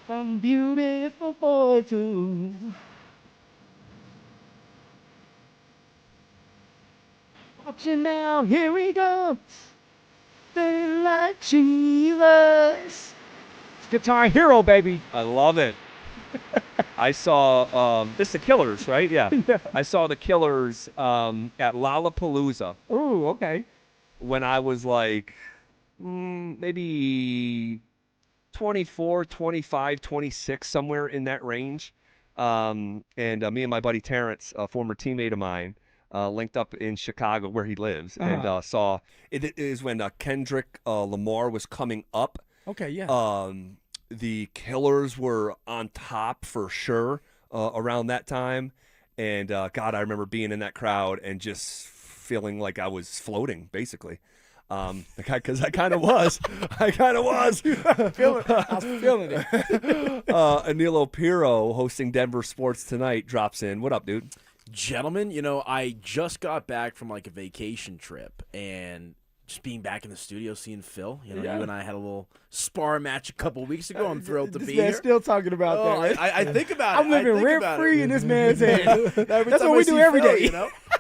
from beautiful fortune. Watching now, here we go. They like Jesus. Guitar Hero, baby.
I love it. I saw this is the Killers, right? Yeah. I saw the Killers at Lollapalooza.
Ooh, okay.
When I was like maybe 24, 25, 26, somewhere in that range. And me and my buddy Terrence, a former teammate of mine, linked up in Chicago where he lives, and saw it is when Kendrick Lamar was coming up.
Okay, yeah.
The Killers were on top for sure around that time. And God, I remember being in that crowd and just feeling like I was floating, basically. Because I kind of was. I was feeling it. Anilo Piro, hosting Denver Sports Tonight, drops in. What up, dude?
Gentlemen, I just got back from like a vacation trip, and just being back in the studio, seeing Phil. You and I had a little spar match a couple weeks ago. I'm thrilled to be here.
Still talking about that. Right?
I think about it.
I'm living rent free in this man's head. That's what we do every day.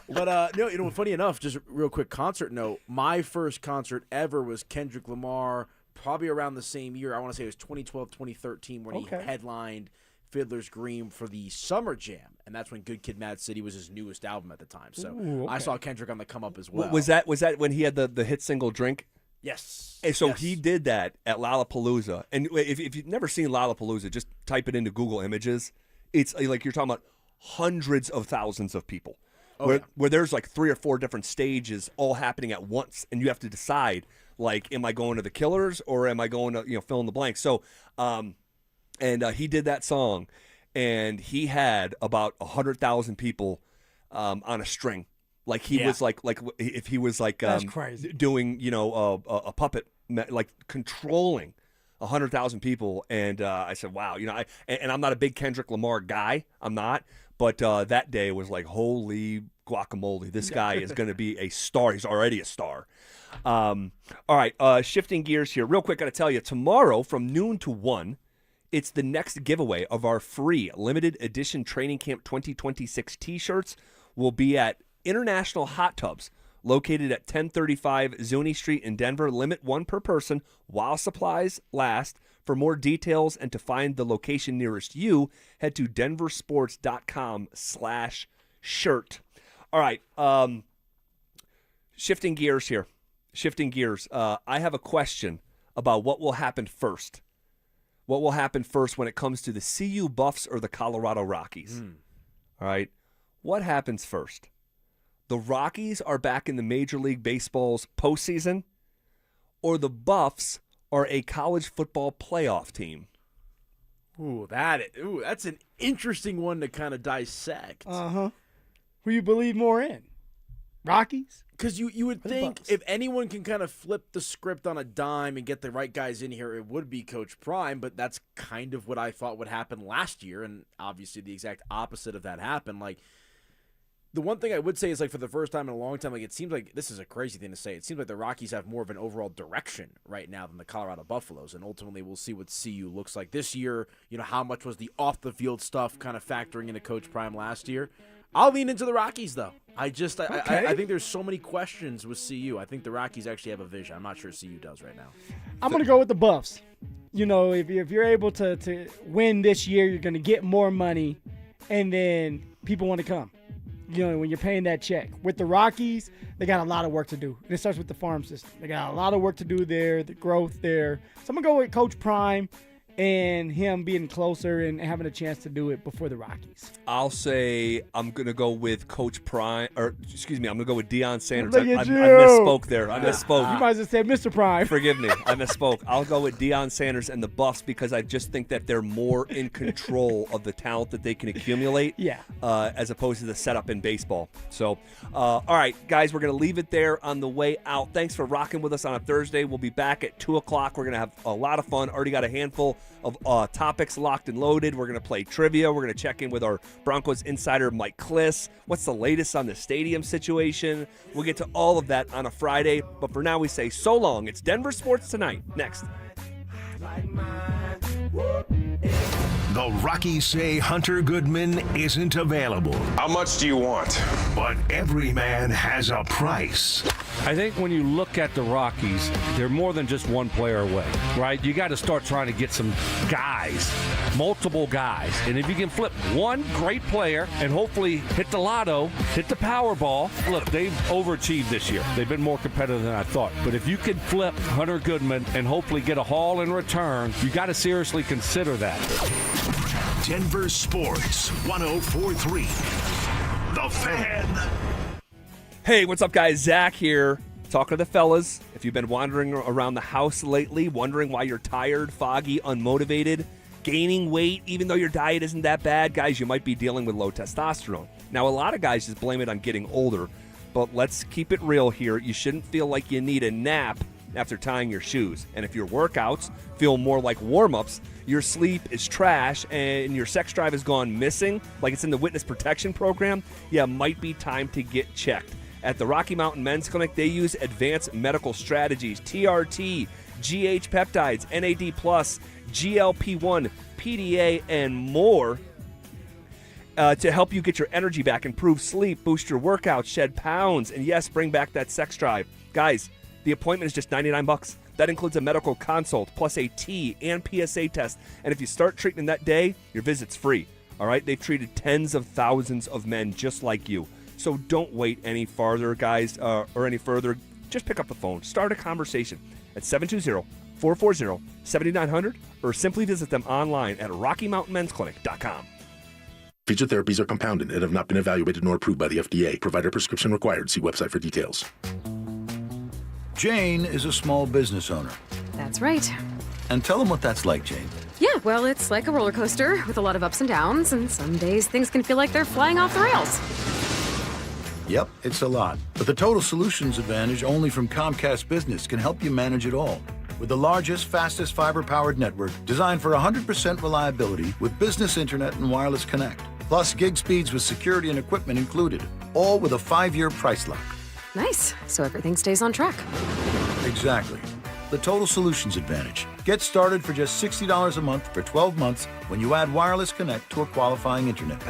But funny enough, just real quick concert note. My first concert ever was Kendrick Lamar, probably around the same year. I want to say it was 2012, 2013, when he headlined Fiddler's Green for the Summer Jam, and that's when Good Kid, Mad City was his newest album at the time. So I saw Kendrick on the come up as well.
Was that when he had the hit single Drink?
Yes.
And so he did that at Lollapalooza. And if you've never seen Lollapalooza, just type it into Google Images. It's like you're talking about hundreds of thousands of people. Where there's like 3 or 4 different stages all happening at once, and you have to decide, like, am I going to the Killers or am I going to fill in the blank? So and he did that song, and he had about 100,000 people on a string. Like he was like if he was like
That's crazy.
Doing a puppet, like controlling 100,000 people. And I said, wow, and I'm not a big Kendrick Lamar guy. I'm not. But that day was like, holy guacamole. This guy is going to be a star. He's already a star. All right, shifting gears here. Real quick, got to tell you, tomorrow from noon to 1, it's the next giveaway of our free limited edition Training Camp 2026 T-shirts. Will be at International Hot Tubs, located at 1035 Zuni Street in Denver. Limit 1 per person while supplies last. For more details and to find the location nearest you, head to denversports.com/shirt. All right, shifting gears here. I have a question about what will happen first. What will happen first when it comes to the CU Buffs or the Colorado Rockies? All right, what happens first? The Rockies are back in the Major League Baseball's postseason, or the Buffs are a college football playoff team?
That's an interesting one to kind of dissect.
Who you believe more in? Rockies?
Because you would think if anyone can kind of flip the script on a dime and get the right guys in here, it would be Coach Prime, but that's kind of what I thought would happen last year, and obviously the exact opposite of that happened. Like, the one thing I would say is, like, for the first time in a long time, like, it seems like, this is a crazy thing to say, it seems like the Rockies have more of an overall direction right now than the Colorado Buffaloes, and ultimately we'll see what CU looks like this year. You know, how much was the off-the-field stuff kind of factoring into Coach Prime last year? I'll lean into the Rockies, though. I think there's so many questions with CU. I think the Rockies actually have a vision. I'm not sure CU does right now.
I'm going to go with the Buffs. You know, if you're able to win this year, you're going to get more money, and then people want to come. You know, when you're paying that check. With the Rockies, they got a lot of work to do. And it starts with the farm system. They got a lot of work to do there, the growth there. So I'm going to go with Coach Prime and him being closer and having a chance to do it before the Rockies.
I'll say I'm going to go with Coach Prime, I'm going to go with Deion Sanders. I misspoke there. I misspoke.
You might as well say Mr. Prime.
Forgive me. I misspoke. I'll go with Deion Sanders and the Buffs because I just think that they're more in control of the talent that they can accumulate as opposed to the setup in baseball. So, all right, guys, we're going to leave it there on the way out. Thanks for rocking with us on a Thursday. We'll be back at 2 o'clock. We're going to have a lot of fun. Already got a handful of topics locked and loaded. We're going to play trivia. We're going to check in with our Broncos insider, Mike Kliss. What's the latest on the stadium situation? We'll get to all of that on a Friday. But for now, we say so long. It's Denver Sports Tonight. Next.
The Rockies say Hunter Goodman isn't available.
How much do you want?
But every man has a price.
I think when you look at the Rockies, they're more than just one player away, right? You got to start trying to get some guys, multiple guys. And if you can flip one great player and hopefully hit the lotto, hit the Powerball, look, they've overachieved this year. They've been more competitive than I thought. But if you can flip Hunter Goodman and hopefully get a haul in return, you got to seriously consider that.
Denver Sports 104.3. The Fan.
Hey, what's up, guys? Zach here, talking to the fellas. If you've been wandering around the house lately, wondering why you're tired, foggy, unmotivated, gaining weight, even though your diet isn't that bad, guys, you might be dealing with low testosterone. Now, a lot of guys just blame it on getting older, but let's keep it real here. You shouldn't feel like you need a nap after tying your shoes. And if your workouts feel more like warm-ups, your sleep is trash, and your sex drive has gone missing, like it's in the witness protection program, yeah, it might be time to get checked. At the Rocky Mountain Men's Clinic, they use advanced medical strategies, TRT, GH peptides, NAD+, GLP-1, PDA, and more to help you get your energy back, improve sleep, boost your workouts, shed pounds, and yes, bring back that sex drive. Guys, the appointment is just $99. That includes a medical consult, plus a T and PSA test. And if you start treatment that day, your visit's free. All right? They've treated tens of thousands of men just like you. So don't wait any farther, guys, or any further. Just pick up the phone. Start a conversation at 720-440-7900 or simply visit them online at RockyMountainMen'sClinic.com.
Featured therapies are compounded and have not been evaluated nor approved by the FDA. Provider prescription required. See website for details.
Jane is a small business owner.
That's right.
And tell them what that's like, Jane.
Yeah, well, it's like a roller coaster with a lot of ups and downs, and some days things can feel like they're flying off the rails.
Yep, it's a lot. But the Total Solutions Advantage only from Comcast Business can help you manage it all. With the largest, fastest fiber-powered network designed for 100% reliability with business internet and wireless connect. Plus gig speeds with security and equipment included. All with a 5-year price lock.
Nice. So everything stays on track.
Exactly. The Total Solutions Advantage. Get started for just $60 a month for 12 months when you add wireless connect to a qualifying internet package.